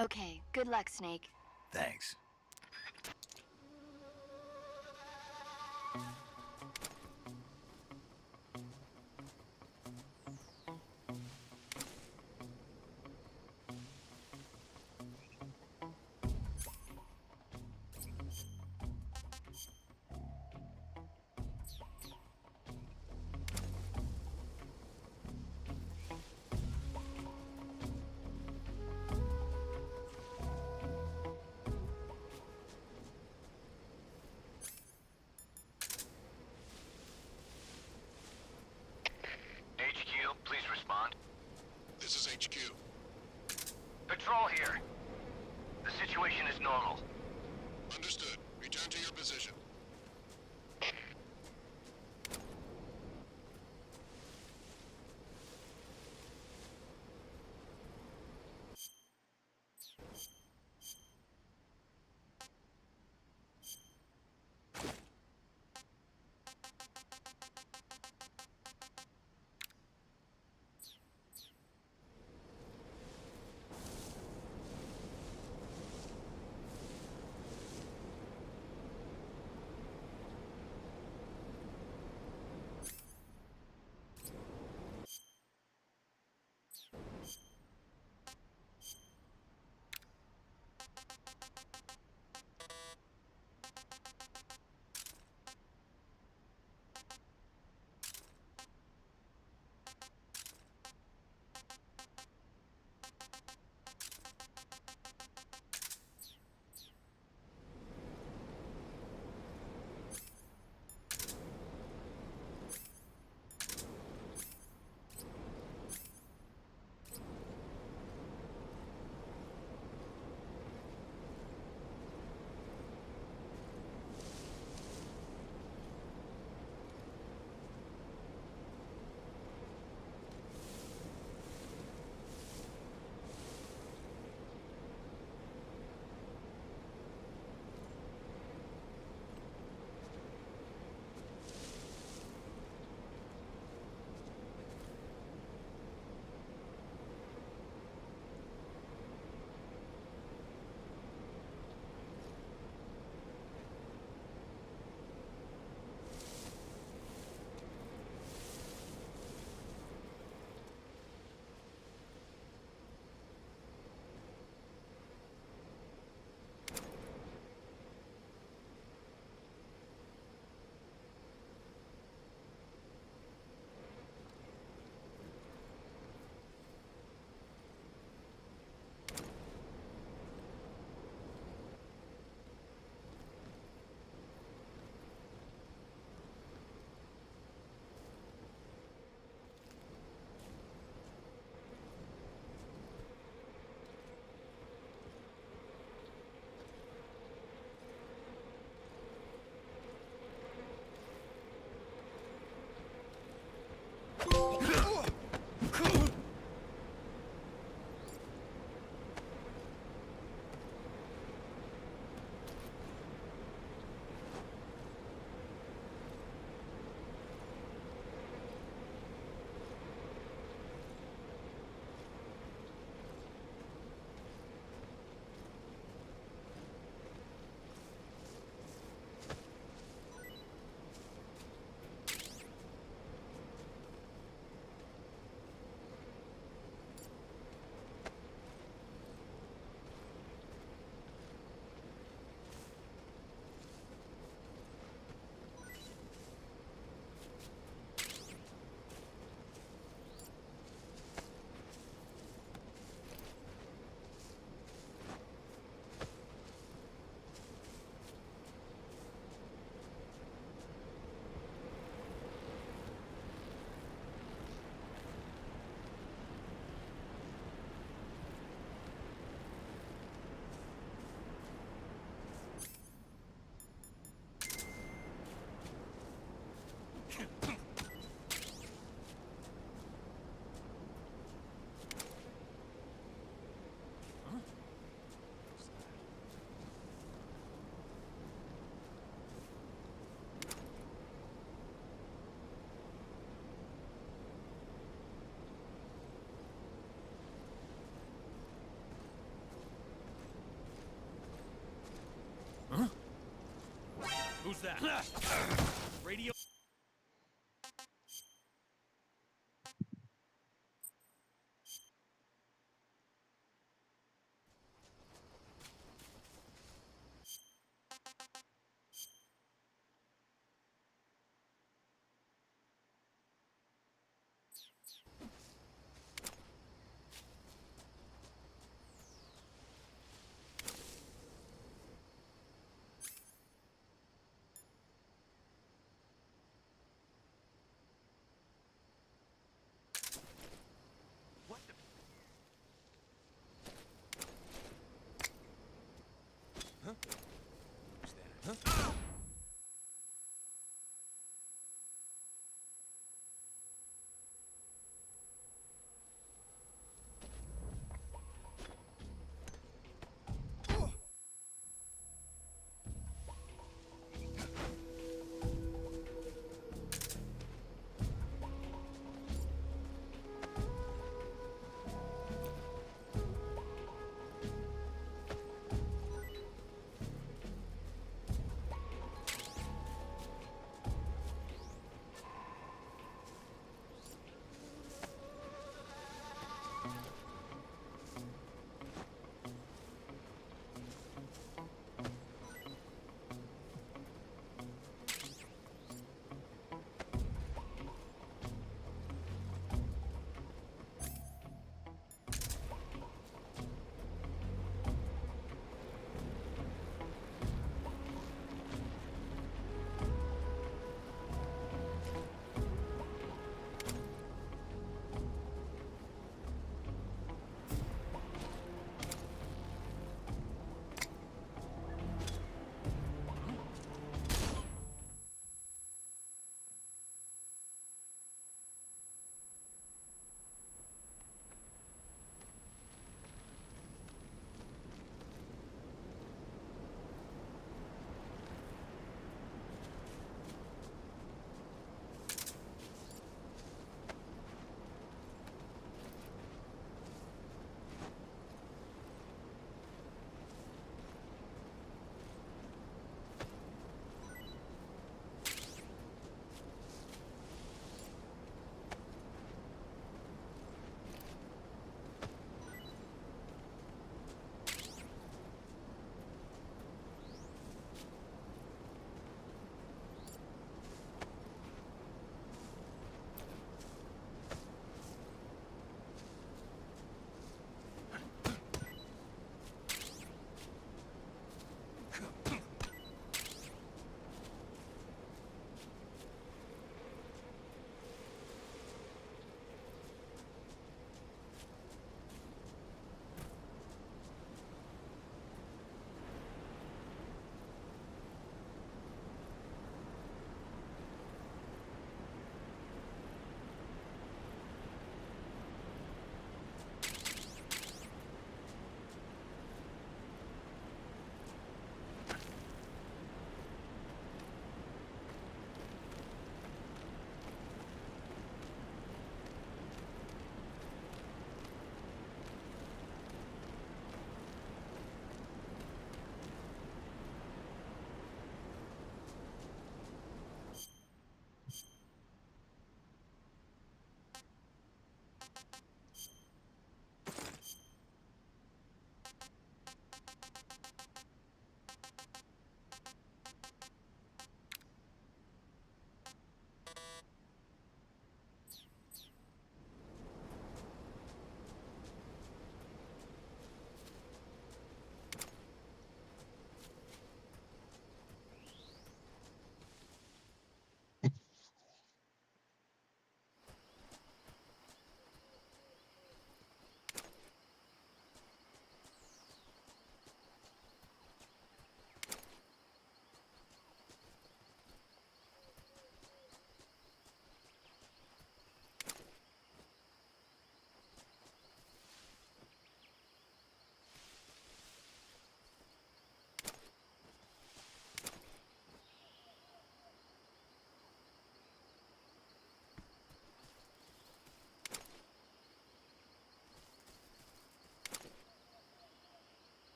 Okay, good luck, Snake. Thanks. HQ, please respond. This is HQ. Patrol here. The situation is normal. Understood. Return to your position. that? Radio.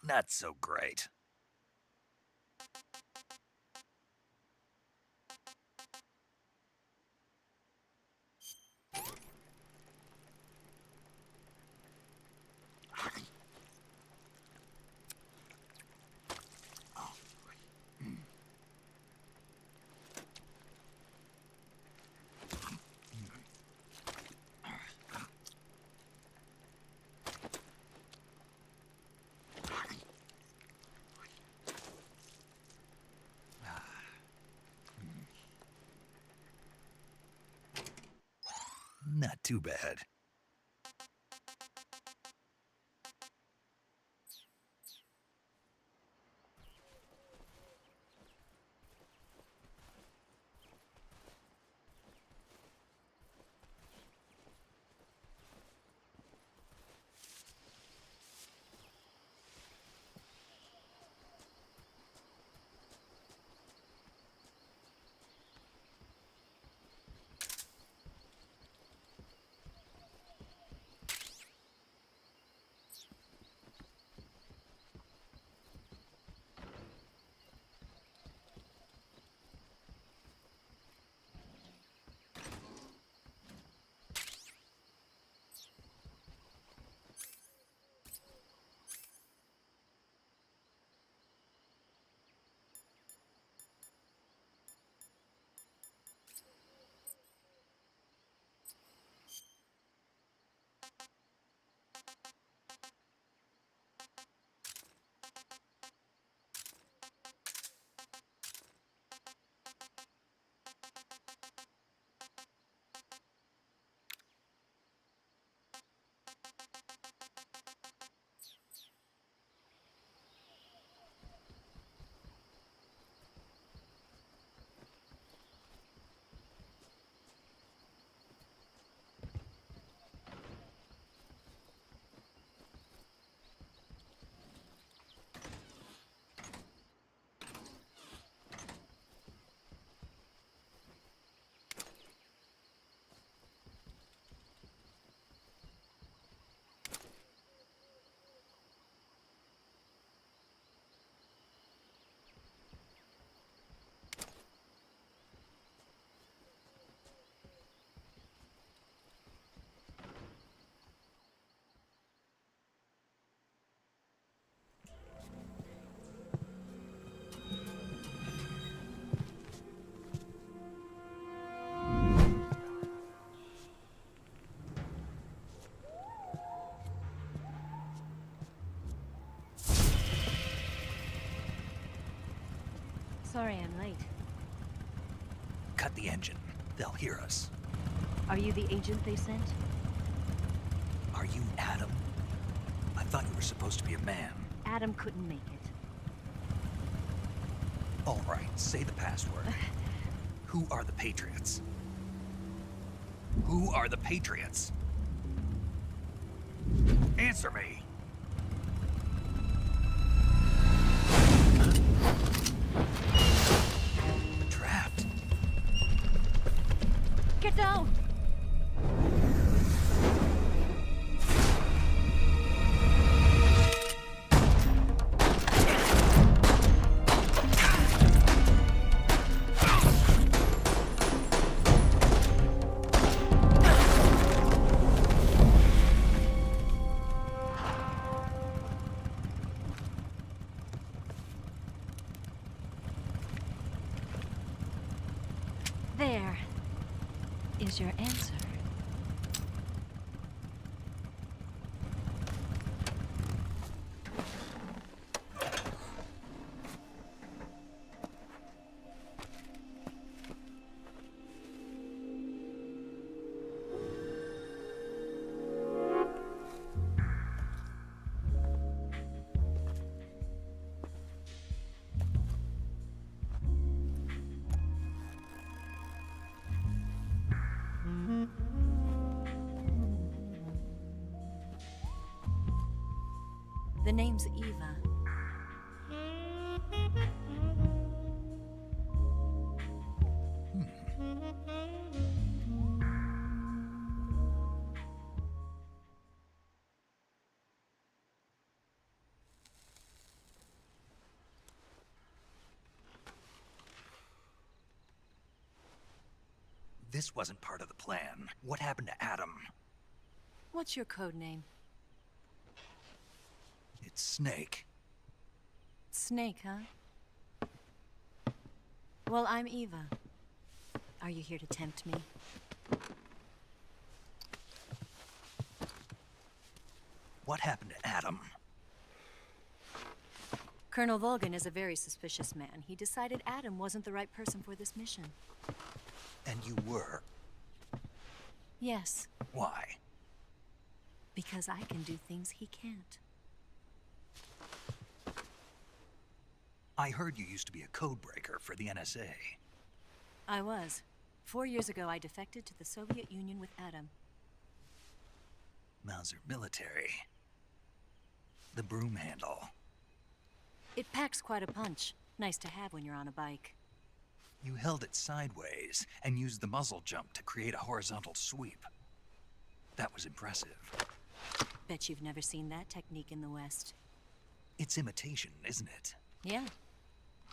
not so great. Not too bad. Sorry I'm late. Cut the engine. They'll hear us. Are you the agent they sent? Are you Adam? I thought you were supposed to be a man. Adam couldn't make it. All right, say the password. Who are the Patriots? Who are the Patriots? Answer me. Trapped. Get down! There is your answer. The name's Eva. This wasn't part of the plan. What happened to Adam? What's your code name? It's Snake. Snake, huh? Well, I'm Eva. Are you here to tempt me? What happened to Adam? Colonel Volgan is a very suspicious man. He decided Adam wasn't the right person for this mission. And you were? Yes, Why? because I can do things he can't. I heard you used to be a codebreaker for the NSA. I was. 4 years ago, I defected to the Soviet Union with Adam. Mauser military. The broom handle. It packs quite a punch. Nice to have when you're on a bike. You held it sideways and used the muzzle jump to create a horizontal sweep. That was impressive. Bet you've never seen that technique in the West. It's imitation, isn't it? Yeah.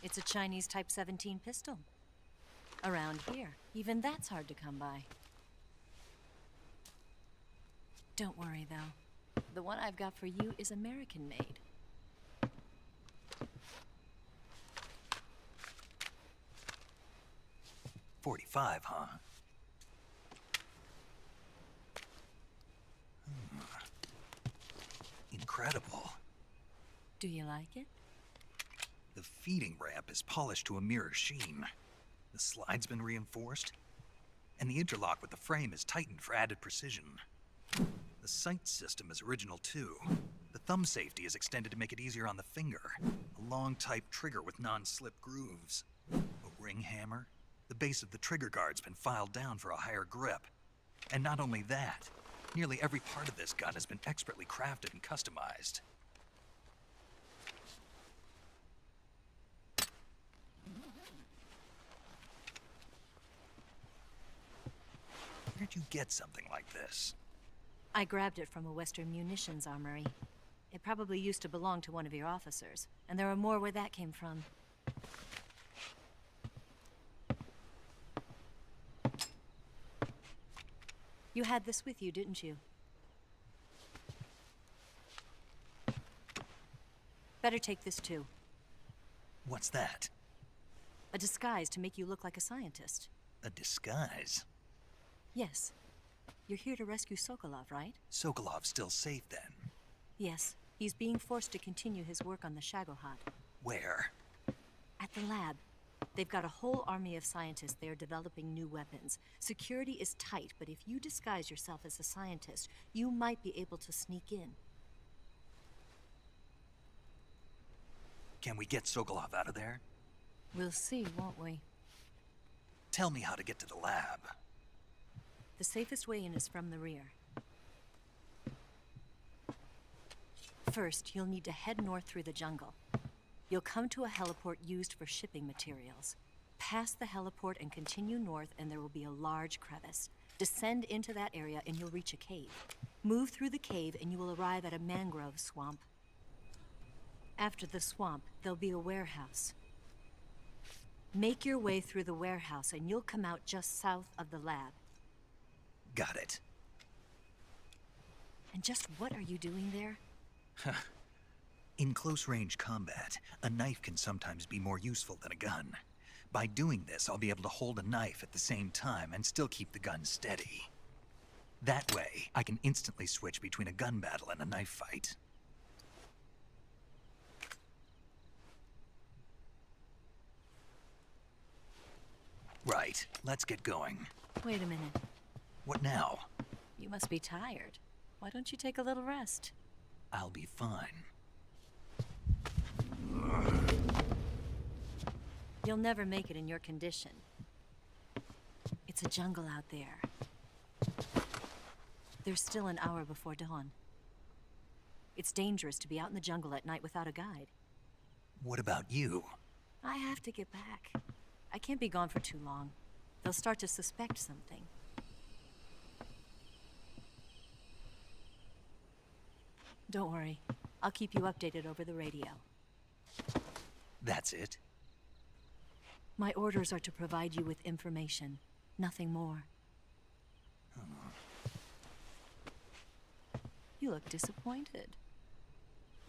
It's a Chinese Type 17 pistol. Around here, even that's hard to come by. Don't worry, though. The one I've got for you is American-made. .45, huh? Incredible. Do you like it? The feeding ramp is polished to a mirror sheen. The slide's been reinforced, and the interlock with the frame is tightened for added precision. The sight system is original too. The thumb safety is extended to make it easier on the finger. A long type trigger with non-slip grooves. A ring hammer. The base of the trigger guard's been filed down for a higher grip. And not only that, nearly every part of this gun has been expertly crafted and customized. Where'd you get something like this? I grabbed it from a Western munitions armory. It probably used to belong to one of your officers, and there are more where that came from. You had this with you, didn't you? Better take this too. What's that? A disguise to make you look like a scientist. A disguise? Yes. You're here to rescue Sokolov, right? Sokolov's still safe then? Yes. He's being forced to continue his work on the Shagohod. Where? At the lab. They've got a whole army of scientists there developing new weapons. Security is tight, but if you disguise yourself as a scientist, you might be able to sneak in. Can we get Sokolov out of there? We'll see, won't we? Tell me how to get to the lab. The safest way in is from the rear. First, you'll need to head north through the jungle. You'll come to a heliport used for shipping materials. Pass the heliport and continue north, and there will be a large crevice. Descend into that area and you'll reach a cave. Move through the cave and you will arrive at a mangrove swamp. After the swamp, there'll be a warehouse. Make your way through the warehouse and you'll come out just south of the lab. Got it. And just what are you doing there? In close-range combat, a knife can sometimes be more useful than a gun. By doing this, I'll be able to hold a knife at the same time and still keep the gun steady. That way, I can instantly switch between a gun battle and a knife fight. Right, let's get going. Wait a minute. What now? You must be tired. Why don't you take a little rest? I'll be fine. You'll never make it in your condition. It's a jungle out there. There's still an hour before dawn. It's dangerous to be out in the jungle at night without a guide. What about you? I have to get back. I can't be gone for too long. They'll start to suspect something. Don't worry. I'll keep you updated over the radio. That's it? My orders are to provide you with information, nothing more. You look disappointed.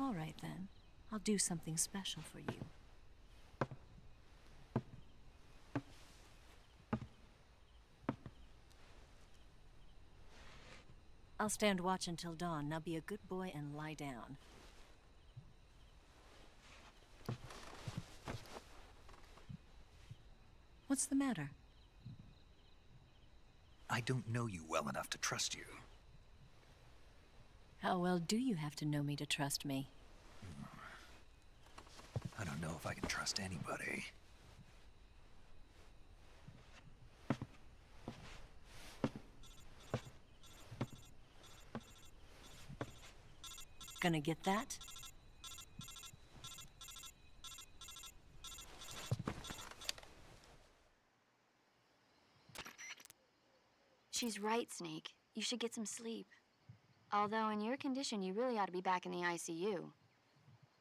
All right then. I'll do something special for you. I'll stand watch until dawn. Now be a good boy and lie down. What's the matter? I don't know you well enough to trust you. How well do you have to know me to trust me? I don't know if I can trust anybody. Gonna get that? She's right, Snake. You should get some sleep. Although in your condition, you really ought to be back in the ICU.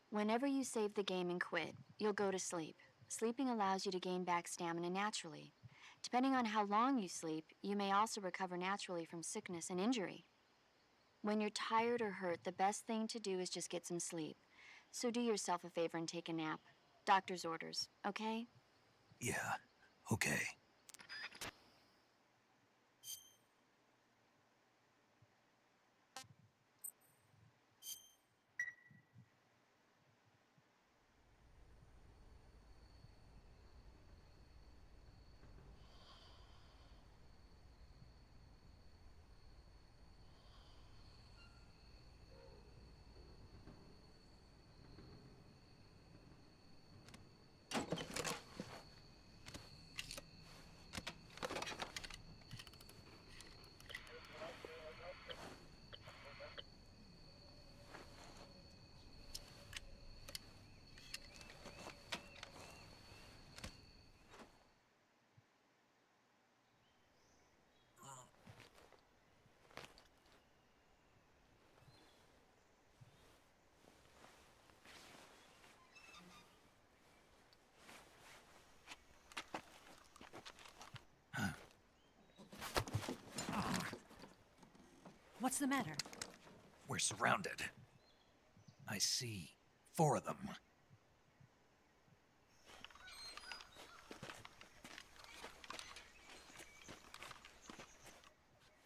Whenever you save the game and quit, you'll go to sleep. Sleeping allows you to gain back stamina naturally. Depending on how long you sleep, you may also recover naturally from sickness and injury. When you're tired or hurt, the best thing to do is just get some sleep. So do yourself a favor and take a nap. Doctor's orders, okay? Yeah, okay. What's the matter? We're surrounded. I see 4 of them.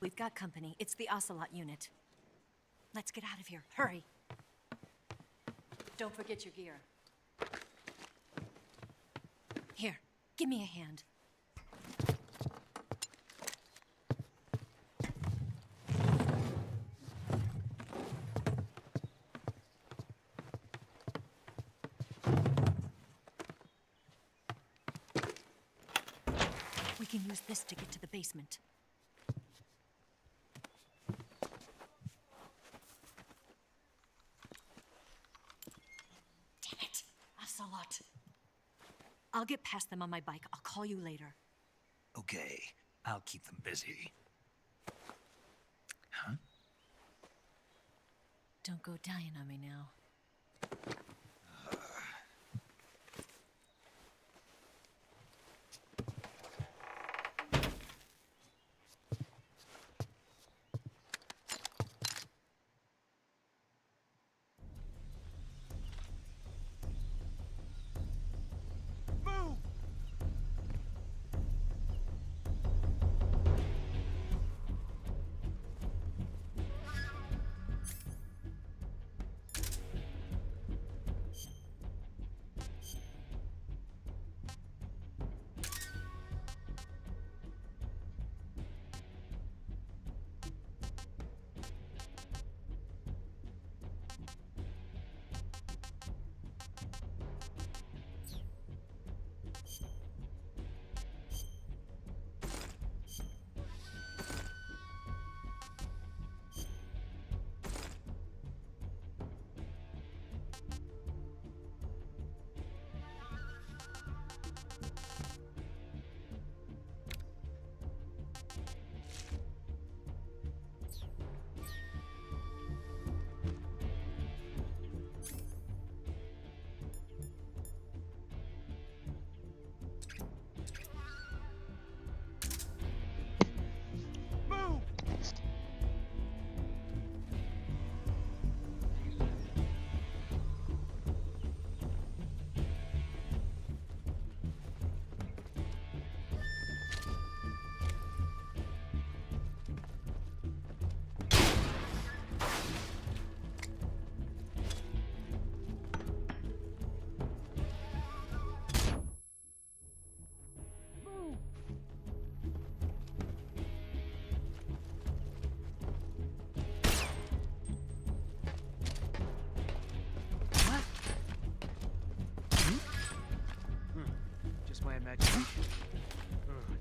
We've got company. It's the Ocelot unit. Let's get out of here. Hurry. Don't forget your gear. Here, give me a hand. We can use this to get to the basement. Damn it, Ocelot. I'll get past them on my bike. I'll call you later. Okay, I'll keep them busy. Huh? Don't go dying on me now.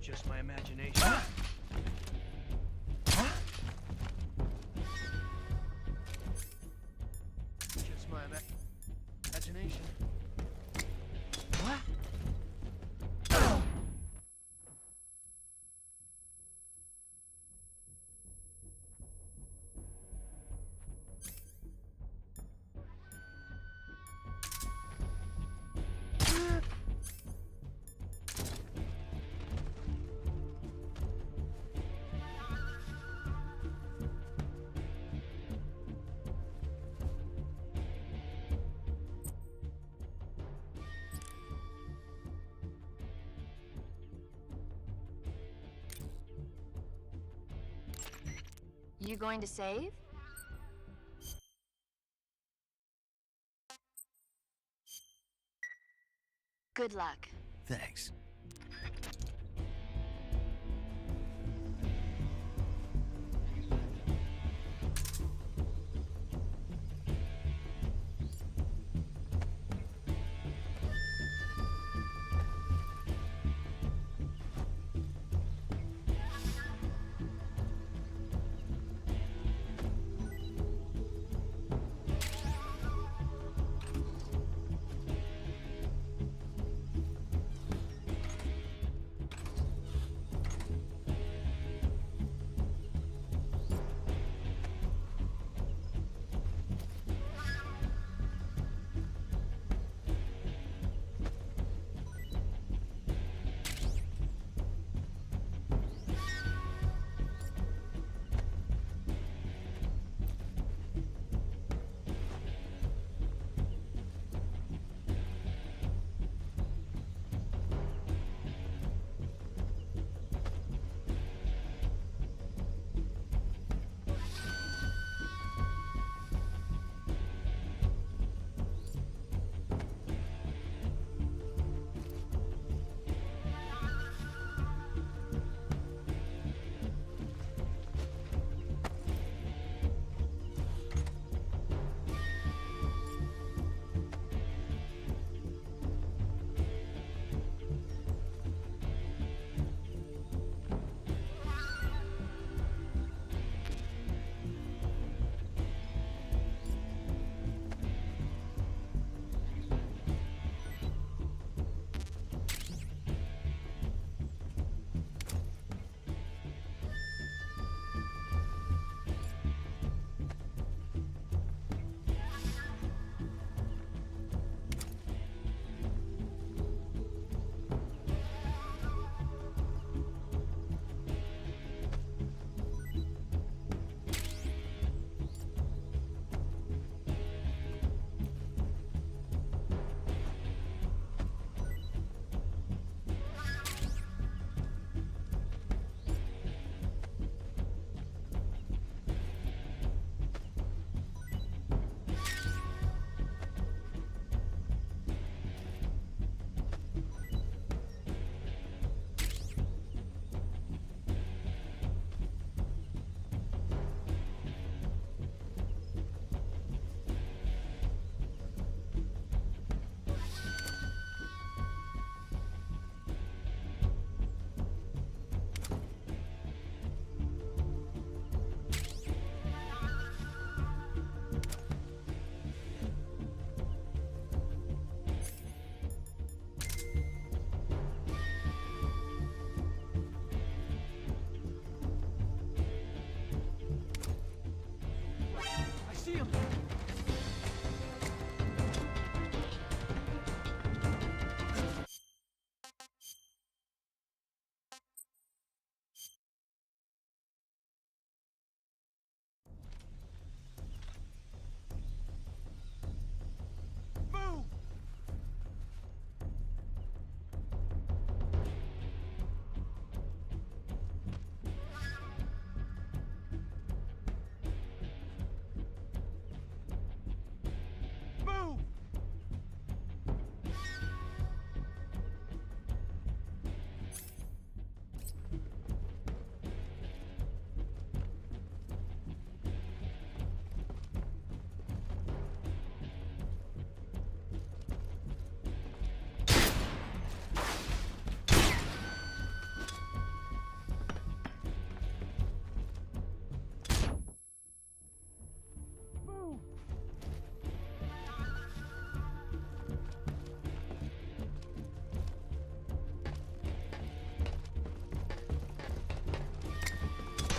Just my imagination. Just my imagination. What? You going to save? Good luck. Thanks.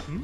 Hmm?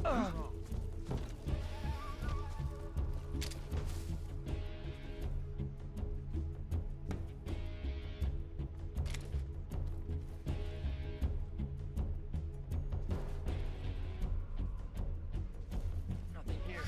Nothing here.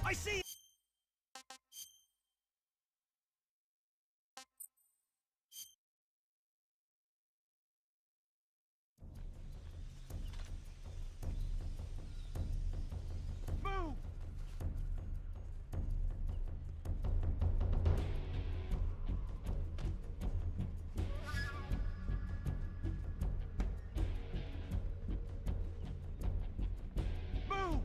I see! Move! Move!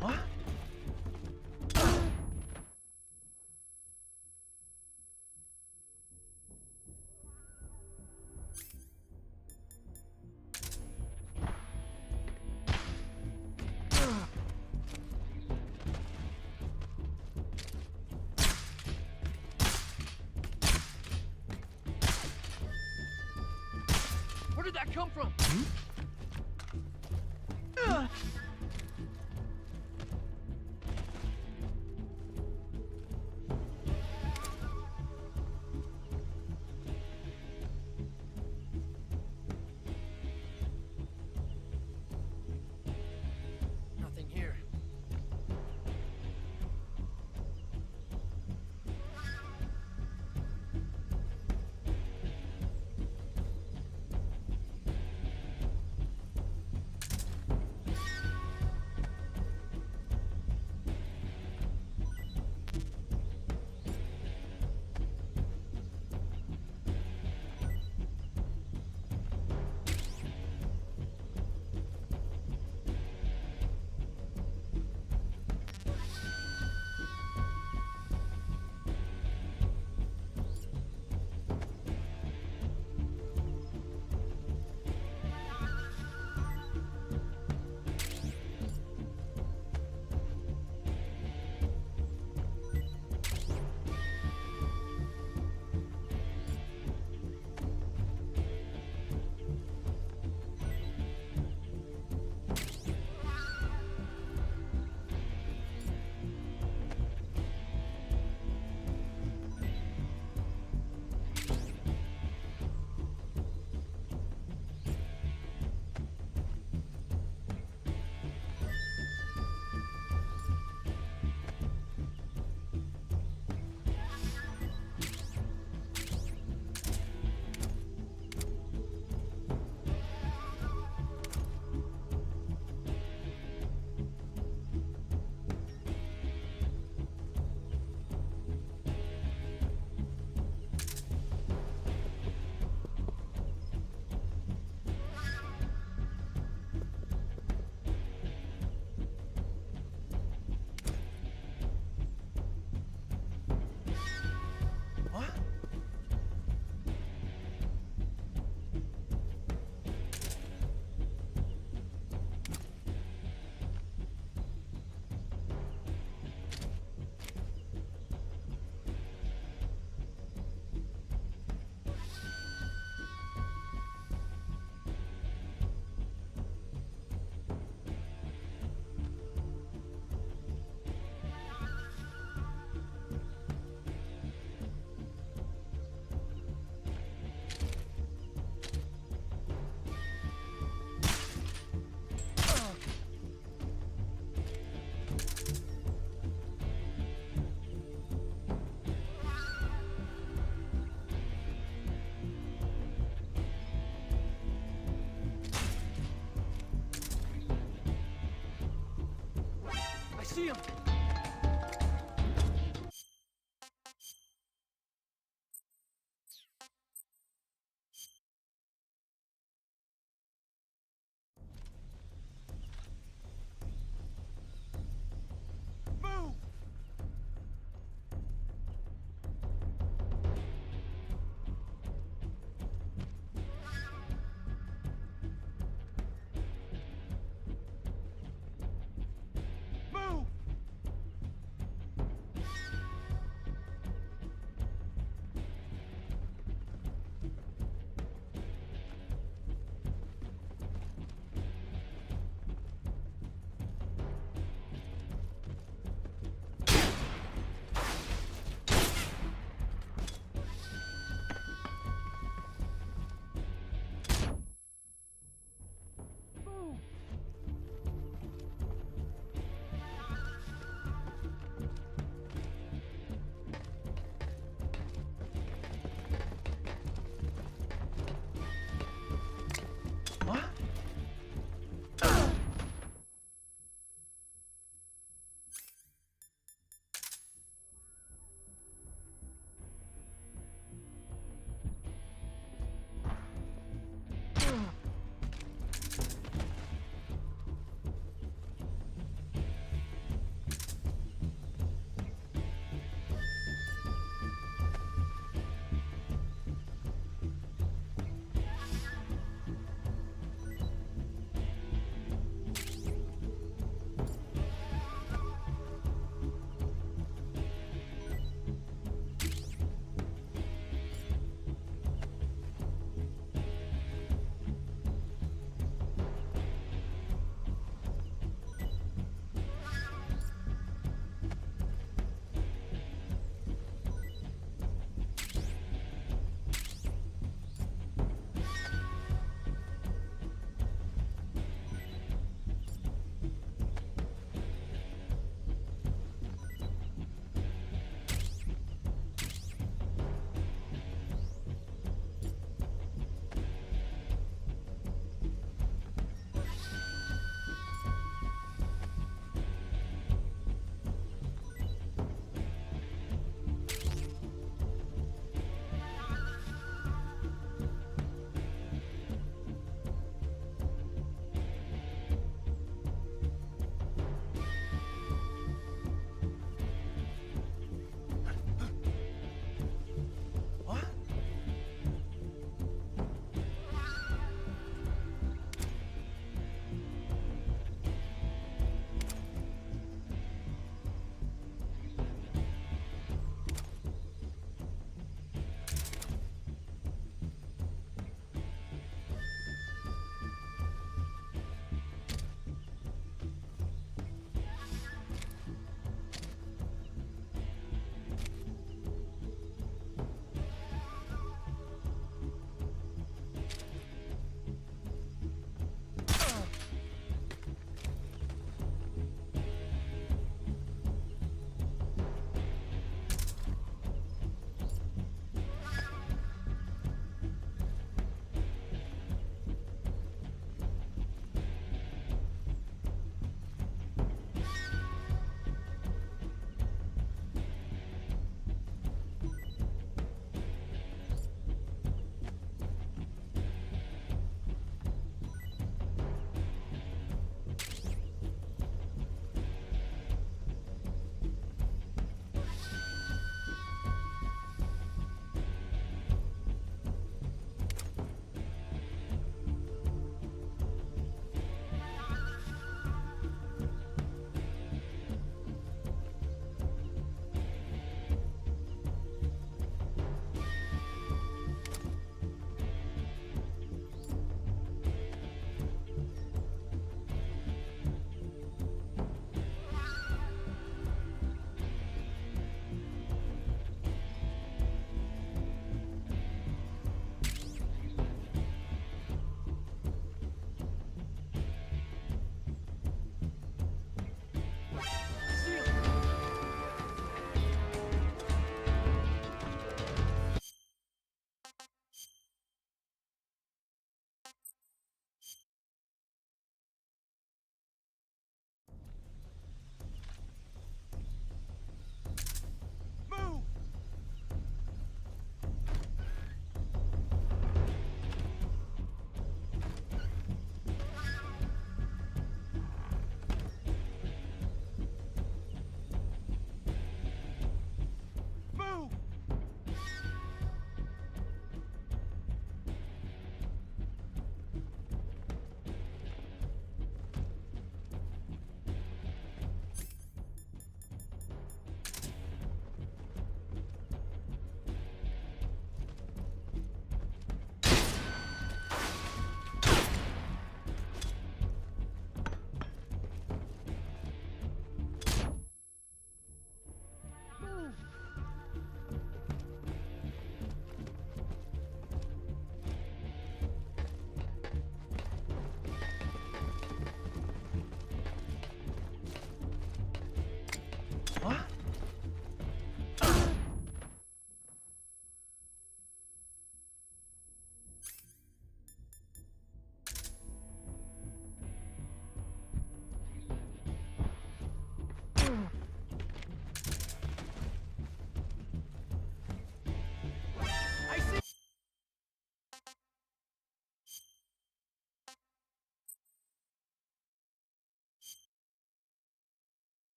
What? Where did that come from? Nothing here.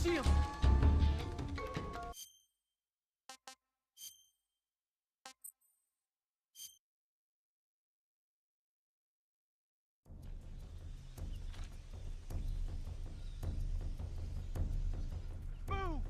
see him! Move!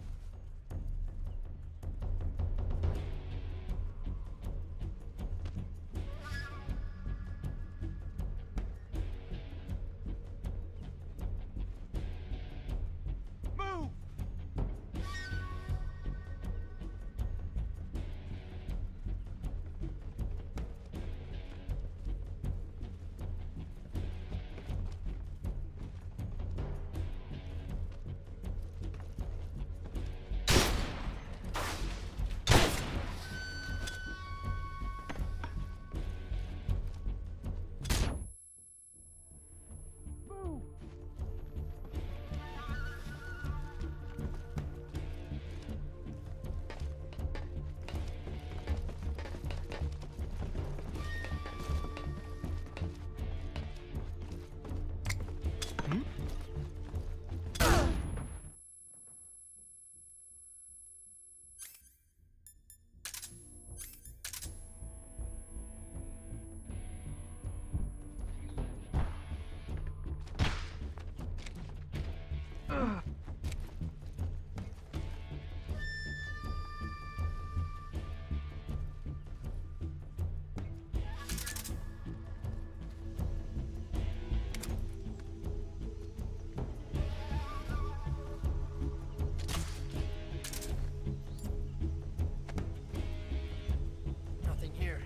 Move! Nothing here.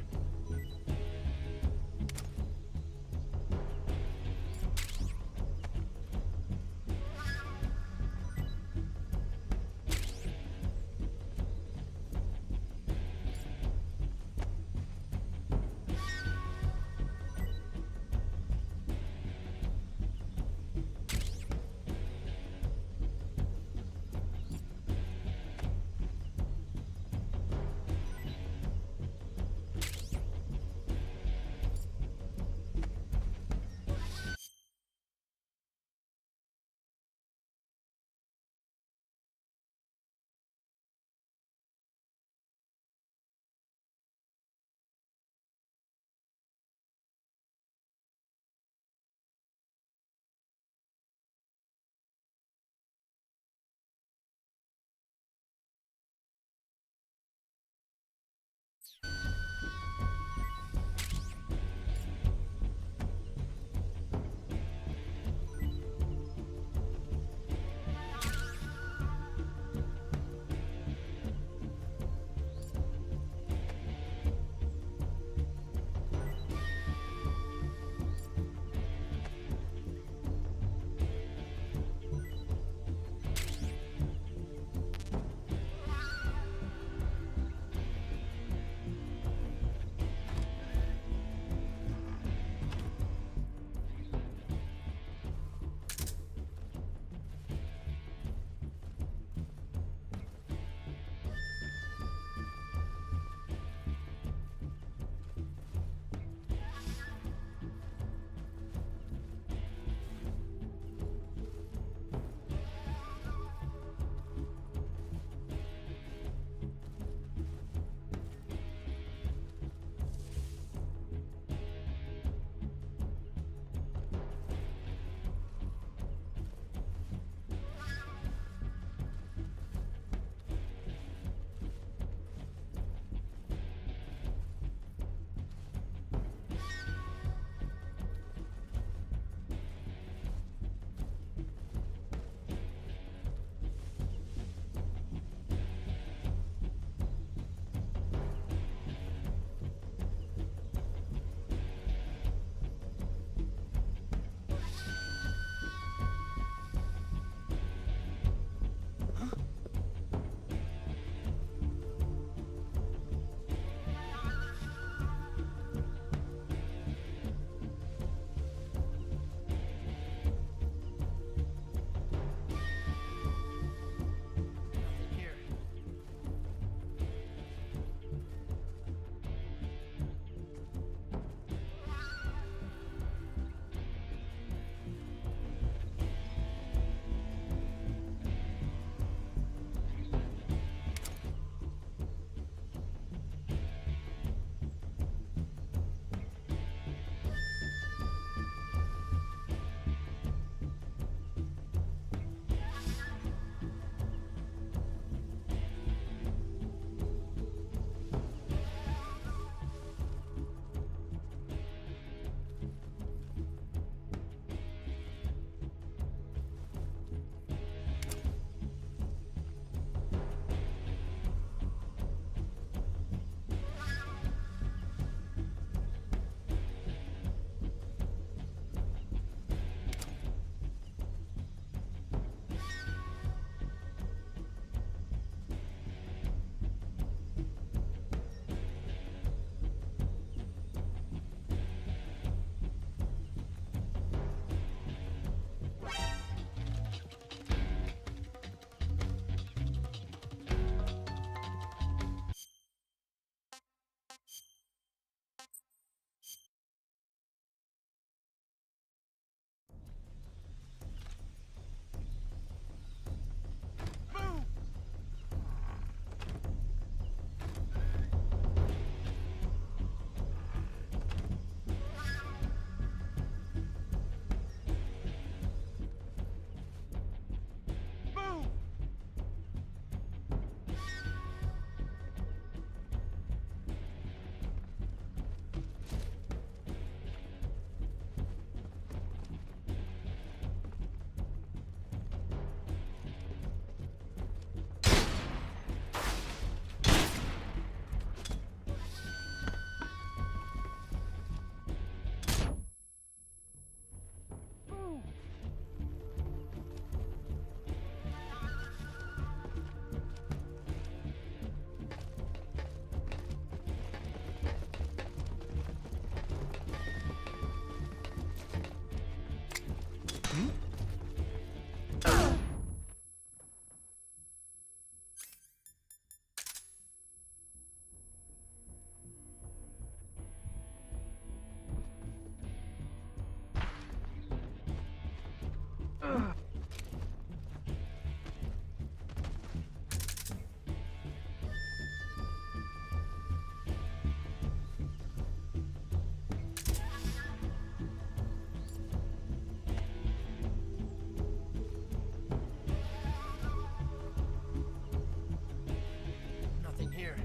Nothing here.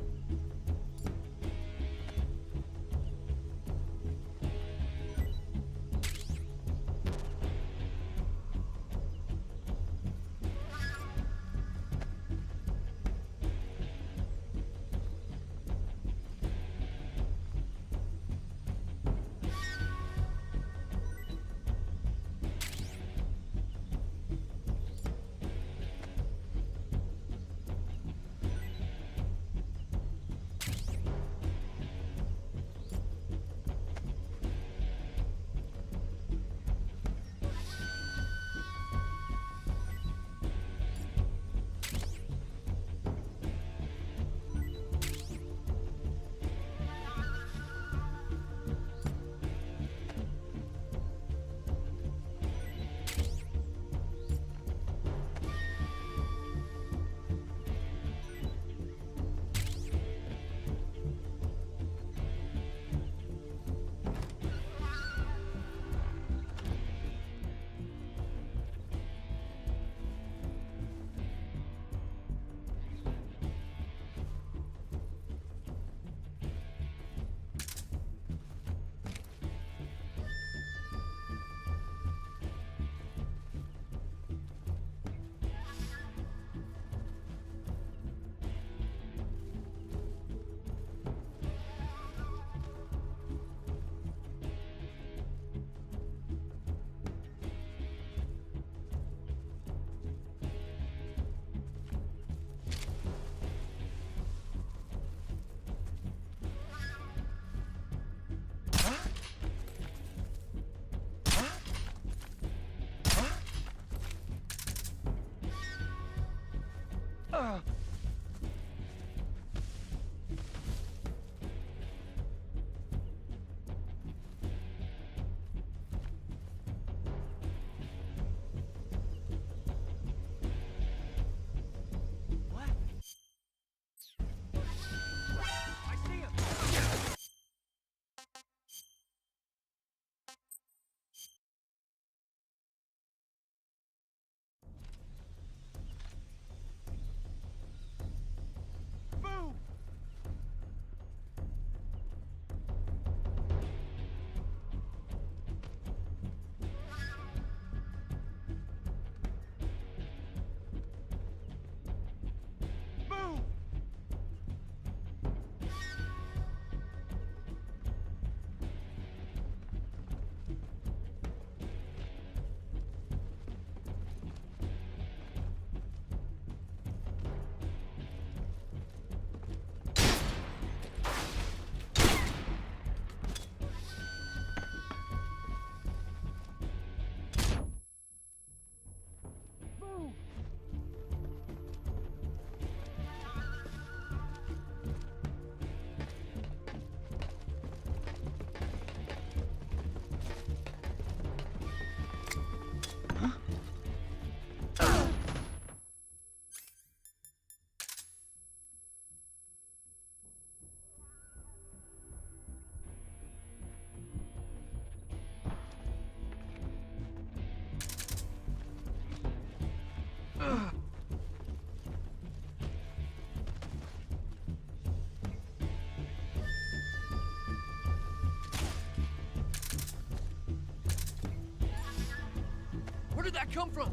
Where did that come from?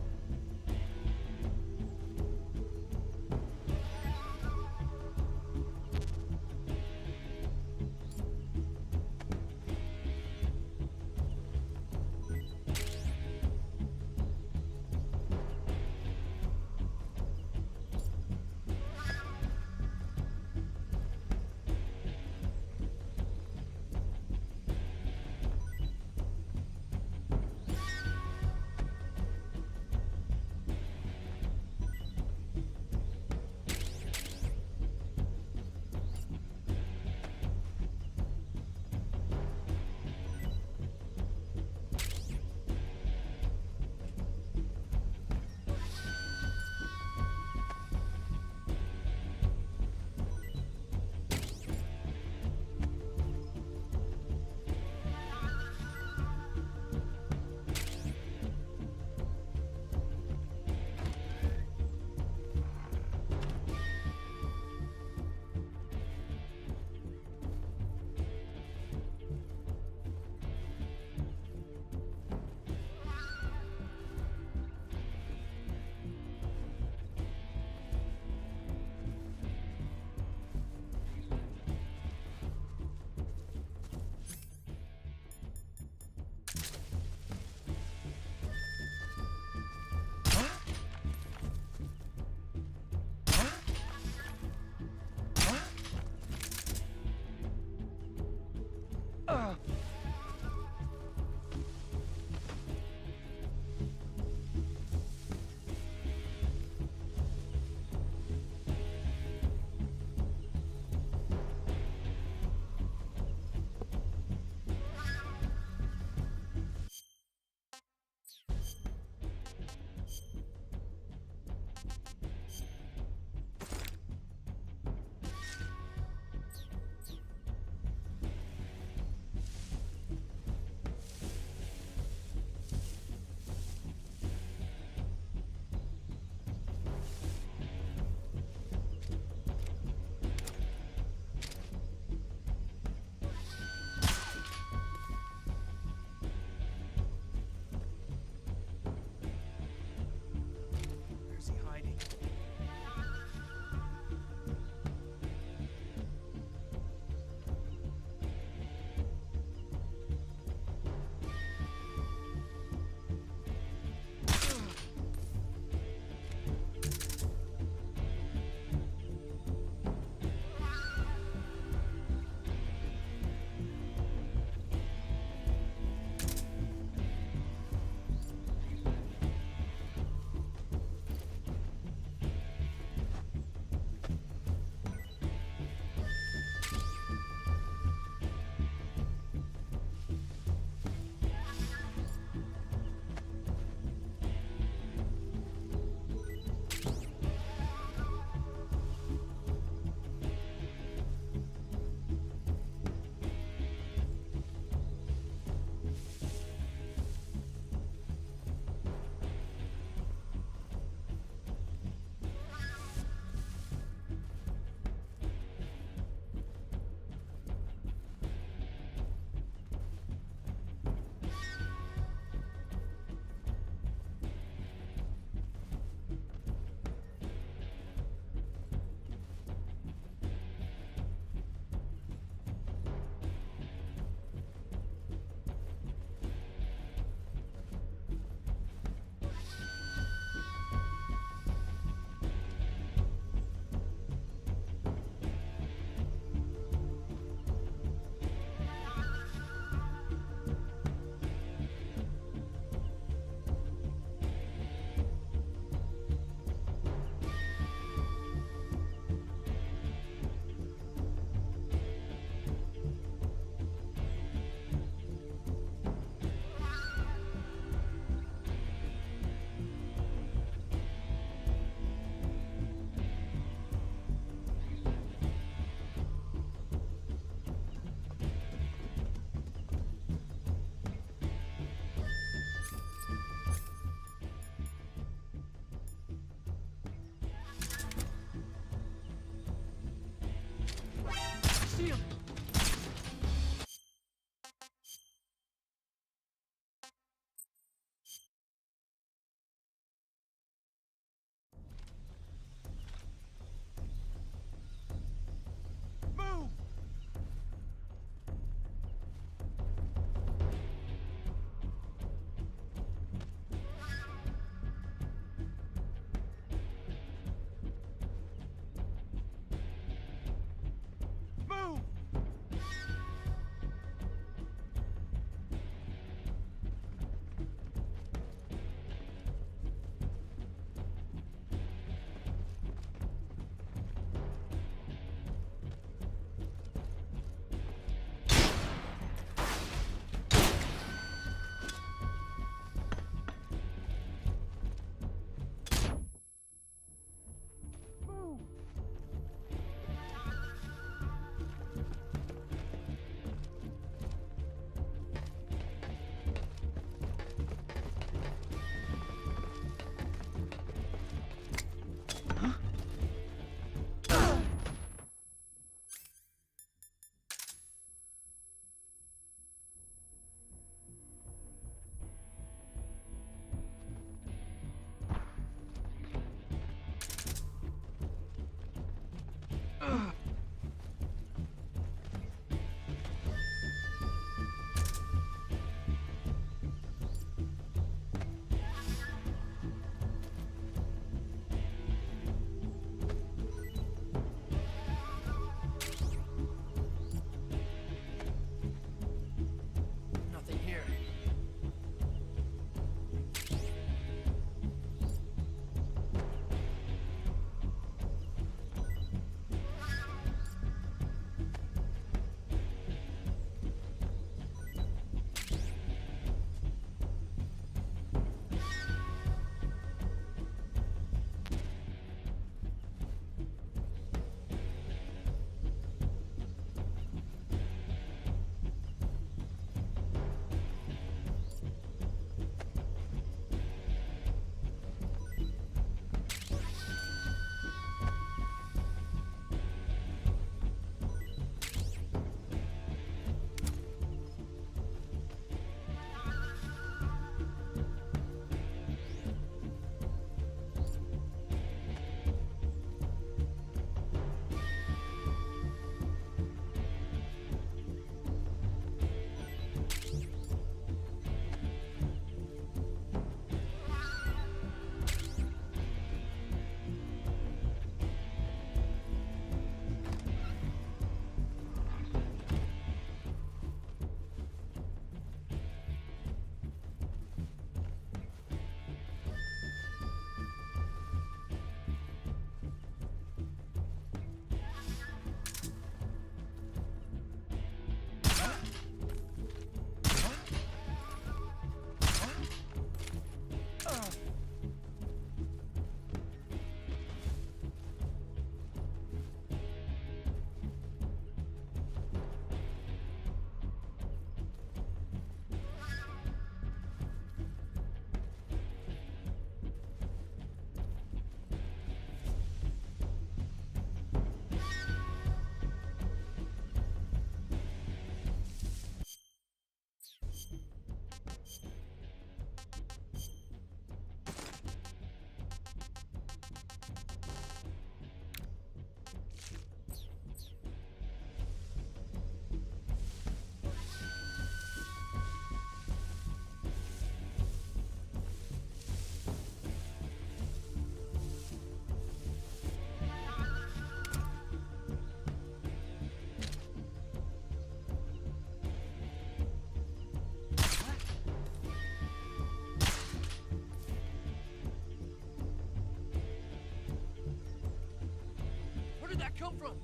that come from?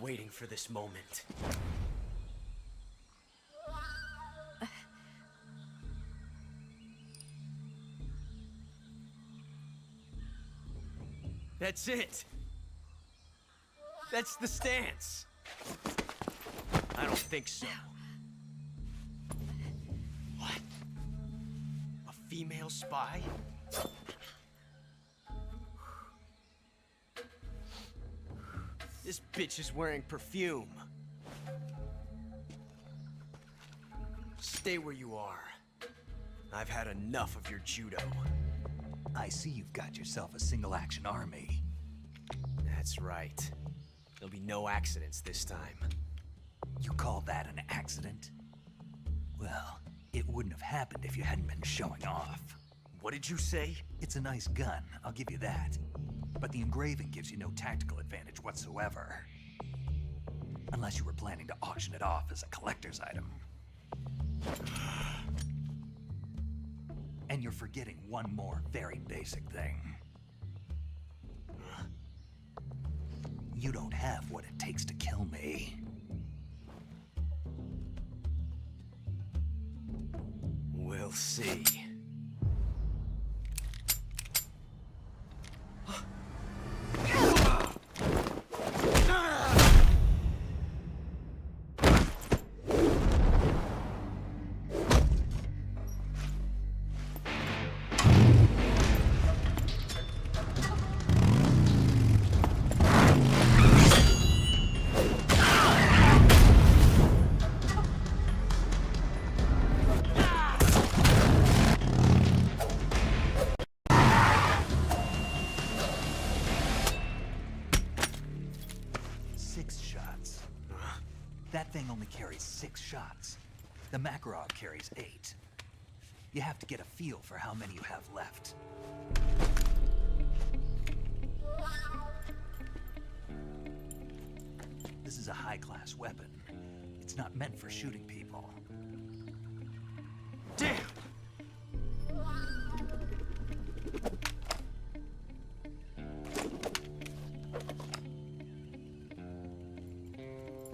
waiting for this moment. That's it. That's the stance. I don't think so. What? A female spy? This bitch is wearing perfume. Stay where you are. I've had enough of your judo. I see you've got yourself a single-action army. That's right. There'll be no accidents this time. You call that an accident? Well, it wouldn't have happened if you hadn't been showing off. What did you say? It's a nice gun, I'll give you that. But the engraving gives you no tactical advantage whatsoever. Unless you were planning to auction it off as a collector's item. And you're forgetting one more very basic thing. You don't have what it takes to kill me. We'll see. That thing only carries 6 shots. The Makarov carries 8. You have to get a feel for how many you have left. This is a high-class weapon. It's not meant for shooting people. Damn!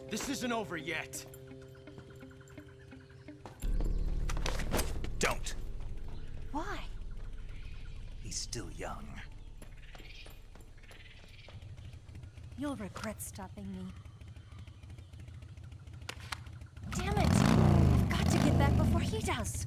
This isn't over yet. Don't. Why? He's still young. You'll regret stopping me. Damn it! I've got to get back before he does.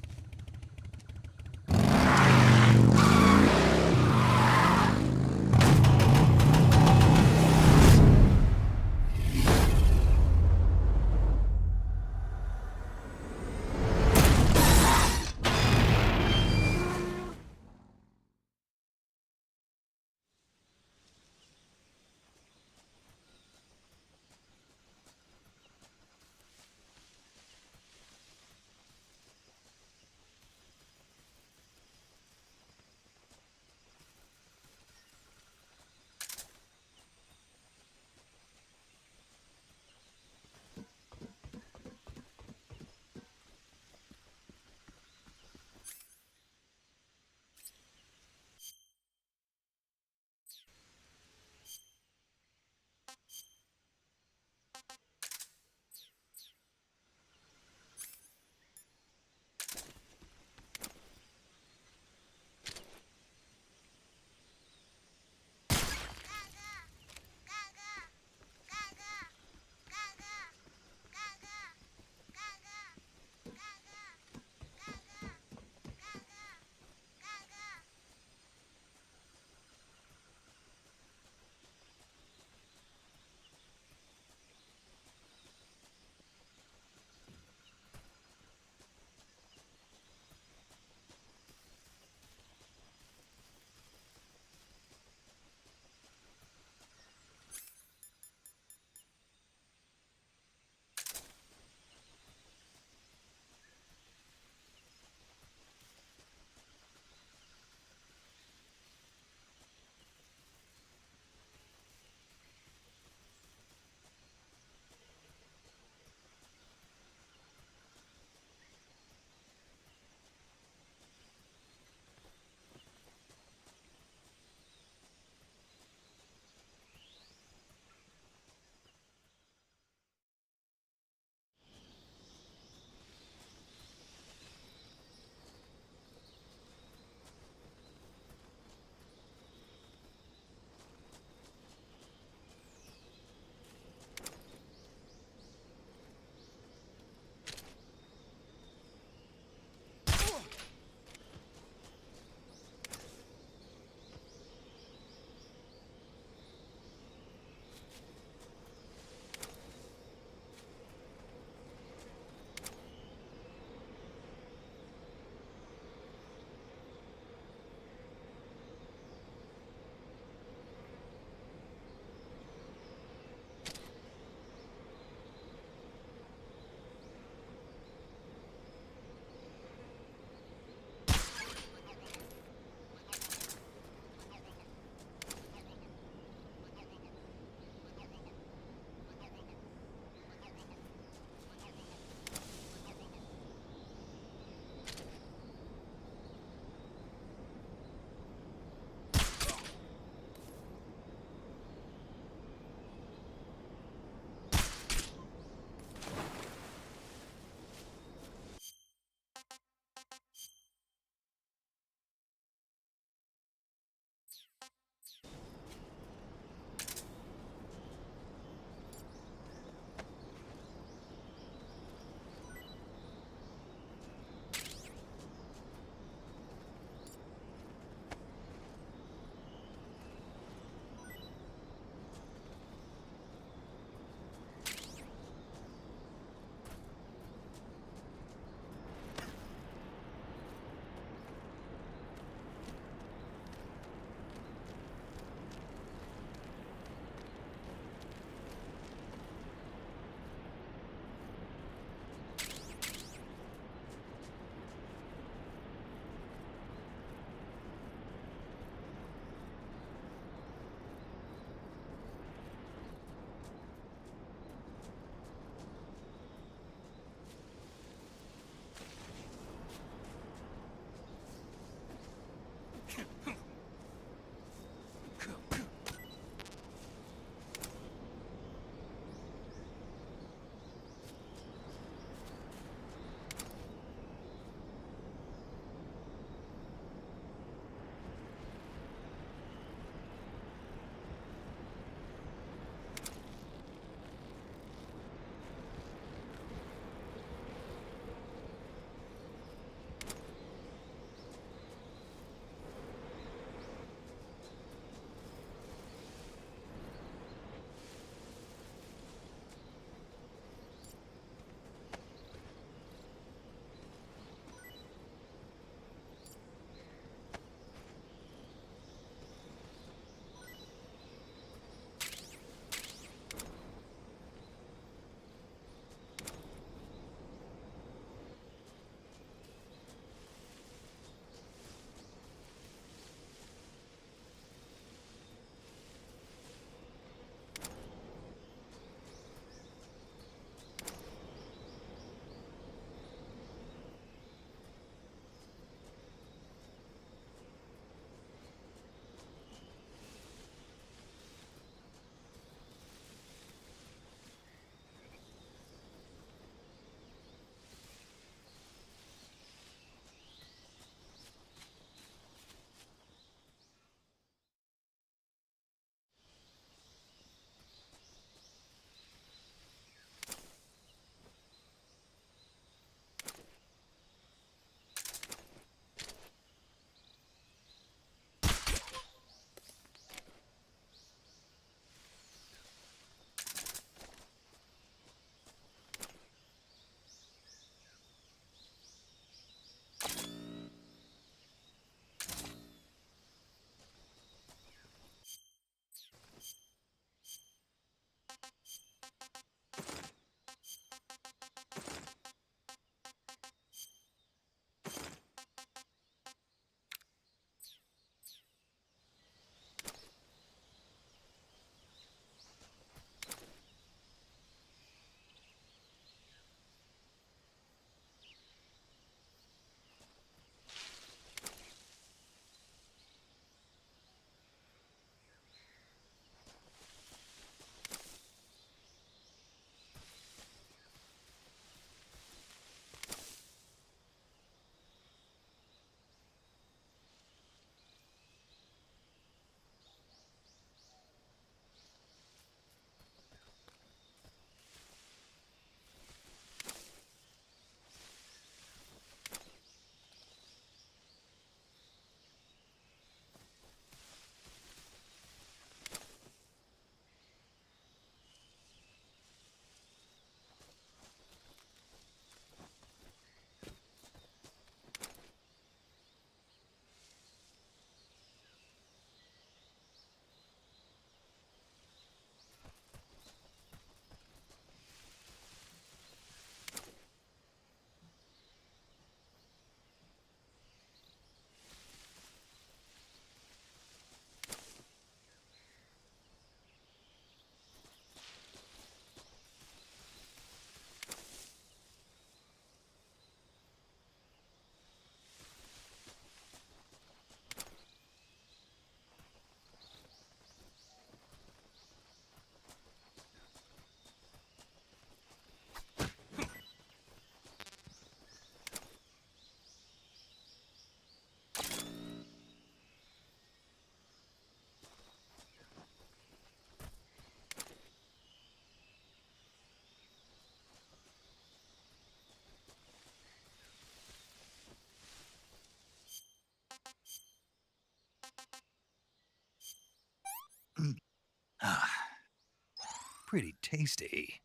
pretty tasty.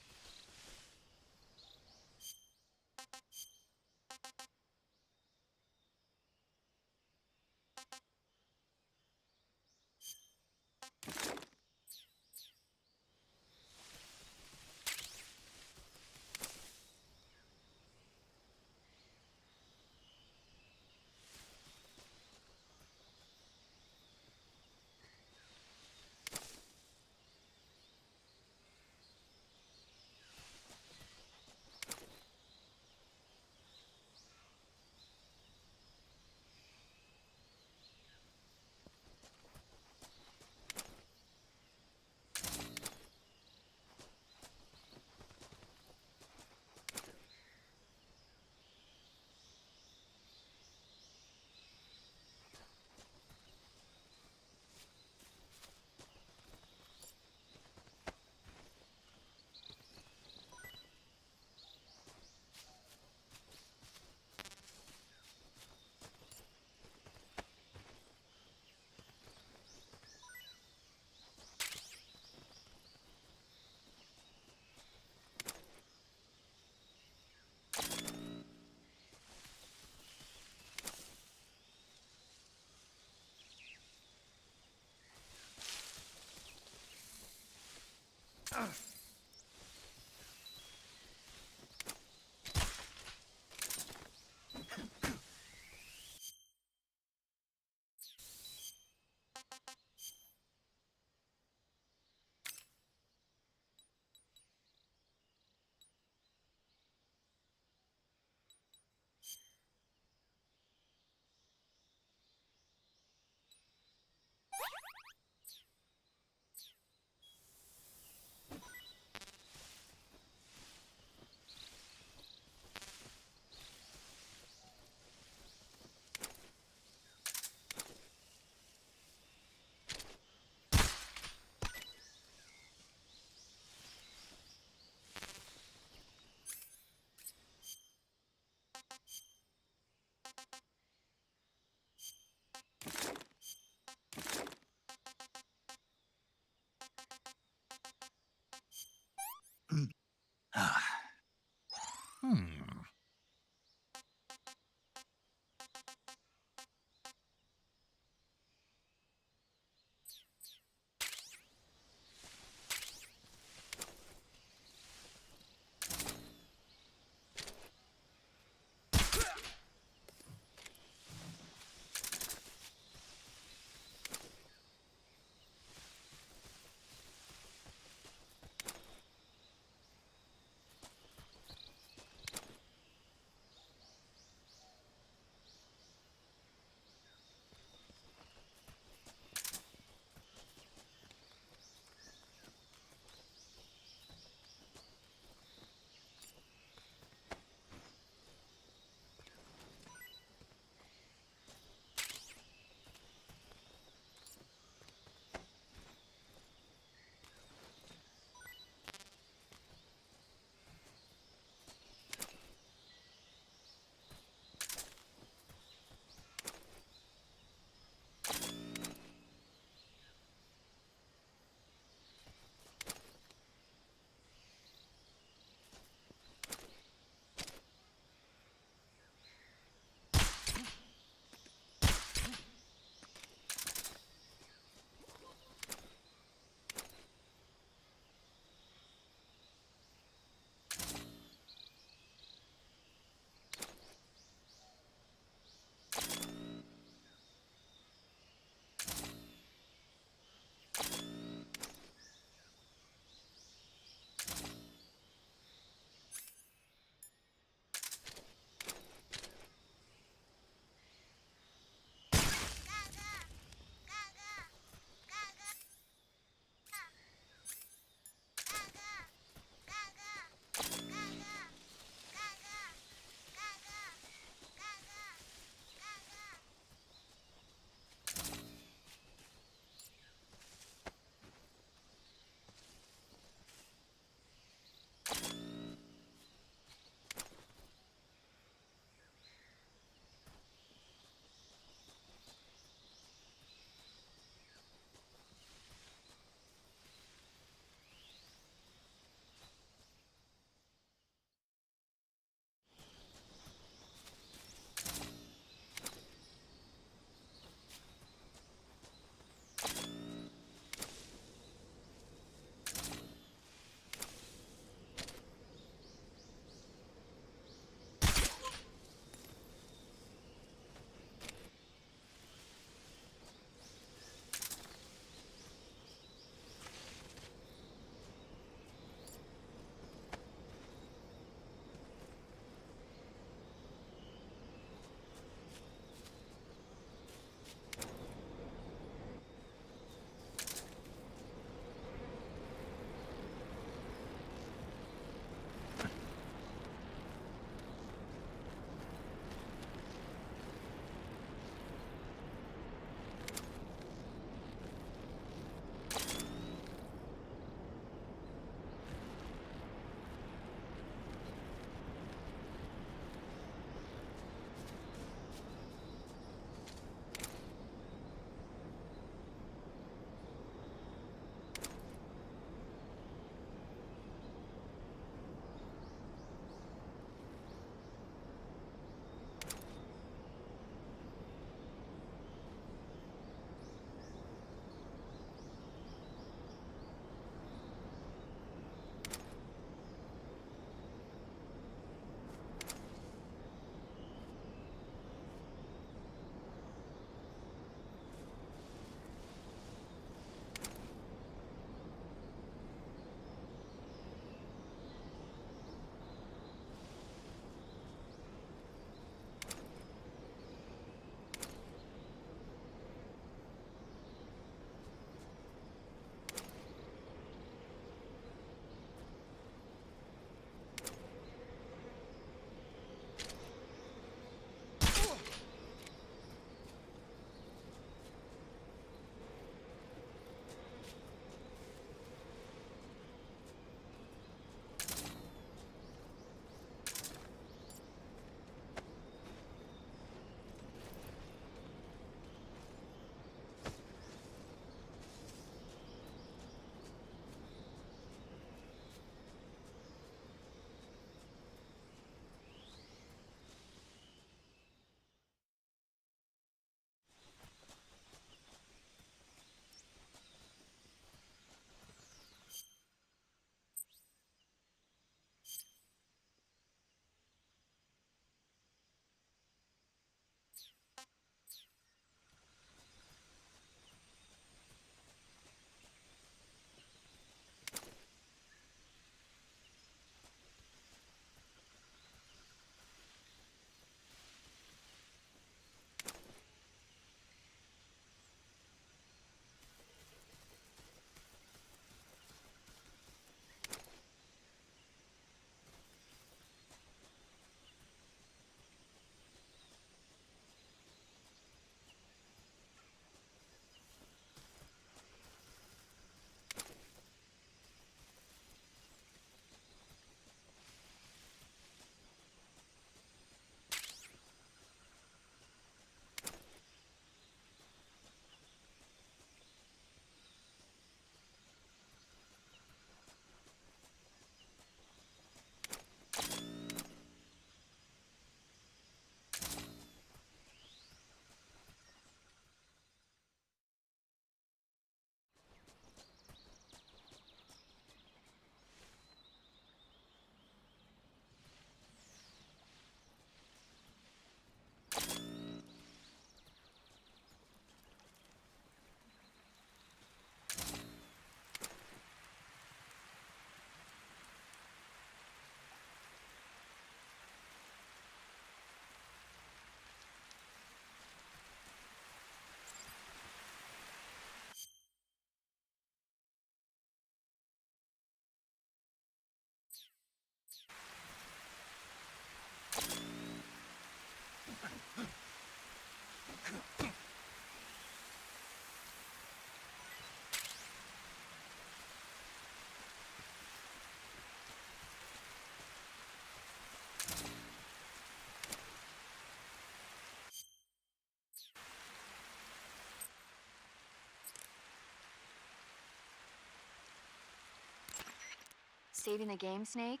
Saving the game, Snake?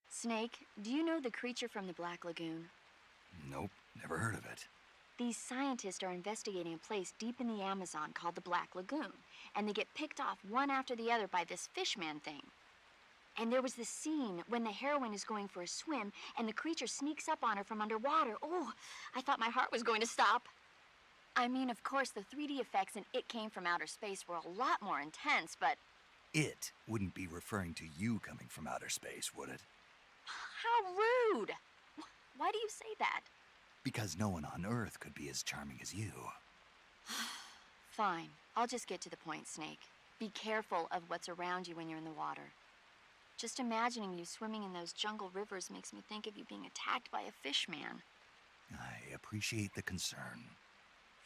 Snake, do you know the creature from the Black Lagoon? Nope, never heard of it. These scientists are investigating a place deep in the Amazon called the Black Lagoon, and they get picked off one after the other by this fishman thing. And there was this scene when the heroine is going for a swim, and the creature sneaks up on her from underwater. Oh, I thought my heart was going to stop. I mean, of course, the 3D effects in It Came from Outer Space were a lot more intense, but... It wouldn't be referring to you coming from outer space, would it? How rude! Why do you say that? Because no one on Earth could be as charming as you. Fine. I'll just get to the point, Snake. Be careful of what's around you when you're in the water. Just imagining you swimming in those jungle rivers makes me think of you being attacked by a fishman. I appreciate the concern.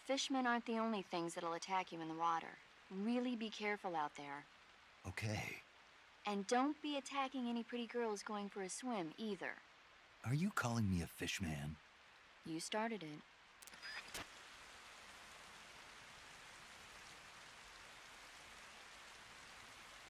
Fishmen aren't the only things that'll attack you in the water. Really be careful out there. Okay. And don't be attacking any pretty girls going for a swim, either. Are you calling me a fishman? You started it.